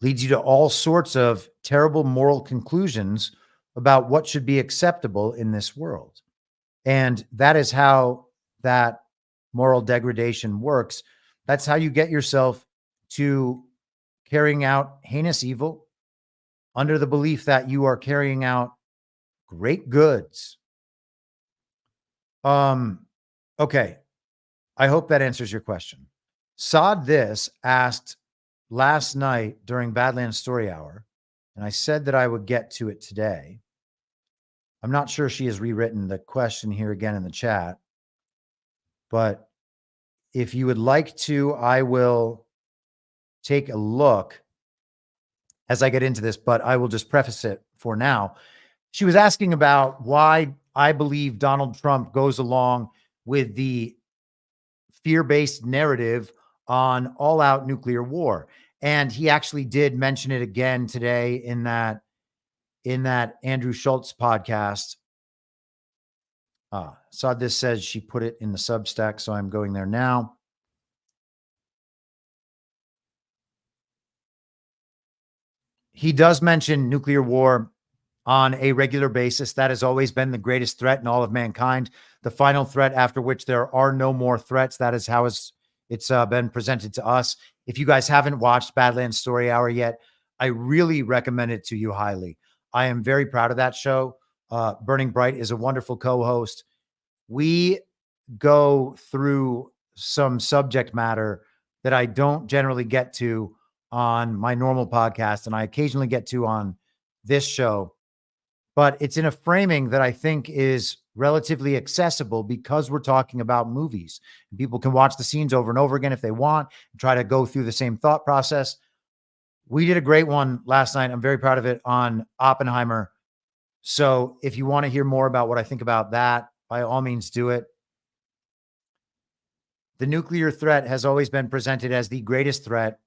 J: leads you to all sorts of terrible moral conclusions about what should be acceptable in this world. And that is how that moral degradation works. That's how you get yourself to carrying out heinous evil under the belief that you are carrying out great goods. Okay. I hope that answers your question. Sod This asked last night during Badlands Story Hour, and I said that I would get to it today. I'm not sure she has rewritten the question here again in the chat, but if you would like to, I will take a look as I get into this, but I will just preface it for now. She was asking about why I believe Donald Trump goes along with the fear-based narrative on all-out nuclear war. And he actually did mention it again today in that Andrew Schultz podcast. Saw this says she put it in the Substack, so I'm going there now. He does mention nuclear war on a regular basis. That has always been the greatest threat in all of mankind. The final threat after which there are no more threats. That is how it's been presented to us. If you guys haven't watched Badlands Story Hour yet, I really recommend it to you highly. I am very proud of that show. Burning Bright is a wonderful co-host. We go through some subject matter that I don't generally get to on my normal podcast, and I occasionally get to on this show, but it's in a framing that I think is relatively accessible because we're talking about movies. People can watch the scenes over and over again if they want, and try to go through the same thought process. We did a great one last night. I'm very proud of it on Oppenheimer. So if you want to hear more about what I think about that, by all means do it. The nuclear threat has always been presented as the greatest threat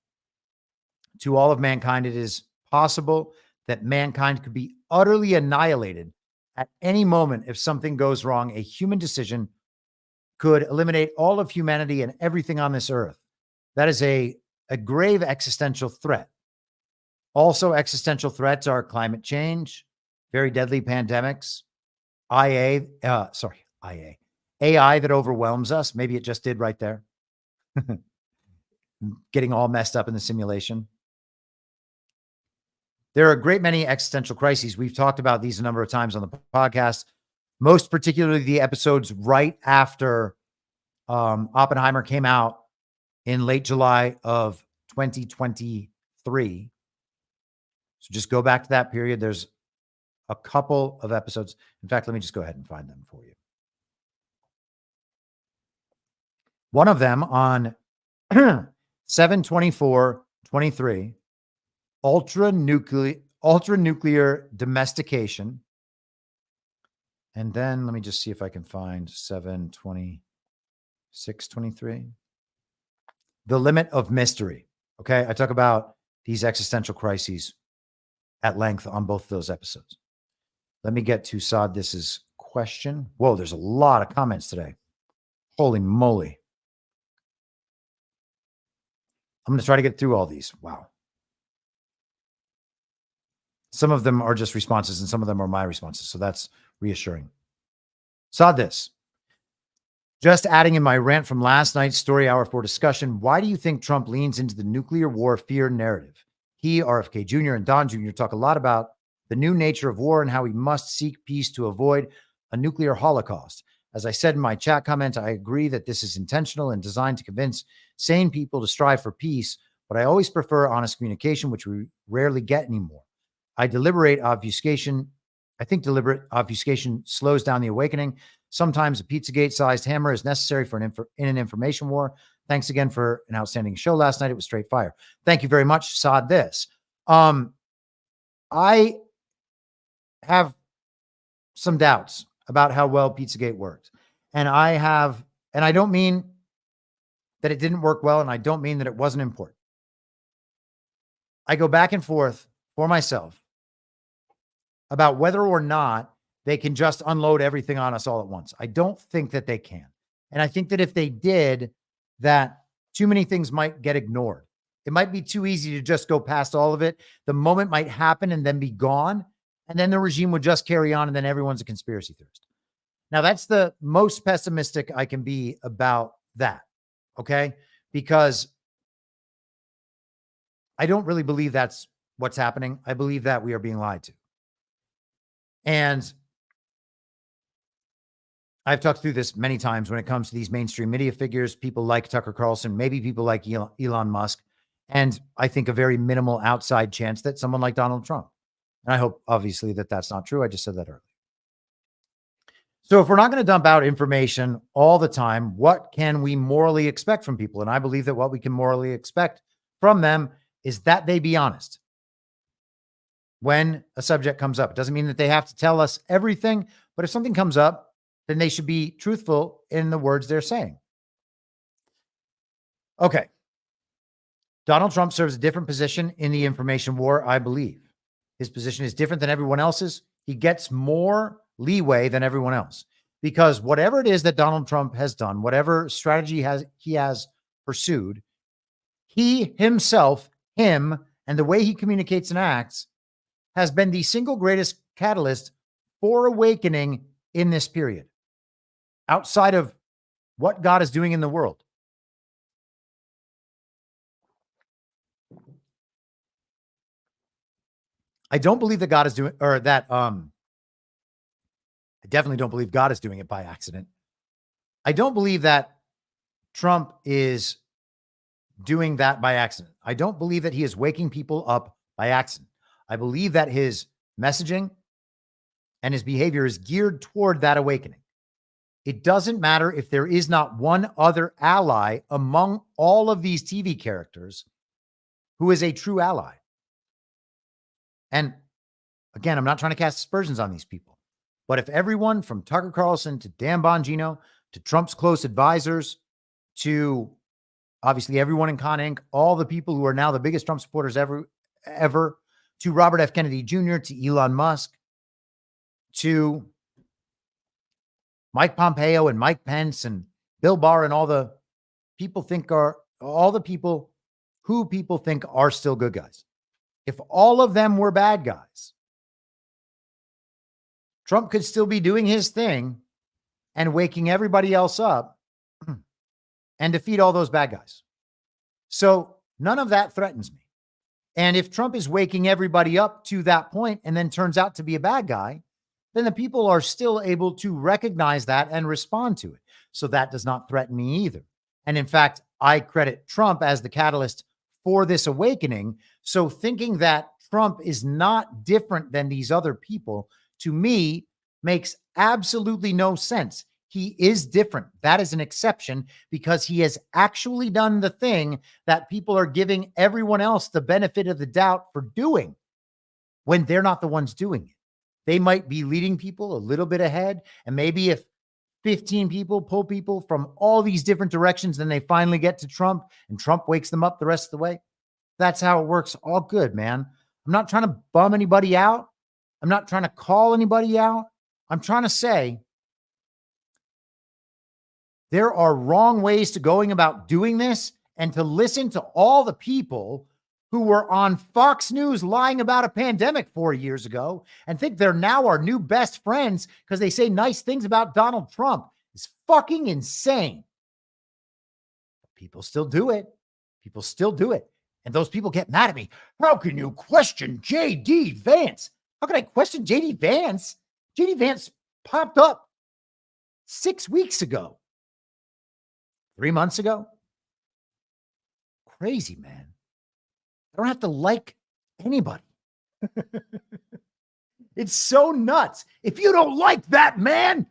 J: to all of mankind. It is possible that mankind could be utterly annihilated at any moment if something goes wrong. A human decision could eliminate all of humanity and everything on this earth. That is a grave existential threat. Also, existential threats are climate change, very deadly pandemics, AI that overwhelms us. Maybe it just did right there. Getting all messed up in the simulation. There are a great many existential crises. We've talked about these a number of times on the podcast, most particularly the episodes right after Oppenheimer came out in late July of 2023. So just go back to that period. There's a couple of episodes. In fact, let me just go ahead and find them for you. One of them on 7/24/23, ultra nuclear domestication. And then let me just see if I can find 7/26/23, the limit of mystery. Okay. I talk about these existential crises at length on both of those episodes. Let me get to Saad This's question. Whoa, there's a lot of comments today. Holy moly. I'm going to try to get through all these. Wow. Some of them are just responses and some of them are my responses. So that's reassuring. Saw this. Just adding in my rant from last night's story hour for discussion. Why do you think Trump leans into the nuclear war fear narrative? He, RFK Jr., and Don Jr. talk a lot about the new nature of war and how we must seek peace to avoid a nuclear holocaust. As I said in my chat comment, I agree that this is intentional and designed to convince sane people to strive for peace, but I always prefer honest communication, which we rarely get anymore. I think deliberate obfuscation slows down the awakening. Sometimes a Pizzagate-sized hammer is necessary for in an information war. Thanks again for an outstanding show last night. It was straight fire. Thank you very much, Saad This. I have some doubts about how well Pizzagate worked. And I don't mean that it didn't work well, and I don't mean that it wasn't important. I go back and forth for myself about whether or not they can just unload everything on us all at once. I don't think that they can. And I think that if they did, that too many things might get ignored. It might be too easy to just go past all of it. The moment might happen and then be gone. And then the regime would just carry on and then everyone's a conspiracy theorist. Now, that's the most pessimistic I can be about that. Okay? Because I don't really believe that's what's happening. I believe that we are being lied to. And I've talked through this many times when it comes to these mainstream media figures, people like Tucker Carlson, maybe people like Elon Musk, and I think a very minimal outside chance that someone like Donald Trump. And I hope, obviously, that that's not true. I just said that earlier. So if we're not going to dump out information all the time, what can we morally expect from people? And I believe that what we can morally expect from them is that they be honest when a subject comes up. It doesn't mean that they have to tell us everything, but if something comes up, then they should be truthful in the words they're saying. Okay. Donald Trump serves a different position in the information war, I believe. His position is different than everyone else's. He gets more leeway than everyone else because whatever it is that Donald Trump has done, whatever strategy he has pursued, he himself, him, and the way he communicates and acts has been the single greatest catalyst for awakening in this period, outside of what God is doing in the world. I don't believe that God is doing, or that, I definitely don't believe God is doing it by accident. I don't believe that Trump is doing that by accident. I don't believe that he is waking people up by accident. I believe that his messaging and his behavior is geared toward that awakening. It doesn't matter if there is not one other ally among all of these TV characters who is a true ally. And again, I'm not trying to cast aspersions on these people, but if everyone from Tucker Carlson to Dan Bongino to Trump's close advisors to obviously everyone in Con Inc., all the people who are now the biggest Trump supporters ever, to Robert F. Kennedy Jr., to Elon Musk, to Mike Pompeo and Mike Pence and Bill Barr and all the people who people think are still good guys. If all of them were bad guys, Trump could still be doing his thing and waking everybody else up and defeat all those bad guys. So none of that threatens me. And if Trump is waking everybody up to that point and then turns out to be a bad guy, then the people are still able to recognize that and respond to it. So that does not threaten me either. And in fact, I credit Trump as the catalyst for this awakening. So thinking that Trump is not different than these other people, to me, makes absolutely no sense. He is different. That is an exception because he has actually done the thing that people are giving everyone else the benefit of the doubt for doing when they're not the ones doing it. They might be leading people a little bit ahead. And maybe if 15 people pull people from all these different directions, then they finally get to Trump and Trump wakes them up the rest of the way. That's how it works. All good, man. I'm not trying to bum anybody out. I'm not trying to call anybody out. I'm trying to say there are wrong ways to going about doing this, and to listen to all the people who were on Fox News lying about a pandemic 4 years ago and think they're now our new best friends because they say nice things about Donald Trump is fucking insane. People still do it. People still do it. And those people get mad at me. How can you question J.D. Vance? How can I question J.D. Vance? J.D. Vance popped up 6 weeks ago. 3 months ago. Crazy, man. I don't have to like anybody. It's so nuts. If you don't like that man,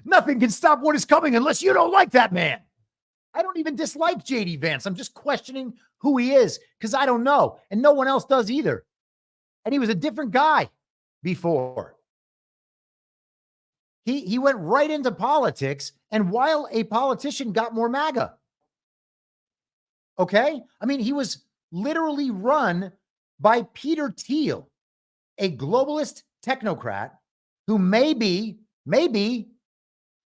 J: nothing can stop what is coming unless you don't like that man. I don't even dislike J.D. Vance. I'm just questioning who he is because I don't know. And no one else does either. And he was a different guy before. He went right into politics, and while a politician got more MAGA. Okay? I mean, he was literally run by Peter Thiel, a globalist technocrat who may be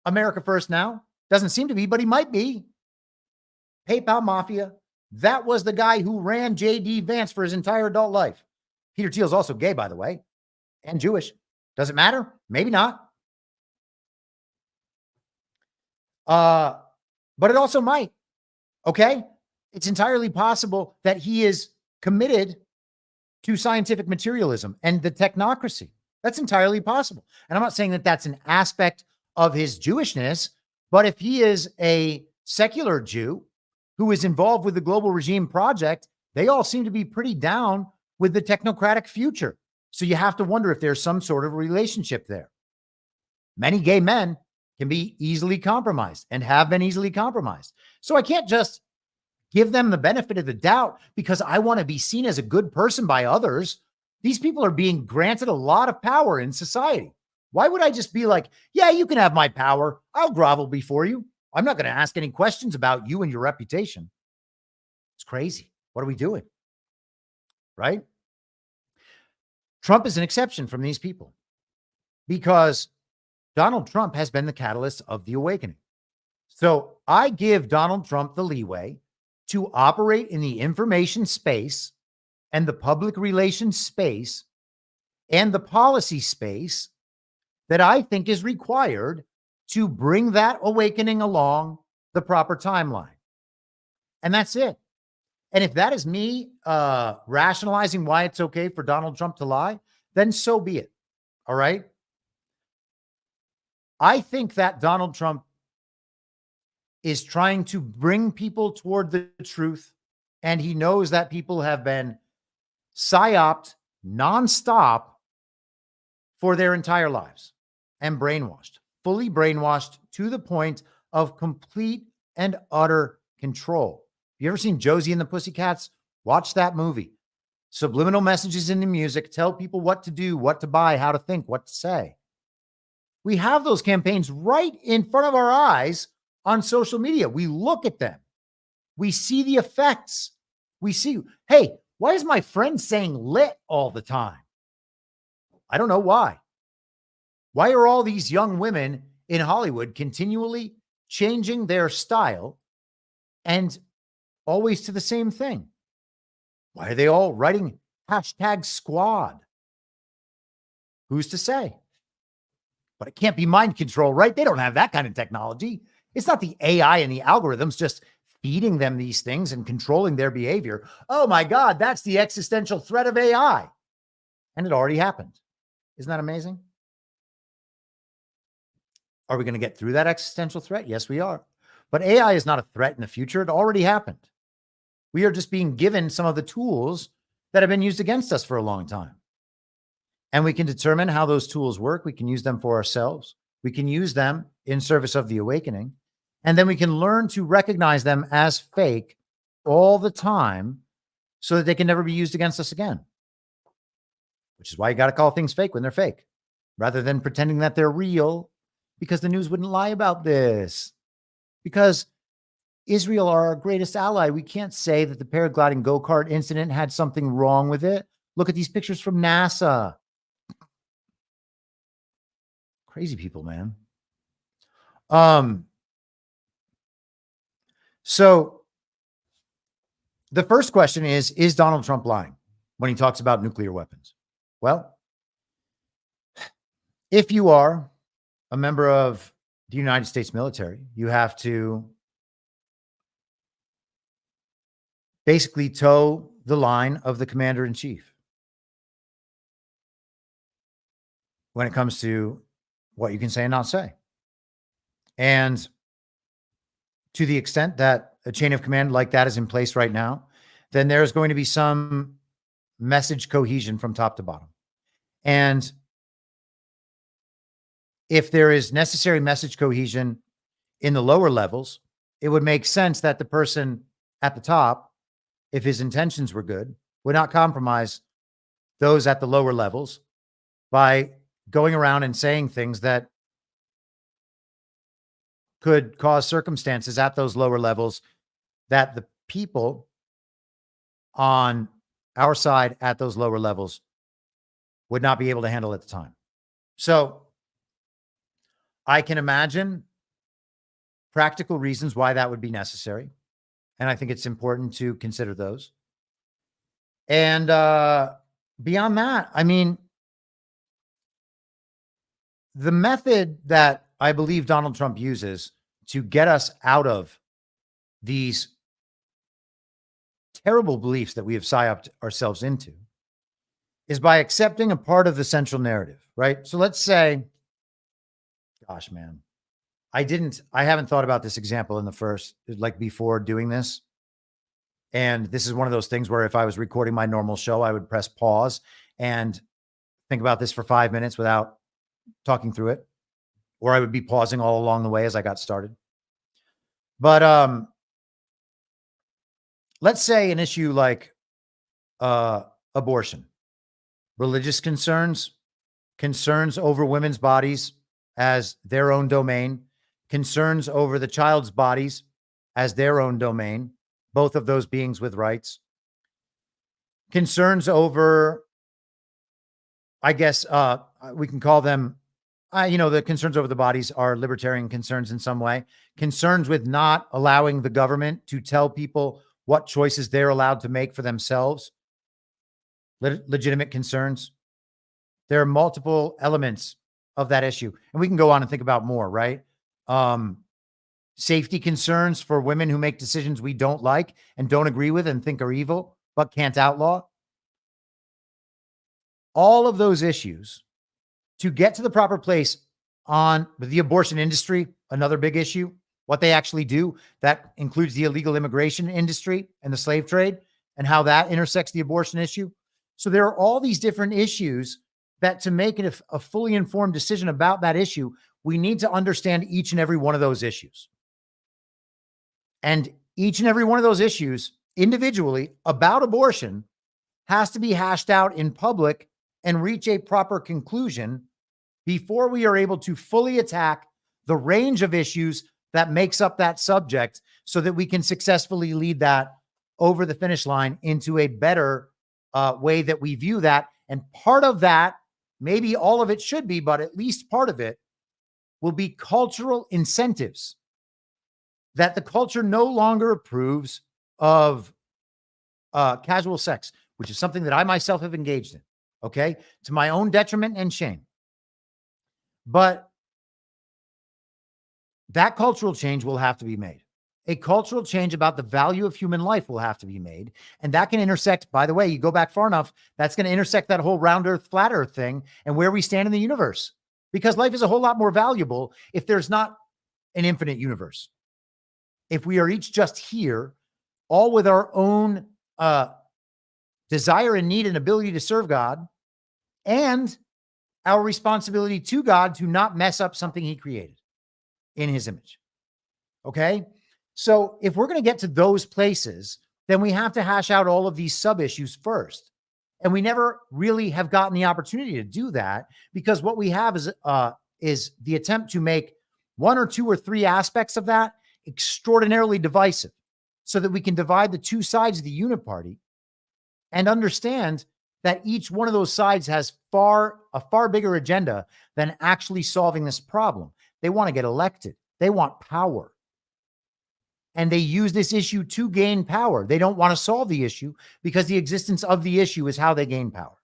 J: America First now. Doesn't seem to be, but he might be. PayPal Mafia. That was the guy who ran J.D. Vance for his entire adult life. Peter Thiel's also gay, by the way, and Jewish. Does it matter? Maybe not. But it also might. Okay? It's entirely possible that he is committed to scientific materialism and the technocracy. That's entirely possible. And I'm not saying that that's an aspect of his Jewishness, but if he is a secular Jew who is involved with the Global Regime Project, they all seem to be pretty down with the technocratic future. So you have to wonder if there's some sort of relationship there. many gay men can be easily compromised and have been easily compromised. So I can't just give them the benefit of the doubt because I want to be seen as a good person by others. These people are being granted a lot of power in society. Why would I just be like, yeah, you can have my power. I'll grovel before you. I'm not going to ask any questions about you and your reputation. It's crazy. What are we doing? Right? Trump is an exception from these people because Donald Trump has been the catalyst of the awakening. So I give Donald Trump the leeway to operate in the information space and the public relations space and the policy space that I think is required to bring that awakening along the proper timeline. And that's it. And if that is me rationalizing why it's okay for Donald Trump to lie, then so be it. All right. I think that Donald Trump is trying to bring people toward the truth. And he knows that people have been psyoped nonstop for their entire lives and brainwashed, fully brainwashed to the point of complete and utter control. You ever seen Josie and the Pussycats? Watch that movie. Subliminal messages in the music tell people what to do, what to buy, how to think, what to say. We have those campaigns right in front of our eyes on social media. We look at them. We see the effects. We see, hey, why is my friend saying lit all the time? I don't know why. Why are all these young women in Hollywood continually changing their style and always to the same thing? Why are they all writing #squad? Who's to say? But it can't be mind control, right? They don't have that kind of technology. It's not the AI and the algorithms just feeding them these things and controlling their behavior. Oh my God, that's the existential threat of AI. And it already happened. Isn't that amazing? Are we going to get through that existential threat? Yes, we are. But AI is not a threat in the future. It already happened. We are just being given some of the tools that have been used against us for a long time. And we can determine how those tools work. We can use them for ourselves. We can use them in service of the awakening. And then we can learn to recognize them as fake all the time so that they can never be used against us again. Which is why you got to call things fake when they're fake, rather than pretending that they're real, because the news wouldn't lie about this. Because Israel are our greatest ally. We can't say that the paragliding go-kart incident had something wrong with it. Look at these pictures from NASA. Crazy people, man. So the first question is Donald Trump lying when he talks about nuclear weapons? Well, if you are a member of the United States military, you have to basically toe the line of the commander in chief when it comes to what you can say and not say. And to the extent that a chain of command like that is in place right now, then there's going to be some message cohesion from top to bottom. And if there is necessary message cohesion in the lower levels, it would make sense that the person at the top, if his intentions were good, would not compromise those at the lower levels by going around and saying things that could cause circumstances at those lower levels that the people on our side at those lower levels would not be able to handle at the time. So I can imagine practical reasons why that would be necessary. And I think it's important to consider those. And beyond that, I mean, the method that I believe Donald Trump uses to get us out of these terrible beliefs that we have psyoped ourselves into is by accepting a part of the central narrative, right? So let's say, gosh, man, I haven't thought about this example in the first, like before doing this. And this is one of those things where if I was recording my normal show, I would press pause and think about this for 5 minutes without talking through it. or I would be pausing all along the way as I got started. But let's say an issue like abortion, religious concerns, concerns over women's bodies as their own domain, concerns over the child's bodies as their own domain, both of those beings with rights, concerns over, I guess we can call them, the concerns over the bodies are libertarian concerns in some way, concerns with not allowing the government to tell people what choices they're allowed to make for themselves, legitimate concerns. There are multiple elements of that issue, and we can go on and think about more, right? Safety concerns for women who make decisions we don't like and don't agree with and think are evil, but can't outlaw. All of those issues to get to the proper place on the abortion industry, another big issue, what they actually do. That includes the illegal immigration industry and the slave trade and how that intersects the abortion issue. So there are all these different issues that to make it a fully informed decision about that issue, we need to understand each and every one of those issues. And each and every one of those issues individually about abortion has to be hashed out in public and reach a proper conclusion before we are able to fully attack the range of issues that makes up that subject so that we can successfully lead that over the finish line into a better way that we view that. And part of that, maybe all of it should be, but at least part of it will be cultural incentives that the culture no longer approves of casual sex, which is something that I myself have engaged in, okay, to my own detriment and shame. But that cultural change will have to be made. A cultural change about the value of human life will have to be made. And that can intersect, by the way, you go back far enough, that's going to intersect that whole round earth, flat earth thing and where we stand in the universe. Because life is a whole lot more valuable if there's not an infinite universe. If we are each just here, all with our own desire and need and ability to serve God, and our responsibility to God to not mess up something he created in his image. Okay? So if we're going to get to those places, then we have to hash out all of these sub-issues first. And we never really have gotten the opportunity to do that because what we have is the attempt to make one or two or three aspects of that extraordinarily divisive so that we can divide the two sides of the uniparty and understand that each one of those sides has a far bigger agenda than actually solving this problem. They want to get elected. They want power. And they use this issue to gain power. They don't want to solve the issue because the existence of the issue is how they gain power.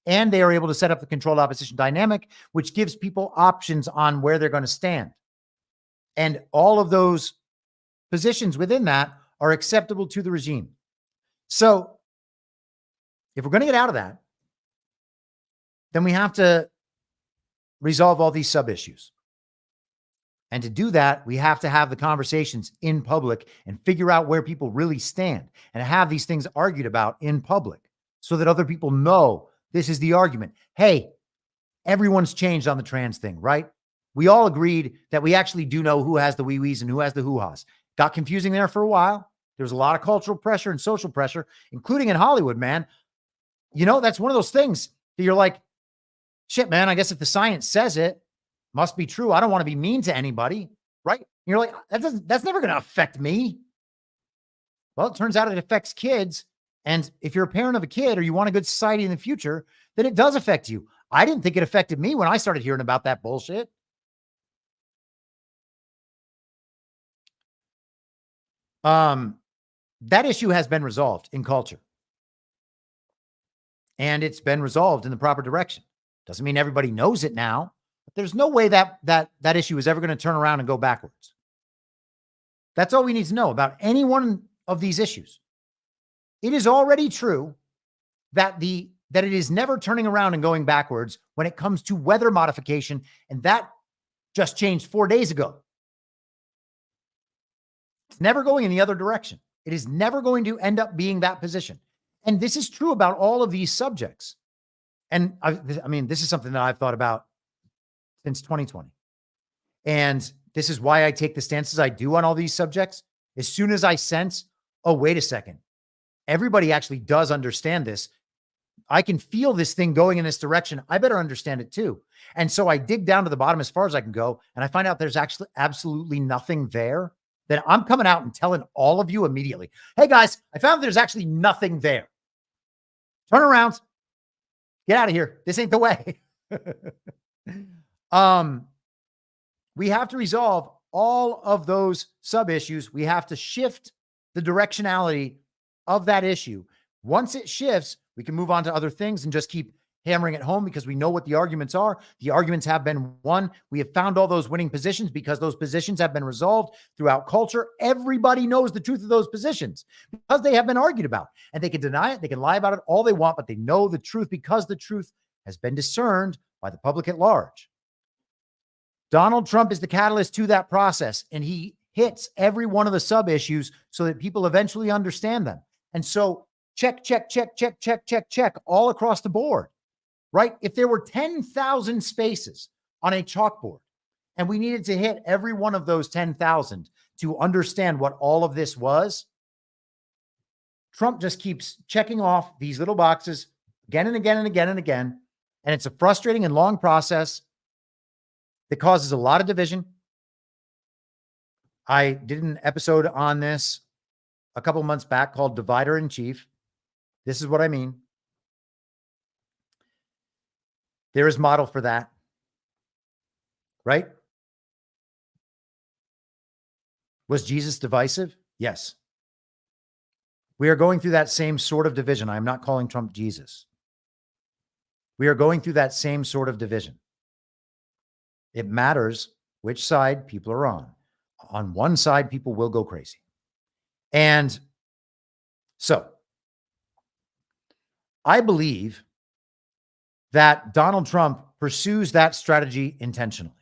J: And they are able to set up the controlled opposition dynamic, which gives people options on where they're going to stand. And all of those positions within that are acceptable to the regime. So if we're going to get out of that, then we have to resolve all these sub-issues. And to do that, we have to have the conversations in public and figure out where people really stand and have these things argued about in public so that other people know this is the argument. Hey, everyone's changed on the trans thing, right? We all agreed that we actually do know who has the wee-wees and who has the hoo-has. Got confusing there for a while. There was a lot of cultural pressure and social pressure, including in Hollywood, man. You know, that's one of those things that you're like, shit, man, I guess if the science says it, must be true. I don't want to be mean to anybody, right? And you're like, that's never going to affect me. Well, it turns out it affects kids. And if you're a parent of a kid or you want a good society in the future, then it does affect you. I didn't think it affected me when I started hearing about that bullshit. That issue has been resolved in culture. And it's been resolved in the proper direction. Doesn't mean everybody knows it now. But there's no way that issue is ever going to turn around and go backwards. That's all we need to know about any one of these issues. It is already true that it is never turning around and going backwards when it comes to weather modification, and that just changed 4 days ago. It's never going in the other direction. It is never going to end up being that position. And this is true about all of these subjects. And I mean, this is something that I've thought about since 2020. And this is why I take the stances I do on all these subjects. As soon as I sense, oh, wait a second, everybody actually does understand this. I can feel this thing going in this direction. I better understand it too. And so I dig down to the bottom as far as I can go, and I find out there's actually absolutely nothing there. Then I'm coming out and telling all of you immediately, hey guys, I found there's actually nothing there. Turn around. Get out of here. This ain't the way. We have to resolve all of those sub issues. We have to shift the directionality of that issue. Once it shifts, we can move on to other things and just keep hammering it home because we know what the arguments are. The arguments have been won. We have found all those winning positions because those positions have been resolved throughout culture. Everybody knows the truth of those positions because they have been argued about, and they can deny it. They can lie about it all they want, but they know the truth because the truth has been discerned by the public at large. Donald Trump is the catalyst to that process, and he hits every one of the sub issues so that people eventually understand them. And so check, check, check, check, check, check, check all across the board, right? If there were 10,000 spaces on a chalkboard and we needed to hit every one of those 10,000 to understand what all of this was, Trump just keeps checking off these little boxes again and again and again and again. And it's a frustrating and long process that causes a lot of division. I did an episode on this a couple months back called Divider in Chief. This is what I mean. There is model for that, right? Was Jesus divisive? Yes. We are going through that same sort of division. I am not calling Trump Jesus. We are going through that same sort of division. It matters which side people are on. On one side, people will go crazy. And so I believe that Donald Trump pursues that strategy intentionally.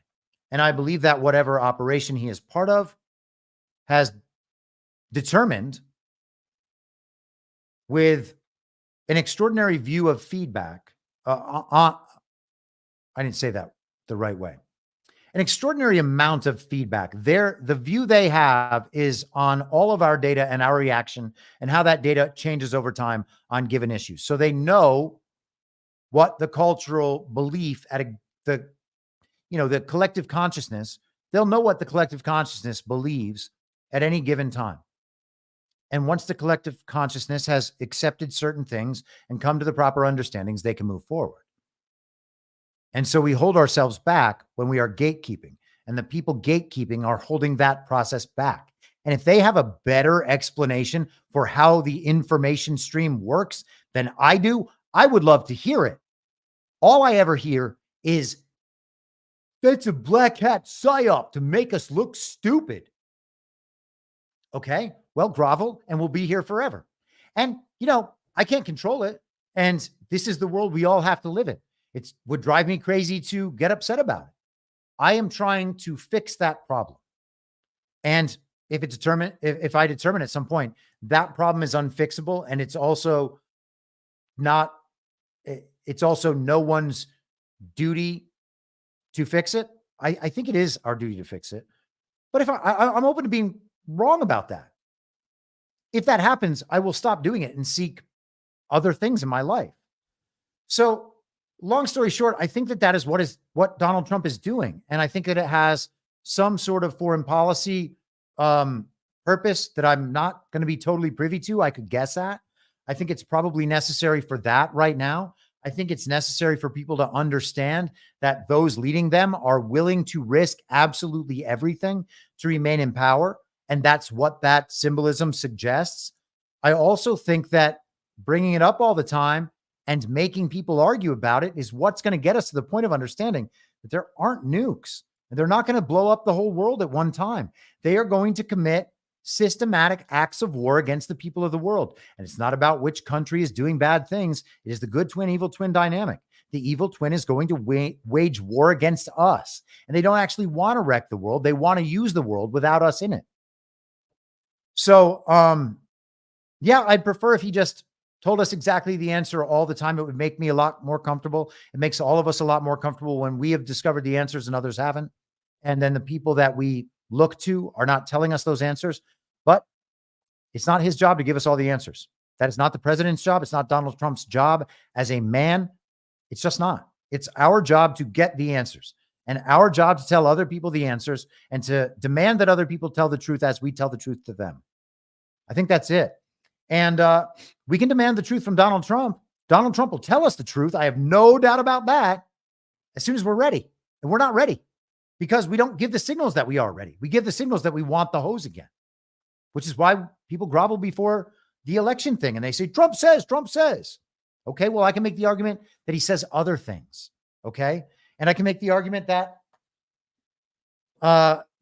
J: And I believe that whatever operation he is part of has determined with an extraordinary view of feedback. I didn't say that the right way. An extraordinary amount of feedback. The view they have is on all of our data and our reaction and how that data changes over time on given issues. So they know what the cultural belief the collective consciousness, they'll know what the collective consciousness believes at any given time. And once the collective consciousness has accepted certain things and come to the proper understandings, they can move forward. And so we hold ourselves back when we are gatekeeping, and the people gatekeeping are holding that process back. And if they have a better explanation for how the information stream works than I do, I would love to hear it. All I ever hear is, that's a black hat psyop to make us look stupid. Okay, well, grovel and we'll be here forever. And, I can't control it. And this is the world we all have to live in. It would drive me crazy to get upset about it. I am trying to fix that problem. And if I determine at some point that problem is unfixable, and it's also no one's duty to fix it, I think it is our duty to fix it. But if I'm open to being wrong about that. If that happens, I will stop doing it and seek other things in my life. So, long story short, I think that is what Donald Trump is doing. And I think that it has some sort of foreign policy purpose that I'm not going to be totally privy to. I could guess at. I think it's probably necessary for that right now. I think it's necessary for people to understand that those leading them are willing to risk absolutely everything to remain in power. And that's what that symbolism suggests. I also think that bringing it up all the time and making people argue about it is what's going to get us to the point of understanding that there aren't nukes. And they're not going to blow up the whole world at one time. They are going to commit systematic acts of war against the people of the world. And it's not about which country is doing bad things. It is the good twin, evil twin dynamic. The evil twin is going to wage war against us. And they don't actually want to wreck the world. They want to use the world without us in it. So, I'd prefer if he just told us exactly the answer all the time. It would make me a lot more comfortable. It makes all of us a lot more comfortable when we have discovered the answers and others haven't. And then the people that we look to are not telling us those answers. But it's not his job to give us all the answers. That is not the president's job. It's not Donald Trump's job as a man. It's just not. It's our job to get the answers and our job to tell other people the answers and to demand that other people tell the truth as we tell the truth to them. I think that's it. And we can demand the truth from Donald Trump. Donald Trump will tell us the truth. I have no doubt about that as soon as we're ready. And we're not ready because we don't give the signals that we are ready. We give the signals that we want the hose again, which is why people grovel before the election thing. And they say, Trump says, Trump says. Okay, well, I can make the argument that he says other things. Okay. And I can make the argument that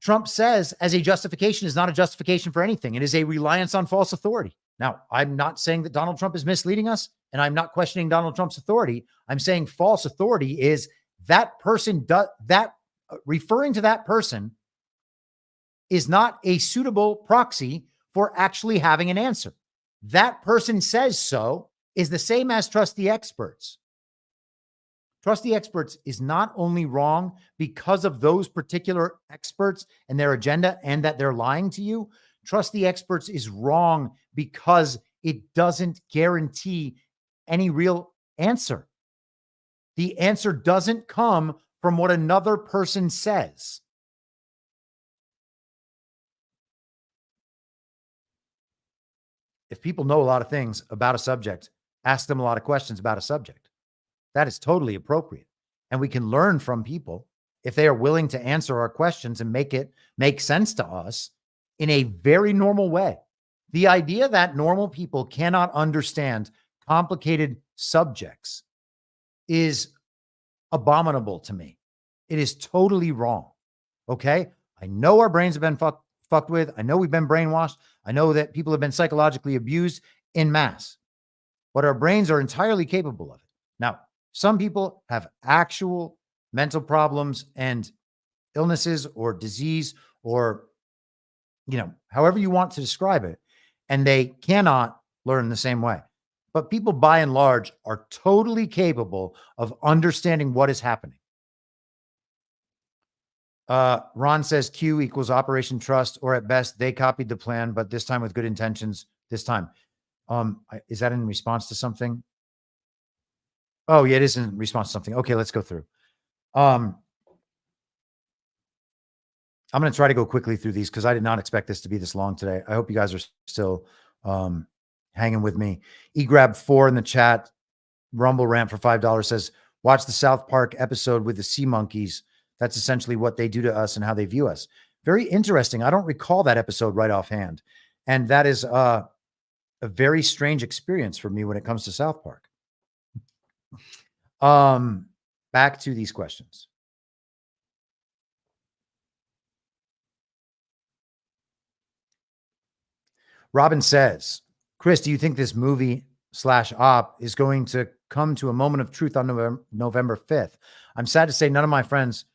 J: Trump says as a justification is not a justification for anything. It is a reliance on false authority. Now, I'm not saying that Donald Trump is misleading us, and I'm not questioning Donald Trump's authority. I'm saying false authority is that person referring to that person is not a suitable proxy for actually having an answer. That person says so is the same as trust the experts. Trust the experts is not only wrong because of those particular experts and their agenda and that they're lying to you. Trust the experts is wrong because it doesn't guarantee any real answer. The answer doesn't come from what another person says. If people know a lot of things about a subject, ask them a lot of questions about a subject. That is totally appropriate. And we can learn from people if they are willing to answer our questions and make it make sense to us in a very normal way. The idea that normal people cannot understand complicated subjects is abominable to me. It is totally wrong. Okay? I know our brains have been fucked with. I know we've been brainwashed. I know that people have been psychologically abused en masse, but our brains are entirely capable of it. Now, some people have actual mental problems and illnesses or disease or, however you want to describe it, and they cannot learn the same way. But people by and large are totally capable of understanding what is happening. Ron says Q equals Operation Trust, or at best they copied the plan, but this time with good intentions this time. Is that in response to something? Oh, yeah, it is in response to something. Okay, let's go through. I'm going to try to go quickly through these because I did not expect this to be this long today. I hope you guys are still hanging with me. eGrab4 in the chat, Rumble Rant for $5 says, watch the South Park episode with the sea monkeys. That's essentially what they do to us and how they view us. Very interesting. I don't recall that episode right offhand. And that is a very strange experience for me when it comes to South Park. Back to these questions. Robin says, Chris, do you think this movie /op is going to come to a moment of truth on November 5th? I'm sad to say none of my friends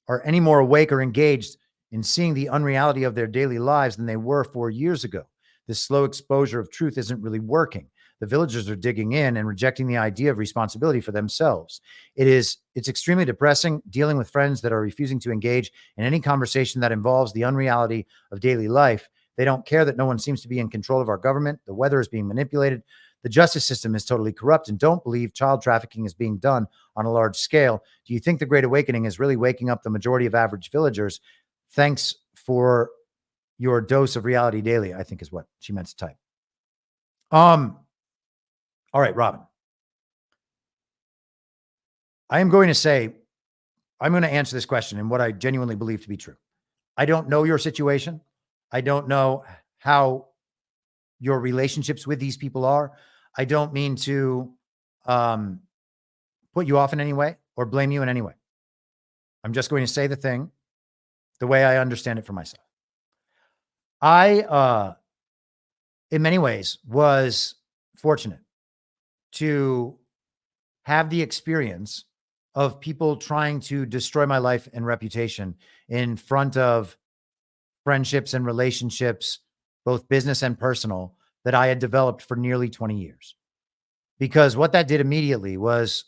J: are any more awake or engaged in seeing the unreality of their daily lives than they were 4 years ago. This slow exposure of truth isn't really working. The villagers are digging in and rejecting the idea of responsibility for themselves. It's extremely depressing dealing with friends that are refusing to engage in any conversation that involves the unreality of daily life. They don't care that no one seems to be in control of our government. The weather is being manipulated. The justice system is totally corrupt and don't believe child trafficking is being done on a large scale. Do you think the Great Awakening is really waking up the majority of average villagers? Thanks for your dose of reality daily, I think is what she meant to type. All right, Robin. I'm going to answer this question in what I genuinely believe to be true. I don't know your situation. I don't know how your relationships with these people are. I don't mean to put you off in any way or blame you in any way. I'm just going to say the thing the way I understand it for myself. I, in many ways, was fortunate to have the experience of people trying to destroy my life and reputation in front of friendships and relationships, both business and personal, that I had developed for nearly 20 years. Because what that did immediately was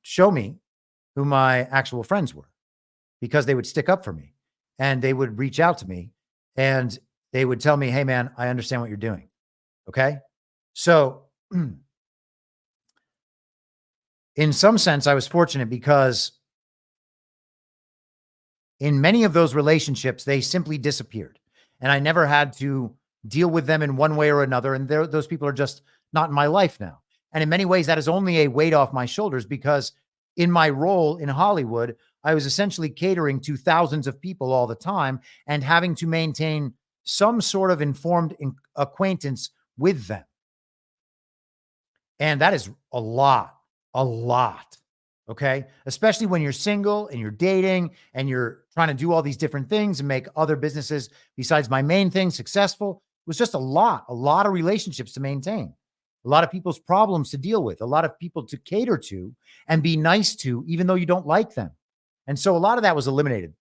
J: show me who my actual friends were, because they would stick up for me. and they would reach out to me and they would tell me, hey, man, I understand what you're doing. Okay. So in some sense, I was fortunate because in many of those relationships, they simply disappeared and I never had to deal with them in one way or another. And those people are just not in my life now. And in many ways, that is only a weight off my shoulders because in my role in Hollywood, I was essentially catering to thousands of people all the time and having to maintain some sort of informed acquaintance with them. And that is a lot. Okay. Especially when you're single and you're dating and you're trying to do all these different things and make other businesses besides my main thing successful. It was just a lot of relationships to maintain, a lot of people's problems to deal with, a lot of people to cater to and be nice to, even though you don't like them. And so a lot of that was eliminated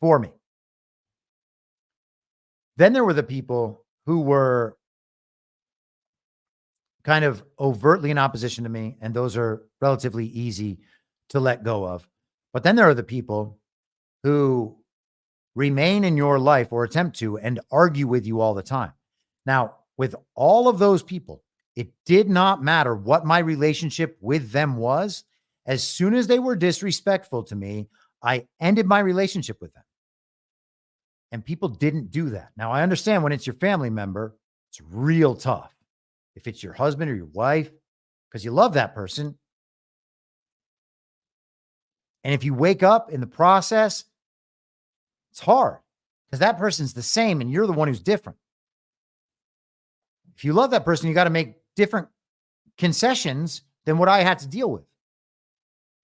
J: for me. Then there were the people who were kind of overtly in opposition to me, and those are relatively easy to let go of. But then there are the people who remain in your life or attempt to and argue with you all the time. Now, with all of those people, it did not matter what my relationship with them was. As soon as they were disrespectful to me, I ended my relationship with them. And people didn't do that. Now, I understand when it's your family member, it's real tough. If it's your husband or your wife, because you love that person. And if you wake up in the process, it's hard because that person's the same and you're the one who's different. If you love that person, you got to make different concessions than what I had to deal with.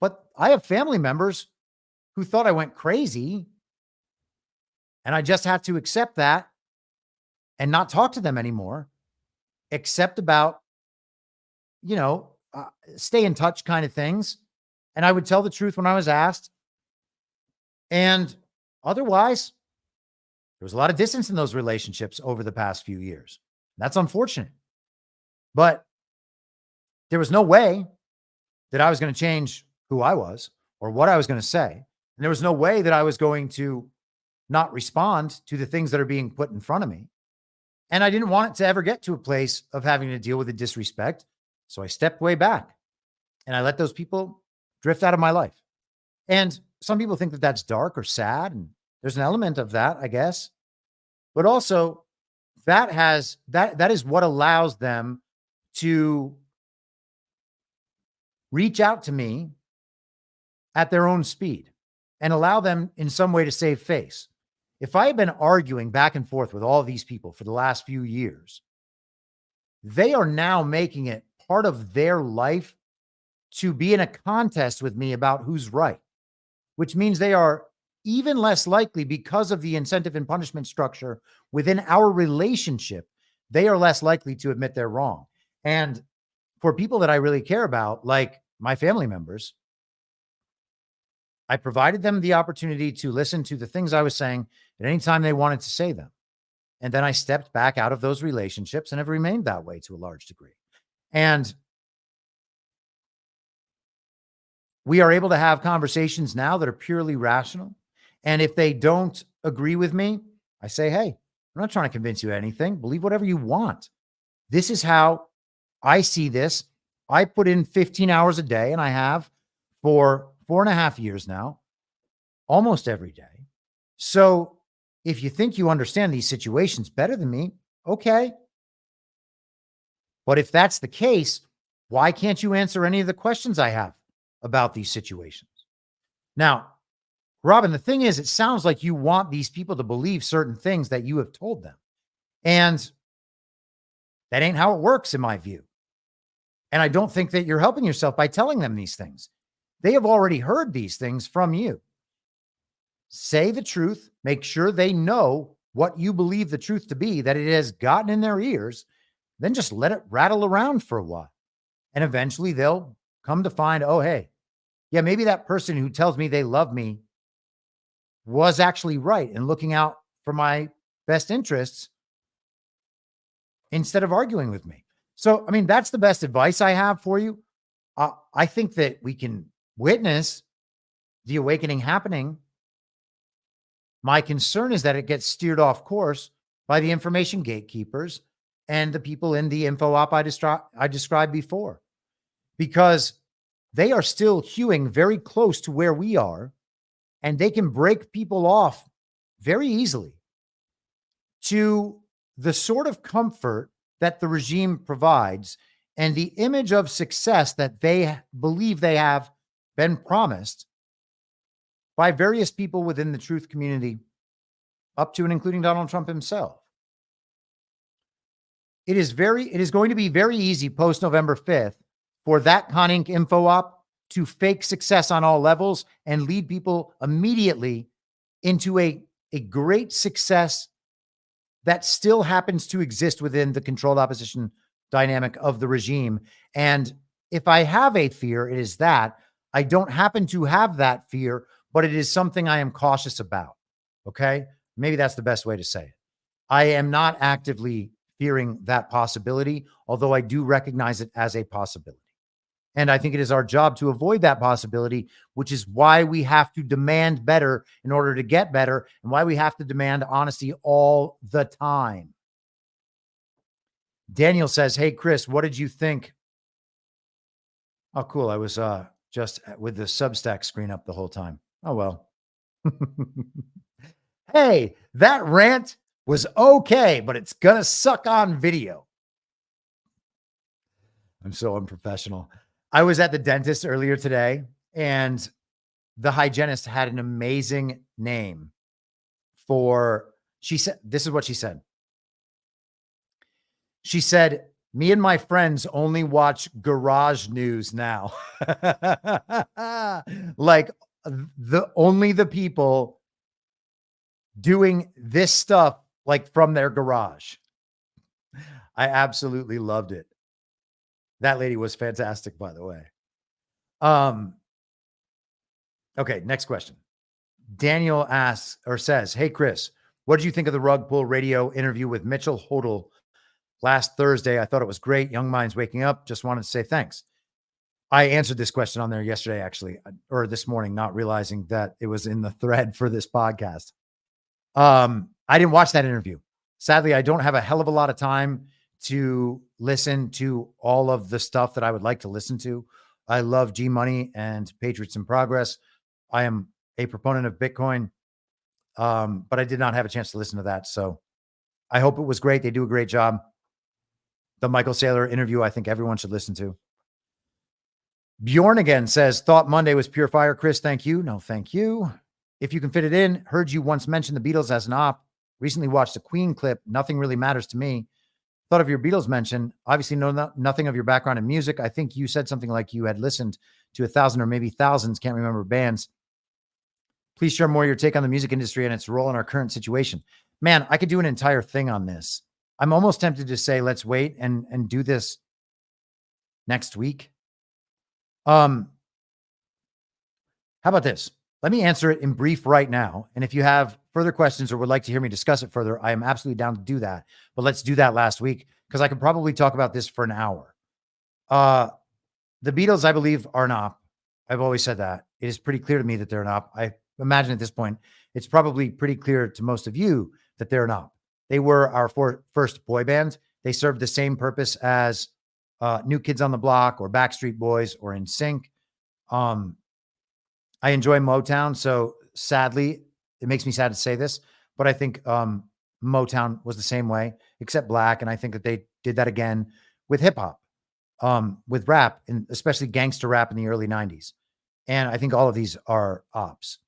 J: But I have family members who thought I went crazy and I just had to accept that and not talk to them anymore, except about, stay in touch kind of things. And I would tell the truth when I was asked. And otherwise, there was a lot of distance in those relationships over the past few years. That's unfortunate. But there was no way that I was going to change who I was or what I was going to say. And there was no way that I was going to not respond to the things that are being put in front of me. And I didn't want it to ever get to a place of having to deal with the disrespect. So I stepped way back and I let those people drift out of my life. And some people think that that's dark or sad. And there's an element of that, I guess. But also that is what allows them to reach out to me at their own speed and allow them in some way to save face. If I had been arguing back and forth with all these people for the last few years, they are now making it part of their life to be in a contest with me about who's right, which means they are even less likely, because of the incentive and punishment structure within our relationship, they are less likely to admit they're wrong. And for people that I really care about, like my family members, I provided them the opportunity to listen to the things I was saying at any time they wanted to say them. And then I stepped back out of those relationships and have remained that way to a large degree. And we are able to have conversations now that are purely rational. And if they don't agree with me, I say, hey, I'm not trying to convince you of anything. Believe whatever you want. This is how I see this. I put in 15 hours a day, and I have for 4.5 years now, almost every day. So if you think you understand these situations better than me, okay. But if that's the case, why can't you answer any of the questions I have about these situations? Now, Robin, the thing is, it sounds like you want these people to believe certain things that you have told them. And that ain't how it works in my view. And I don't think that you're helping yourself by telling them these things. They have already heard these things from you. Say the truth. Make sure they know what you believe the truth to be, that it has gotten in their ears. Then just let it rattle around for a while. And eventually they'll come to find, oh, hey, yeah, maybe that person who tells me they love me was actually right and looking out for my best interests instead of arguing with me. So, I mean, that's the best advice I have for you. I think that we can witness the awakening happening My concern is that it gets steered off course by the information gatekeepers and the people in the info op I described before, because they are still hewing very close to where we are, and they can break people off very easily to the sort of comfort that the regime provides and the image of success that they believe they have been promised by various people within the truth community, up to and including Donald Trump himself. It is going to be very easy post November 5th for that Con Inc. info op to fake success on all levels and lead people immediately into a great success that still happens to exist within the controlled opposition dynamic of the regime. And if I have a fear, it is that I don't happen to have that fear, but it is something I am cautious about. Okay. Maybe that's the best way to say it. I am not actively fearing that possibility, although I do recognize it as a possibility. And I think it is our job to avoid that possibility, which is why we have to demand better in order to get better, and why we have to demand honesty all the time. Daniel says, hey, Chris, what did you think? Oh, cool. I was just with the Substack screen up the whole time. Oh, well. Hey, that rant was okay, but it's going to suck on video. I'm so unprofessional. I was at the dentist earlier today, and the hygienist had an amazing name for, she said, this is what she said. She said, me and my friends only watch garage news now. Like only the people doing this stuff like from their garage. I absolutely loved it. That lady was fantastic, by the way. Okay, next question. Daniel asks or says, hey, Chris, what did you think of the rug pull radio interview with Mitchell Hodel last Thursday? I thought it was great. Young minds waking up. Just wanted to say thanks. I answered this question on there yesterday, actually, or this morning, not realizing that it was in the thread for this podcast. I didn't watch that interview. Sadly, I don't have a hell of a lot of time to listen to all of the stuff that I would like to listen to. I love G Money and Patriots in Progress. I am a proponent of Bitcoin, but I did not have a chance to listen to that. So I hope it was great. They do a great job. The Michael Saylor interview, I think everyone should listen to. Bjorn again says, thought Monday was pure fire. Chris, thank you. No, thank you. If you can fit it in, heard you once mention the Beatles as an op. Recently watched a Queen clip. Nothing really matters to me. Thought of your Beatles mention. Obviously know nothing of your background in music. I think you said something like you had listened to 1,000 or maybe thousands, can't remember, bands. Please share more of your take on the music industry and its role in our current situation. Man, I could do an entire thing on this. I'm almost tempted to say, let's wait and do this next week. How about this? Let me answer it in brief right now. And if you have further questions or would like to hear me discuss it further, I am absolutely down to do that. But let's do that last week, because I could probably talk about this for an hour. The Beatles, I believe, are an op. I've always said that. It is pretty clear to me that they're an op. I imagine at this point, it's probably pretty clear to most of you that they're an op. They were our first boy band. They served the same purpose as New Kids on the Block or Backstreet Boys or NSYNC. I enjoy Motown, so sadly, it makes me sad to say this, but I think Motown was the same way, except black, and I think that they did that again with hip hop, with rap, and especially gangster rap in the early 90s. And I think all of these are ops.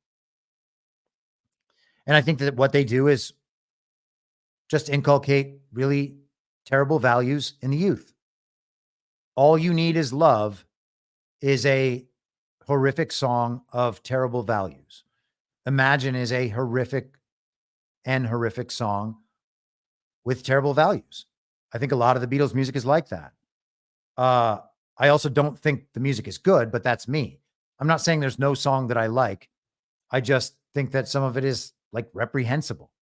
J: And I think that what they do is just inculcate really terrible values in the youth. All You Need Is Love is a horrific song of terrible values. Imagine is a horrific song with terrible values. I think a lot of the Beatles music is like that. I also don't think the music is good, but that's me. I'm not saying there's no song that I like. I just think that some of it is like reprehensible.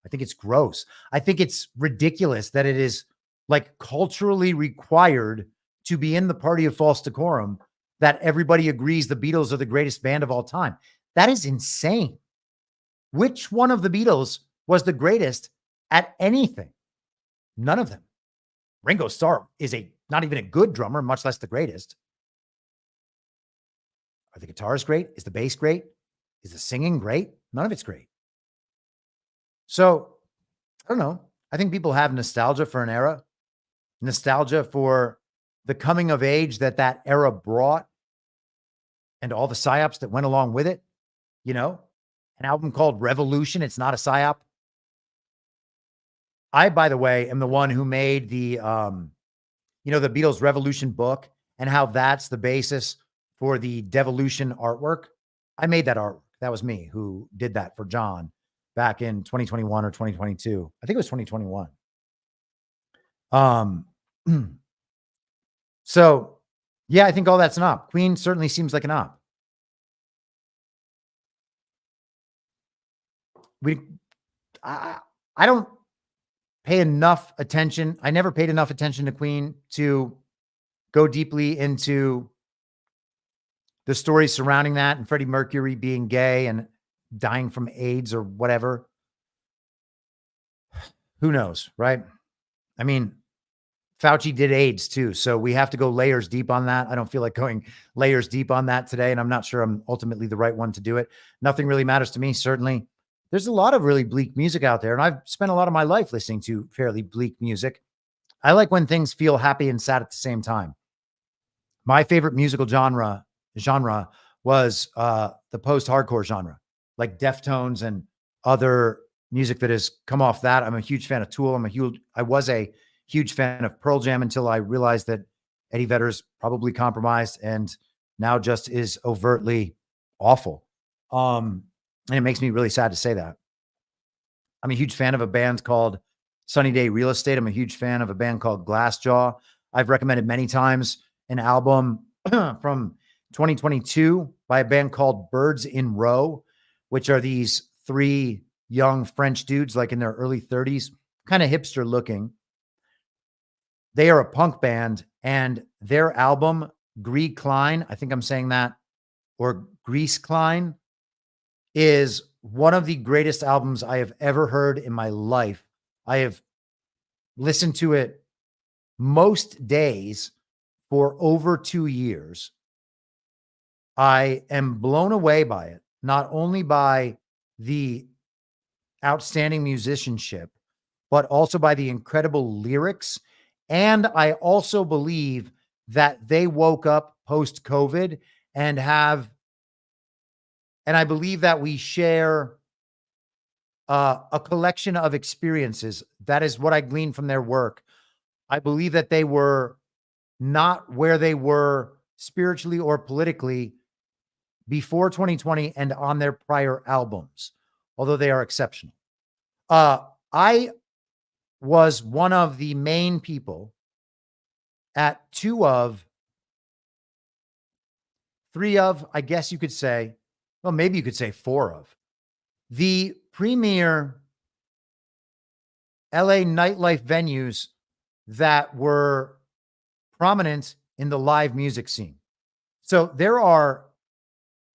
J: I think it's gross. I think it's ridiculous that it is like culturally required to be in the party of false decorum that everybody agrees the Beatles are the greatest band of all time. That is insane. Which one of the Beatles was the greatest at anything? None of them. Ringo Starr is not even a good drummer, much less the greatest. Are the guitars great? Is the bass great? Is the singing great? None of it's great. So, I don't know. I think people have nostalgia for an era, nostalgia for the coming of age that era brought and all the psyops that went along with it. You know, an album called Revolution. It's not a psyop. I, by the way, am the one who made the Beatles Revolution book and how that's the basis for the Devolution artwork. I made that artwork. That was me who did that for John back in 2021 or 2022. I think it was 2021. So yeah, I think all that's an op. Queen certainly seems like an op. I don't pay enough attention. I never paid enough attention to Queen to go deeply into the stories surrounding that and Freddie Mercury being gay and dying from AIDS or whatever. Who knows, right? I mean, Fauci did AIDS too, so we have to go layers deep on that. I don't feel like going layers deep on that today, and I'm not sure I'm ultimately the right one to do it. Nothing really matters to me, certainly. There's a lot of really bleak music out there, and I've spent a lot of my life listening to fairly bleak music. I like when things feel happy and sad at the same time. My favorite musical genre was the post-hardcore genre, like Deftones and other music that has come off that. I'm a huge fan of Tool. I was a huge fan of Pearl Jam until I realized that Eddie Vedder's probably compromised and now just is overtly awful. And it makes me really sad to say that. I'm a huge fan of a band called Sunny Day Real Estate. I'm a huge fan of a band called Glassjaw. I've recommended many times an album from 2022 by a band called Birds in Row, which are these three young French dudes, like in their early 30s, kind of hipster looking. They are a punk band, and their album, Grease Klein, I think I'm saying that, or Grease Klein, is one of the greatest albums I have ever heard in my life. I have listened to it most days for over 2 years. I am blown away by it, not only by the outstanding musicianship, but also by the incredible lyrics. And I also believe that they woke up post-COVID and I believe that we share a collection of experiences. That is what I gleaned from their work. I believe that they were not where they were spiritually or politically before 2020 and on their prior albums, although they are exceptional. I was one of the main people at three of, I guess you could say, well, maybe you could say 4 of the premier LA nightlife venues that were prominent in the live music scene. So there are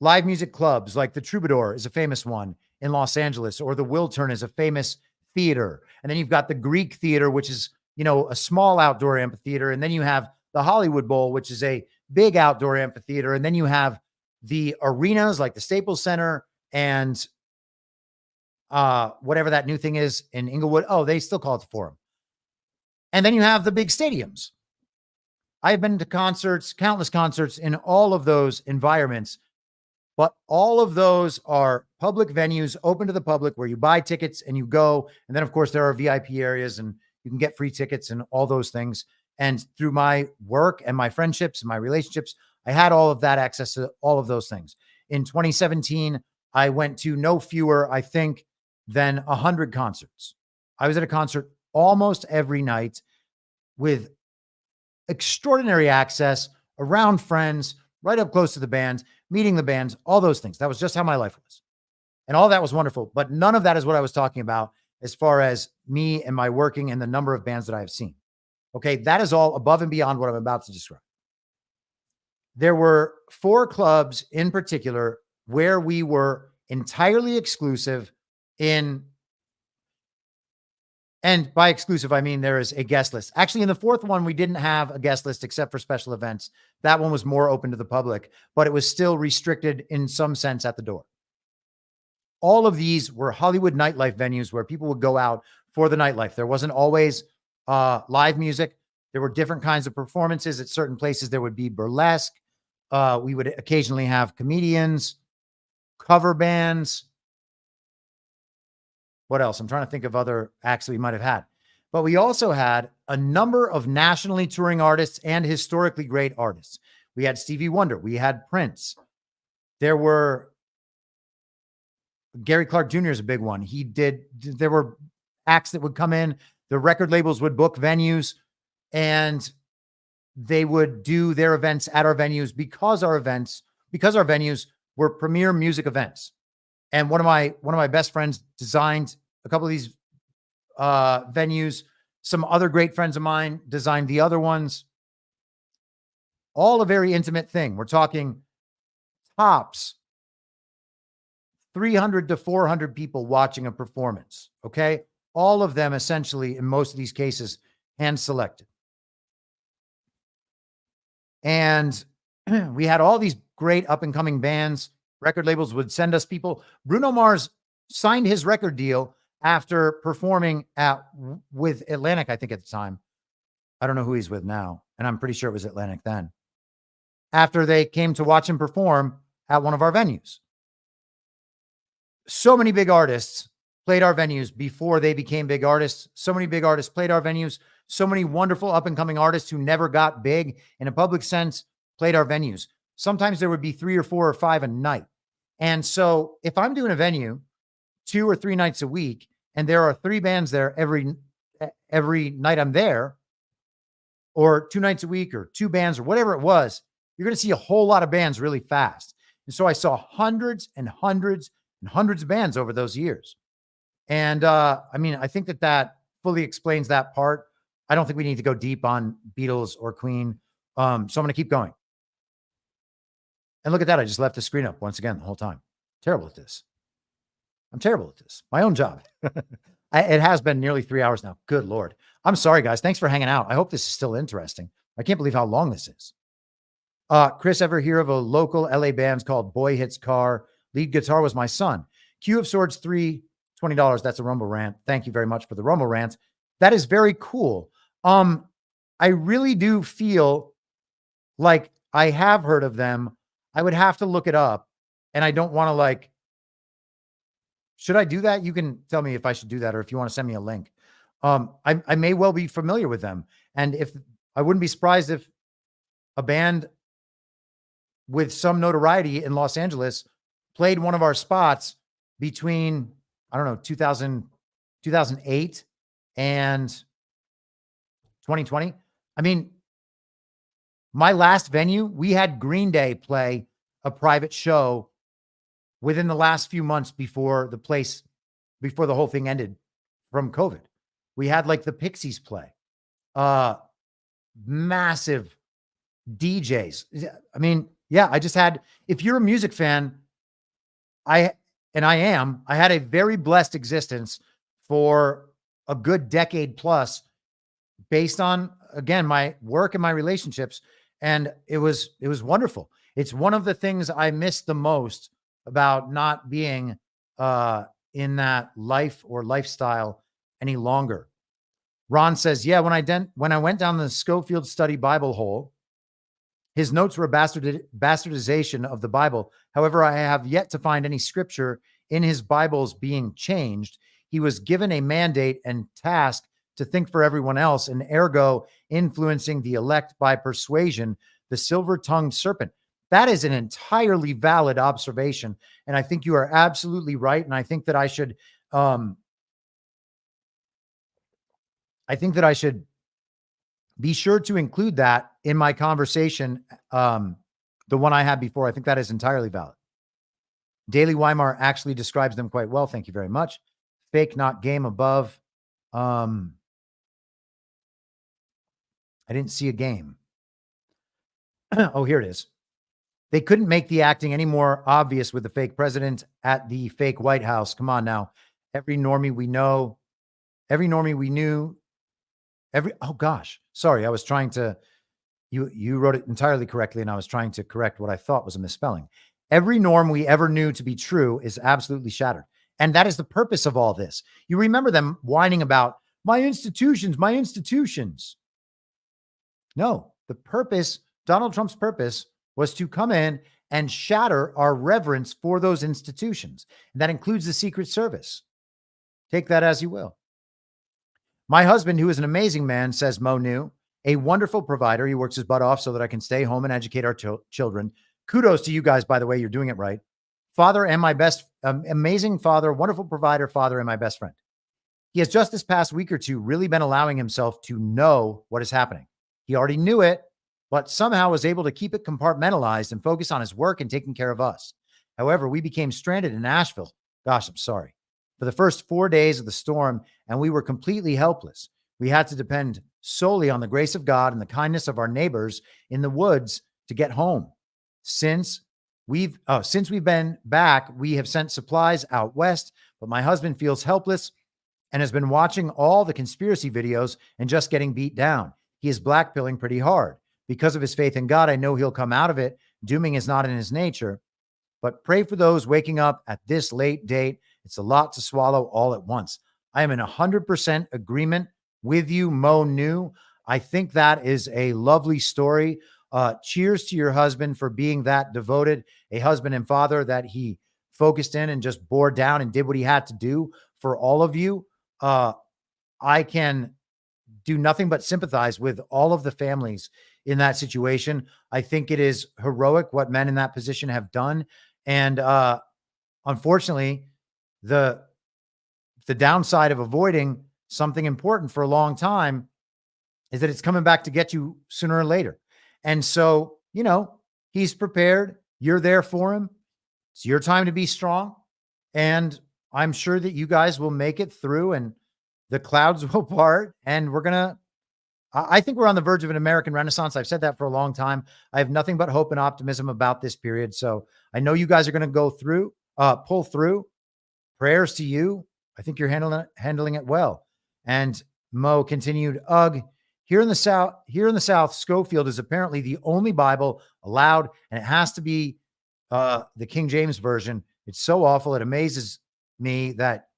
J: live music clubs like the Troubadour is a famous one in Los Angeles, or the Wiltern is a famous theater. And then you've got the Greek Theater, which is, a small outdoor amphitheater. And then you have the Hollywood Bowl, which is a big outdoor amphitheater. And then you have the arenas like the Staples Center and whatever that new thing is in Inglewood. Oh, they still call it the Forum. And then you have the big stadiums. I've been to concerts, countless concerts in all of those environments, but all of those are public venues open to the public where you buy tickets and you go. And then, of course, there are VIP areas and you can get free tickets and all those things. And through my work and my friendships and my relationships, I had all of that access to all of those things. In 2017, I went to no fewer, I think, than 100 concerts. I was at a concert almost every night with extraordinary access, around friends, right up close to the bands, meeting the bands, all those things. That was just how my life was. And all that was wonderful. But none of that is what I was talking about as far as me and my working and the number of bands that I have seen. Okay, that is all above and beyond what I'm about to describe. There were 4 clubs in particular where we were entirely exclusive and by exclusive, I mean there is a guest list. Actually, in the fourth one, we didn't have a guest list except for special events. That one was more open to the public, but it was still restricted in some sense at the door. All of these were Hollywood nightlife venues where people would go out for the nightlife. There wasn't always live music. There were different kinds of performances. At certain places, there would be burlesque. We would occasionally have comedians, cover bands. What else? I'm trying to think of other acts that we might have had. But we also had a number of nationally touring artists and historically great artists. We had Stevie Wonder. We had Prince. There were Gary Clark Jr. is a big one. There were acts that would come in. The record labels would book venues and they would do their events at our venues because our venues were premier music events. And one of my best friends designed a couple of these venues. Some other great friends of mine designed the other ones. All a very intimate thing. We're talking tops 300 to 400 people watching a performance. Okay. All of them essentially, in most of these cases, hand selected. And we had all these great up and coming bands. Record labels would send us people. Bruno Mars signed his record deal after performing with Atlantic, I think at the time. I don't know who he's with now. And I'm pretty sure it was Atlantic then. After they came to watch him perform at one of our venues. So many big artists played our venues before they became big artists. So many big artists played our venues. So many wonderful up and coming artists who never got big in a public sense played our venues. Sometimes there would be 3 or 4 or 5 a night. And so if I'm doing a venue 2 or 3 nights a week, and there are 3 bands there every night I'm there, or 2 nights a week or 2 bands or whatever it was, you're going to see a whole lot of bands really fast. And so I saw hundreds and hundreds and hundreds of bands over those years. And I mean, I think that fully explains that part. I don't think we need to go deep on Beatles or Queen. So I'm going to keep going. And look at that. I just left the screen up once again the whole time. Terrible at this. I'm terrible at this. My own job. It has been nearly 3 hours now. Good Lord. I'm sorry, guys. Thanks for hanging out. I hope this is still interesting. I can't believe how long this is. Chris, ever hear of a local LA band called Boy Hits Car? Lead guitar was my son. Q of Swords 3, $20. That's a Rumble rant. Thank you very much for the Rumble rant. That is very cool. I really do feel like I have heard of them. I would have to look it up, and I don't want to should I do that? You can tell me if I should do that, or if you want to send me a link. I may well be familiar with them. And if I wouldn't be surprised if a band with some notoriety in Los Angeles played one of our spots between, I don't know, 2008 and 2020. I mean, my last venue, we had Green Day play a private show within the last few months before the whole thing ended from COVID. We had the Pixies play, massive DJs. I mean, yeah, if you're a music fan, I had a very blessed existence for a good decade plus based on, again, my work and my relationships. And it was wonderful. It's one of the things I miss the most about not being in that life or lifestyle any longer. Ron says, yeah, when I went down the Schofield study Bible hole, his notes were a bastardization of the Bible. However, I have yet to find any scripture in his Bibles being changed. He was given a mandate and task to think for everyone else, and ergo influencing the elect by persuasion, the silver-tongued serpent. That is an entirely valid observation. And I think you are absolutely right. And I think that I should, be sure to include that in my conversation. The one I had before, I think that is entirely valid. Daily Weimar actually describes them quite well. Thank you very much. Fake, not game above. I didn't see a game. Oh, here it is. They couldn't make the acting any more obvious with the fake president at the fake White House. Come on now. every normie we know, every normie we knew, oh gosh, sorry, I was trying to, you wrote it entirely correctly, and I was trying to correct what I thought was a misspelling. Every norm we ever knew to be true is absolutely shattered. And that is the purpose of all this. You remember them whining about my institutions, my institutions. No, the purpose, Donald Trump's purpose, was to come in and shatter our reverence for those institutions. And that includes the Secret Service. Take that as you will. My husband, who is an amazing man, says Mo New, a wonderful provider. He works his butt off so that I can stay home and educate our children. Kudos to you guys, by the way. You're doing it right. Father and my best, amazing father, wonderful provider, father, and my best friend. He has just this past week or two really been allowing himself to know what is happening. He already knew it, but somehow was able to keep it compartmentalized and focus on his work and taking care of us. However, we became stranded in Nashville. Gosh, I'm sorry. For the first 4 days of the storm, and we were completely helpless. We had to depend solely on the grace of God and the kindness of our neighbors in the woods to get home. Since we've been back, we have sent supplies out west, but my husband feels helpless and has been watching all the conspiracy videos and just getting beat down. He is blackpilling pretty hard. Because of his faith in God, I know he'll come out of it. Dooming is not in his nature, but pray for those waking up at this late date. It's a lot to swallow all at once. I am in 100% agreement with you, Mo New. I think that is a lovely story. Cheers to your husband for being that devoted, a husband and father that he focused in and just bore down and did what he had to do for all of you. I can do nothing but sympathize with all of the families in that situation. I think it is heroic what men in that position have done. And unfortunately, the downside of avoiding something important for a long time is that it's coming back to get you sooner or later. And so, he's prepared. You're there for him. It's your time to be strong. And I'm sure that you guys will make it through and the clouds will part. And I think we're on the verge of an American Renaissance. I've said that for a long time. I have nothing but hope and optimism about this period. So I know you guys are going to pull through. Prayers to you. I think you're handling it well. And Mo continued, here in the South, Schofield is apparently the only Bible allowed, and it has to be the King James Version. It's so awful. It amazes me that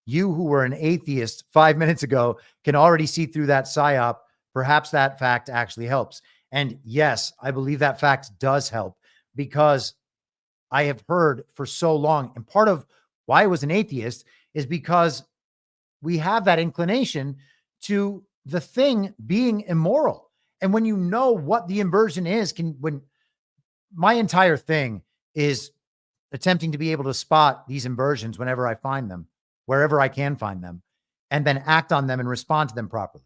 J: you, who were an atheist 5 minutes ago, can already see through that psyop. Perhaps that fact actually helps. And yes, I believe that fact does help, because I have heard for so long, and part of why I was an atheist is because we have that inclination to the thing being immoral. And when you know what the inversion is, when my entire thing is attempting to be able to spot these inversions whenever I find them, wherever I can find them, and then act on them and respond to them properly.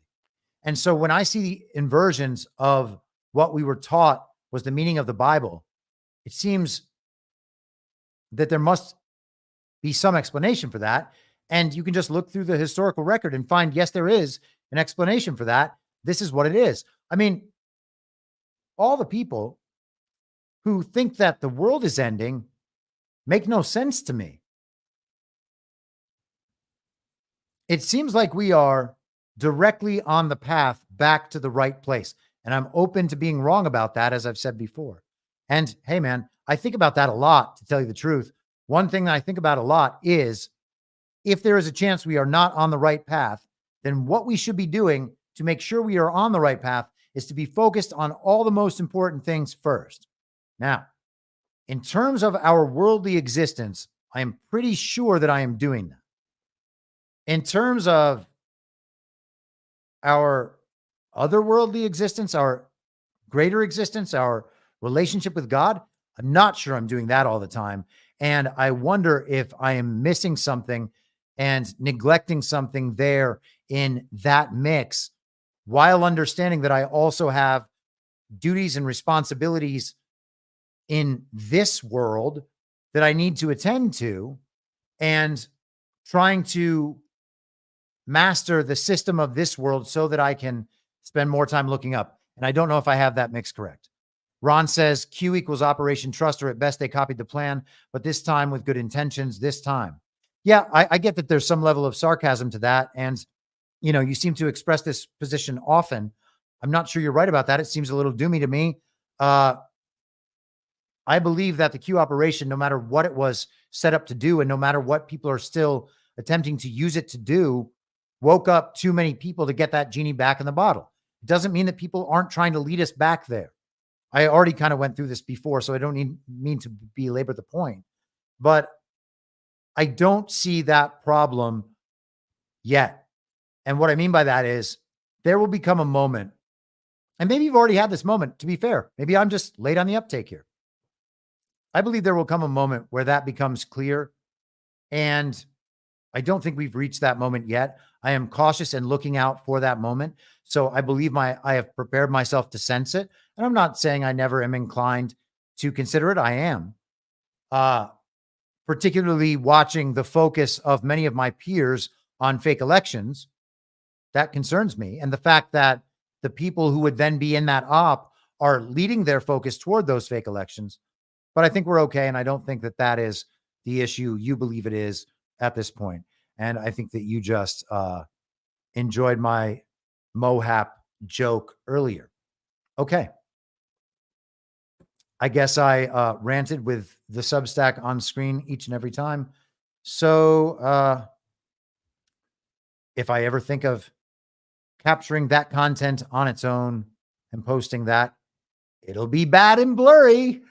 J: And so when I see the inversions of what we were taught was the meaning of the Bible, it seems that there must be some explanation for that. And you can just look through the historical record and find, yes, there is an explanation for that. This is what it is. I mean, all the people who think that the world is ending make no sense to me. It seems like we are directly on the path back to the right place. And I'm open to being wrong about that, as I've said before. And hey, man, I think about that a lot, to tell you the truth. One thing that I think about a lot is, if there is a chance we are not on the right path, then what we should be doing to make sure we are on the right path is to be focused on all the most important things first. Now, in terms of our worldly existence, I am pretty sure that I am doing that. In terms of our otherworldly existence, our greater existence, our relationship with God, I'm not sure I'm doing that all the time. And I wonder if I am missing something and neglecting something there in that mix, while understanding that I also have duties and responsibilities in this world that I need to attend to, and trying to master the system of this world so that I can spend more time looking up. And I don't know if I have that mix correct. Ron says Q equals Operation Trust, or at best they copied the plan, but this time with good intentions this time. yeah, I get that there's some level of sarcasm to that. And, you know, you seem to express this position often. I'm not sure you're right about that. It seems a little doomy to me. I believe that the Q operation, no matter what it was set up to do, and no matter what people are still attempting to use it to do, woke up too many people to get that genie back in the bottle. It doesn't mean that people aren't trying to lead us back there. I already kind of went through this before, so I don't mean to belabor the point. But I don't see that problem yet. And what I mean by that is there will become a moment, and maybe you've already had this moment, to be fair. Maybe I'm just late on the uptake here. I believe there will come a moment where that becomes clear. And I don't think we've reached that moment yet. I am cautious and looking out for that moment. So I believe I have prepared myself to sense it. And I'm not saying I never am inclined to consider it. I am. Particularly watching the focus of many of my peers on fake elections. That concerns me. And the fact that the people who would then be in that op are leading their focus toward those fake elections. But I think we're okay. And I don't think that that is the issue you believe it is at this point. And I think that you just enjoyed my Mohap joke earlier. Okay. I guess I ranted with the Substack on screen each and every time. So if I ever think of capturing that content on its own and posting that, it'll be bad and blurry.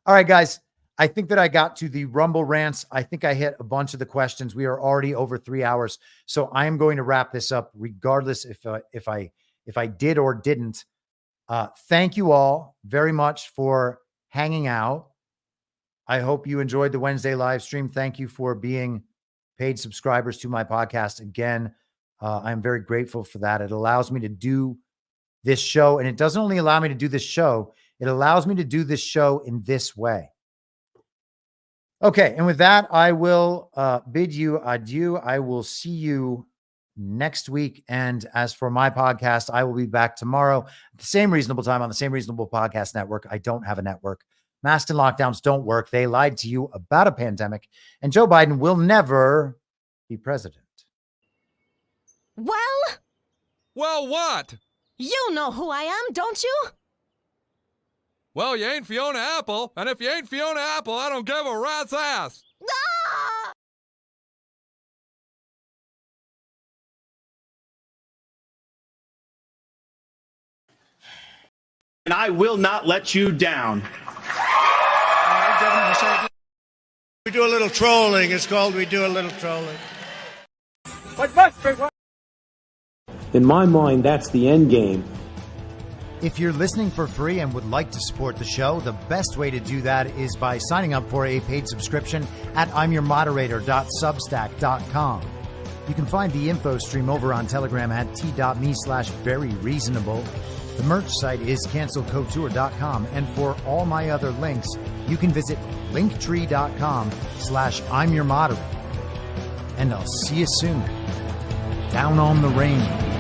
J: All right, guys. I think that I got to the Rumble rants. I think I hit a bunch of the questions. We are already over 3 hours. So I am going to wrap this up regardless if I did or didn't. Thank you all very much for hanging out. I hope you enjoyed the Wednesday live stream. Thank you for being paid subscribers to my podcast. Again, I'm very grateful for that. It allows me to do this show, and it doesn't only allow me to do this show, it allows me to do this show in this way. Okay, and with that, I will bid you adieu. I will see you next week. And as for my podcast, I will be back tomorrow at the same reasonable time on the same reasonable podcast network. I don't have a network. Masks and lockdowns don't work. They lied to you about a pandemic, and Joe Biden will never be president.
A: Well,
D: what?
A: You know who I am, don't you?
D: Well, you ain't Fiona Apple, and if you ain't Fiona Apple, I don't give a rat's ass.
A: Ah!
E: And I will not let you down.
X: We do a little trolling. It's called We Do a Little Trolling.
E: In my mind, that's the end game.
J: If you're listening for free and would like to support the show, the best way to do that is by signing up for a paid subscription at imyourmoderator.substack.com. You can find the info stream over on Telegram at t.me/veryreasonable. The merch site is cancelcouture.com. And for all my other links, you can visit linktree.com/imyourmoderator. And I'll see you soon. Down on the range.